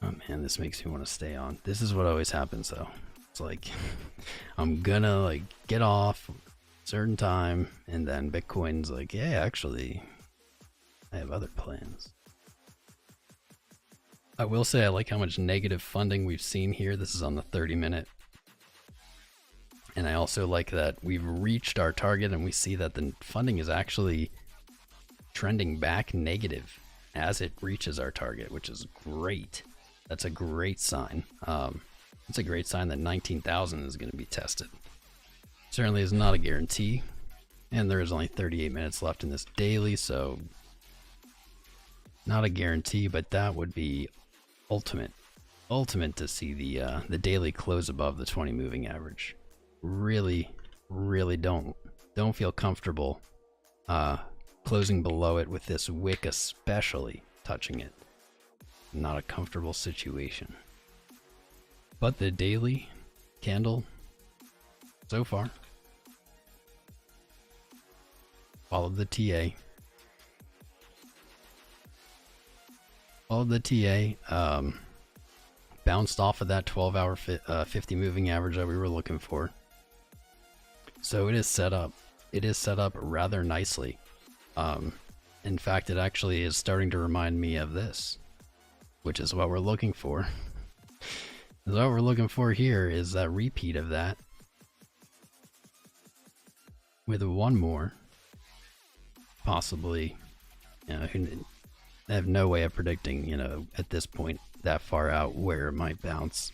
Oh man. man, this makes me want to stay on. This is what always happens though. It's like I'm gonna like get off a certain time, and then Bitcoin's like, yeah, actually, I have other plans. I will say I like how much negative funding we've seen here. This is on the 30-minute. And I also like that we've reached our target and we see that the funding is actually trending back negative as it reaches our target, which is great. That's a great sign. It's a great sign that 19,000 is going to be tested. Certainly is not a guarantee. And there is only 38 minutes left in this daily, so not a guarantee, but that would be ultimate to see the daily close above the 20 moving average. Really don't feel comfortable closing below it with this wick, especially touching it. Not a comfortable situation. But the daily candle so far followed the TA. Bounced off of that 12-hour 50 moving average that we were looking for. So it is set up. It is set up rather nicely. In fact, it actually is starting to remind me of this, which is what we're looking for. What we're looking for here is that repeat of that with one more, possibly. You know, I have no way of predicting, you know, at this point that far out where it might bounce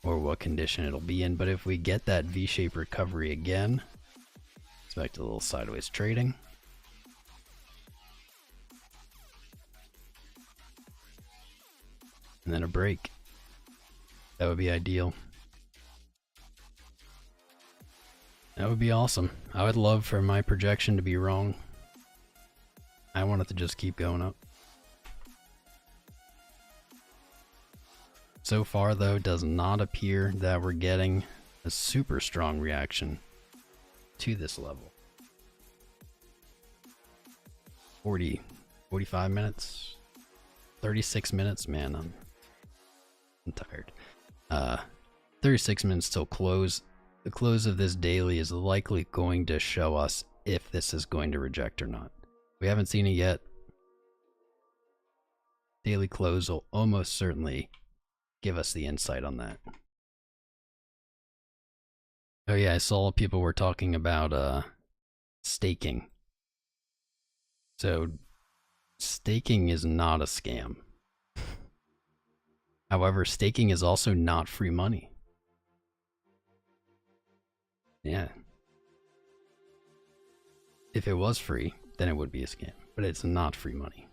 or what condition it'll be in. But if we get that V-shaped recovery again, expect a little sideways trading. And then a break. That would be ideal. That would be awesome. I would love for my projection to be wrong. I want it to just keep going up. So far, though, it does not appear that we're getting a super strong reaction to this level. 45 minutes, 36 minutes, man, I'm tired. 36 minutes till close. The close of this daily is likely going to show us if this is going to reject or not. We haven't seen it yet. Daily close will almost certainly give us the insight on that. Oh yeah, I saw people were talking about staking. So staking is not a scam. However, staking is also not free money. Yeah. If it was free, then it would be a scam, but it's not free money.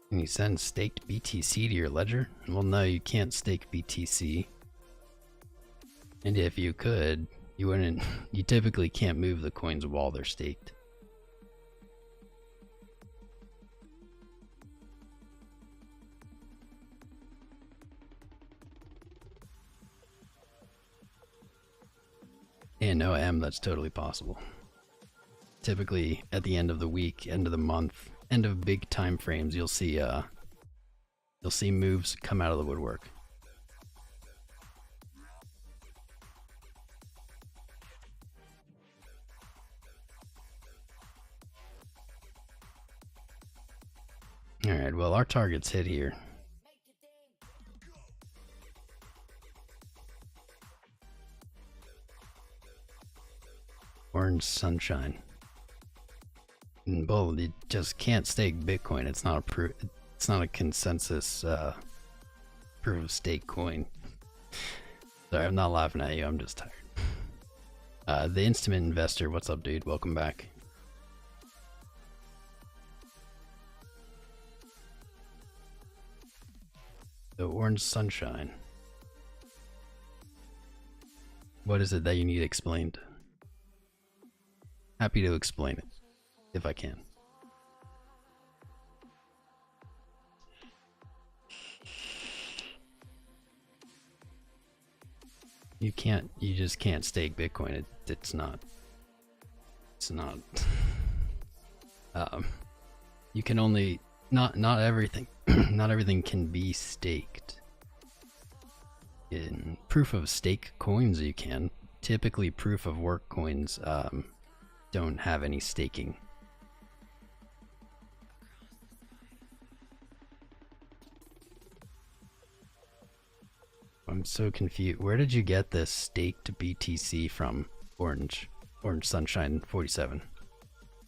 Can you send staked BTC to your ledger? Well, no, you can't stake BTC. And if you could, you wouldn't. You typically can't move the coins while they're staked. And no, that's totally possible. Typically, at the end of the week, end of the month, end of big time frames, you'll see moves come out of the woodwork. All right, well, our target's hit here. Orange sunshine. And bull, you just can't stake Bitcoin. It's not a consensus proof of stake coin. Sorry, I'm not laughing at you. I'm just tired. The Instrument Investor, what's up, dude? Welcome back. The orange sunshine. What is it that you need explained? Happy to explain it, if I can. You just can't stake Bitcoin. It's not. You can only, not everything, not everything can be staked. In proof of stake coins you can. Typically proof of work coins don't have any staking. I'm so confused. Where did you get this staked BTC from, Orange Sunshine 47?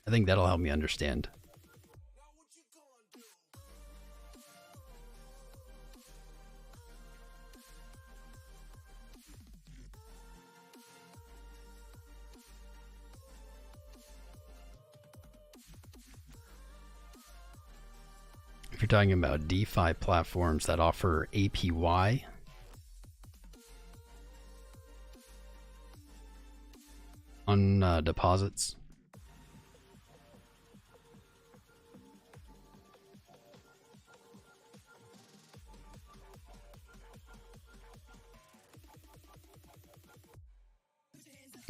I think that'll help me understand. If you're talking about DeFi platforms that offer APY, on deposits.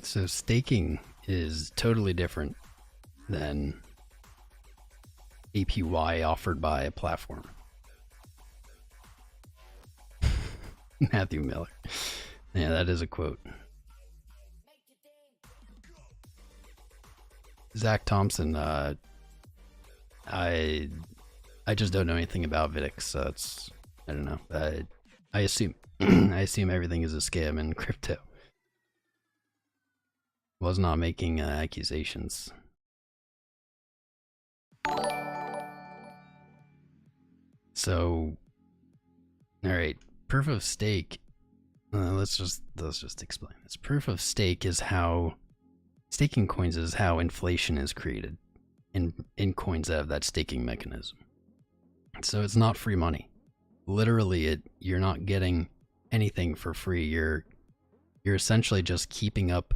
So staking is totally different than APY offered by a platform. Matthew Miller. Yeah, that is a quote. Zach Thompson, I just don't know anything about Vitix, so it's, I don't know. I assume I assume everything is a scam in crypto. Was not making accusations. So, all right, proof of stake. Let's just explain this. Proof of stake is how staking coins is how inflation is created in coins that have that staking mechanism. So it's not free money. Literally, you're not getting anything for free. You're essentially just keeping up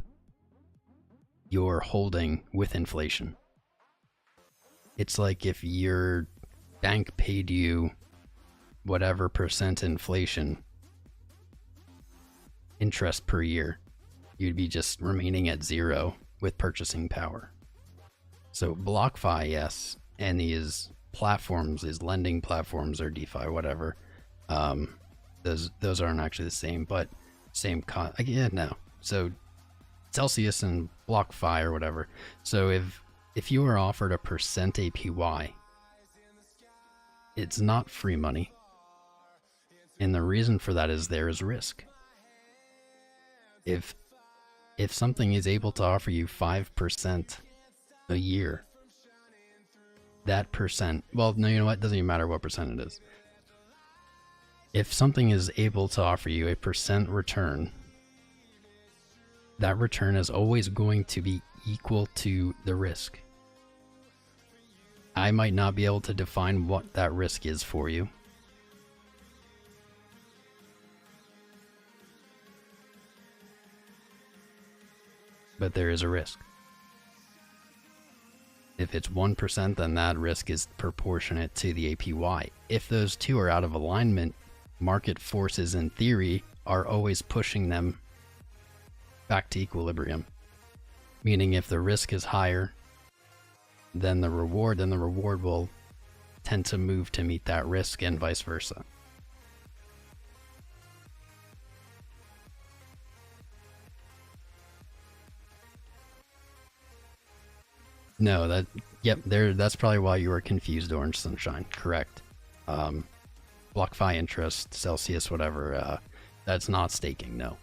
your holding with inflation. It's like if your bank paid you whatever percent inflation interest per year, you'd be just remaining at zero with purchasing power. So BlockFi, yes, and these platforms, these lending platforms or DeFi, whatever, those aren't actually the same, but same yeah, no. So Celsius and BlockFi or whatever. So if you are offered a percent APY, it's not free money. And the reason for that is there is risk. If something is able to offer you 5% a year, that percent, well, no, you know what? Doesn't even matter what percent it is. If something is able to offer you a percent return, that return is always going to be equal to the risk. I might not be able to define what that risk is for you. But there is a risk. If it's 1%, then that risk is proportionate to the APY. If those two are out of alignment, market forces in theory are always pushing them back to equilibrium. Meaning if the risk is higher than the reward, then the reward will tend to move to meet that risk and vice versa. No, that's probably why you were confused, Orange Sunshine. Correct. BlockFi interest, Celsius, whatever, that's not staking, no.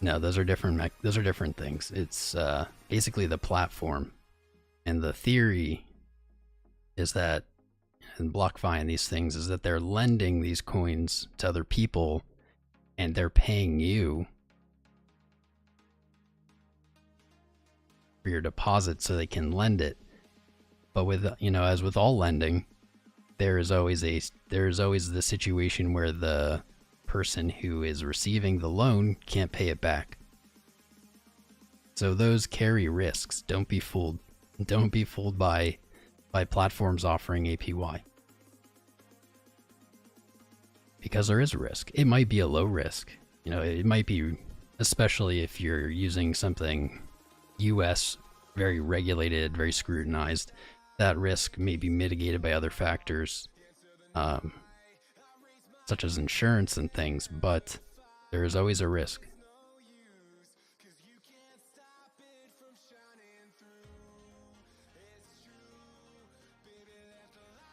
No, those are different things. It's basically the platform. And the theory is that, in BlockFi and these things, is that they're lending these coins to other people and they're paying you for your deposit so they can lend it. But with, as with all lending, there is always the situation where the person who is receiving the loan can't pay it back. So those carry risks. Don't be fooled. Don't be fooled by platforms offering APY. because there is a risk. It might be a low risk. You know, it might be, especially if you're using something US, very regulated, very scrutinized, that risk may be mitigated by other factors, such as insurance and things, but there is always a risk.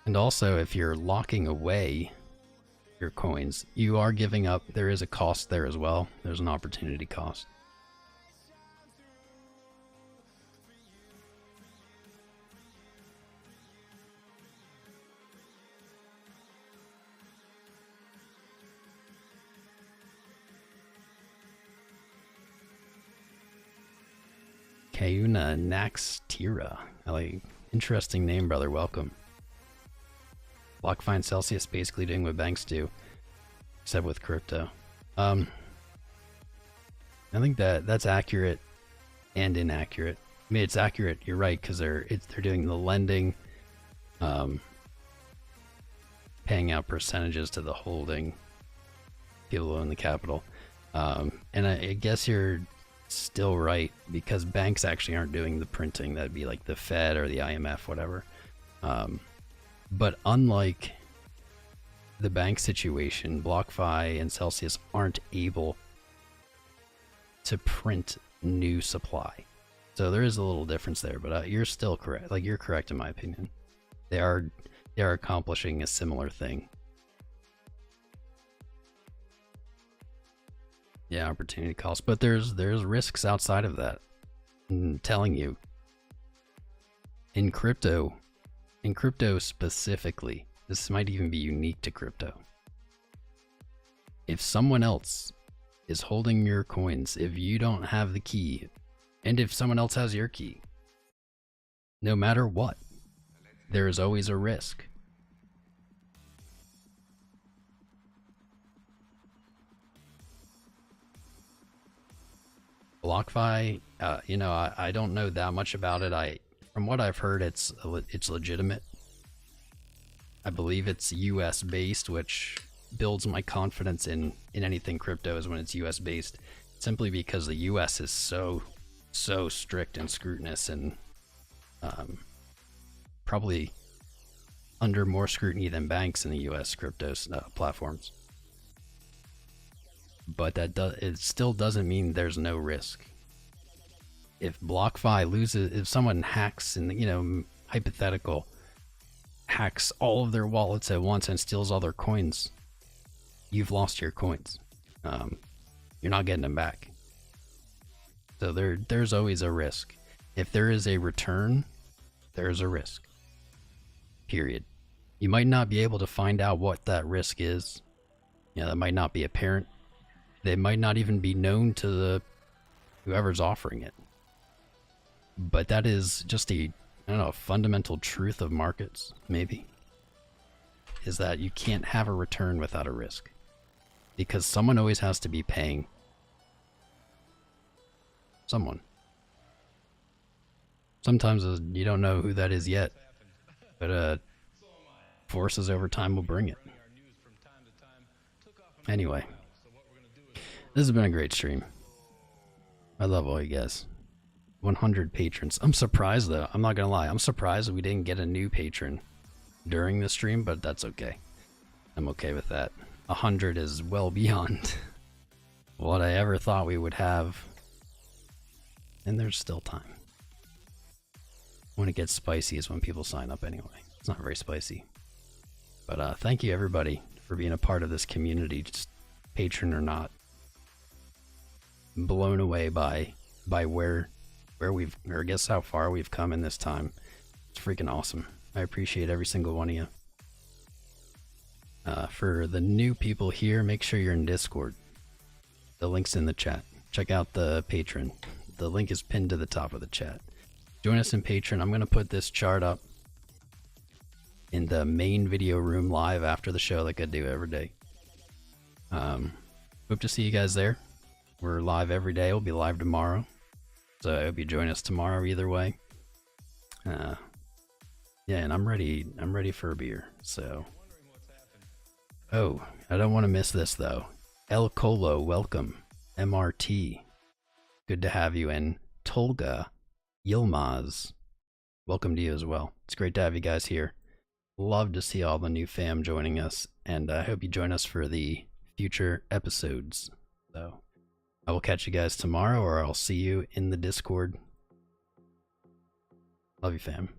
And also, if you're locking away your coins, you are giving up, there is a cost there as well. There's an opportunity cost. Kayuna Nax Terra. I like, interesting name, brother. Welcome. BlockFi and Celsius basically doing what banks do, except with crypto. I think that's accurate and inaccurate. I mean, it's accurate. You're right, because they're doing the lending, paying out percentages to the holding people who own the capital, and I guess you're still right, because banks actually aren't doing the printing. That'd be like the Fed or the IMF, whatever. But unlike the bank situation, BlockFi and Celsius aren't able to print new supply. So there is a little difference there, but you're still correct. Like, you're correct in my opinion. They are accomplishing a similar thing. Yeah, opportunity cost, but there's risks outside of that. I'm telling you, in crypto specifically, this might even be unique to crypto. If someone else is holding your coins, if you don't have the key, and if someone else has your key, no matter what, there is always a risk. BlockFi, you know, I don't know that much about it. From what I've heard, it's legitimate. I believe it's US based, which builds my confidence in anything crypto is when it's US based, simply because the US is so strict and scrutinous, and probably under more scrutiny than banks in the US crypto platforms. But it still doesn't mean there's no risk. If BlockFi loses, if someone hacks, and, you know, hypothetical, hacks all of their wallets at once and steals all their coins, you've lost your coins. You're not getting them back. So there's always a risk. If there is a return, there's a risk. Period. You might not be able to find out what that risk is. You know, that might not be apparent. They might not even be known to whoever's offering it. But that is just a fundamental truth of markets, maybe, is that you can't have a return without a risk, because someone always has to be paying someone. Sometimes you don't know who that is yet, but forces over time will bring it. Anyway, this has been a great stream. I love all you guys. 100 patrons. I'm surprised, though. I'm not gonna lie. I'm surprised that we didn't get a new patron during the stream, but that's okay. I'm okay with that. 100 is well beyond what I ever thought we would have. And there's still time. When it gets spicy is when people sign up anyway. It's not very spicy. But thank you, everybody, for being a part of this community, just patron or not. I'm blown away by where we've, or guess how far we've come in this time. It's freaking awesome. I appreciate every single one of you. For the new people here, make sure you're in Discord. The link's in the chat. Check out the Patreon. The link is pinned to the top of the chat. Join us in Patreon. I'm going to put this chart up in the main video room live after the show, like I do every day. Hope to see you guys there. We're live every day. We'll be live tomorrow. So I hope you join us tomorrow either way. Yeah, and I'm ready for a beer. So Oh, I don't want to miss this though. El Colo, welcome. MRT, good to have you. And Tolga Yilmaz, welcome to you as well. It's great to have you guys here. Love to see all the new fam joining us, and I hope you join us for the future episodes. So I will catch you guys tomorrow, or I'll see you in the Discord. Love you, fam.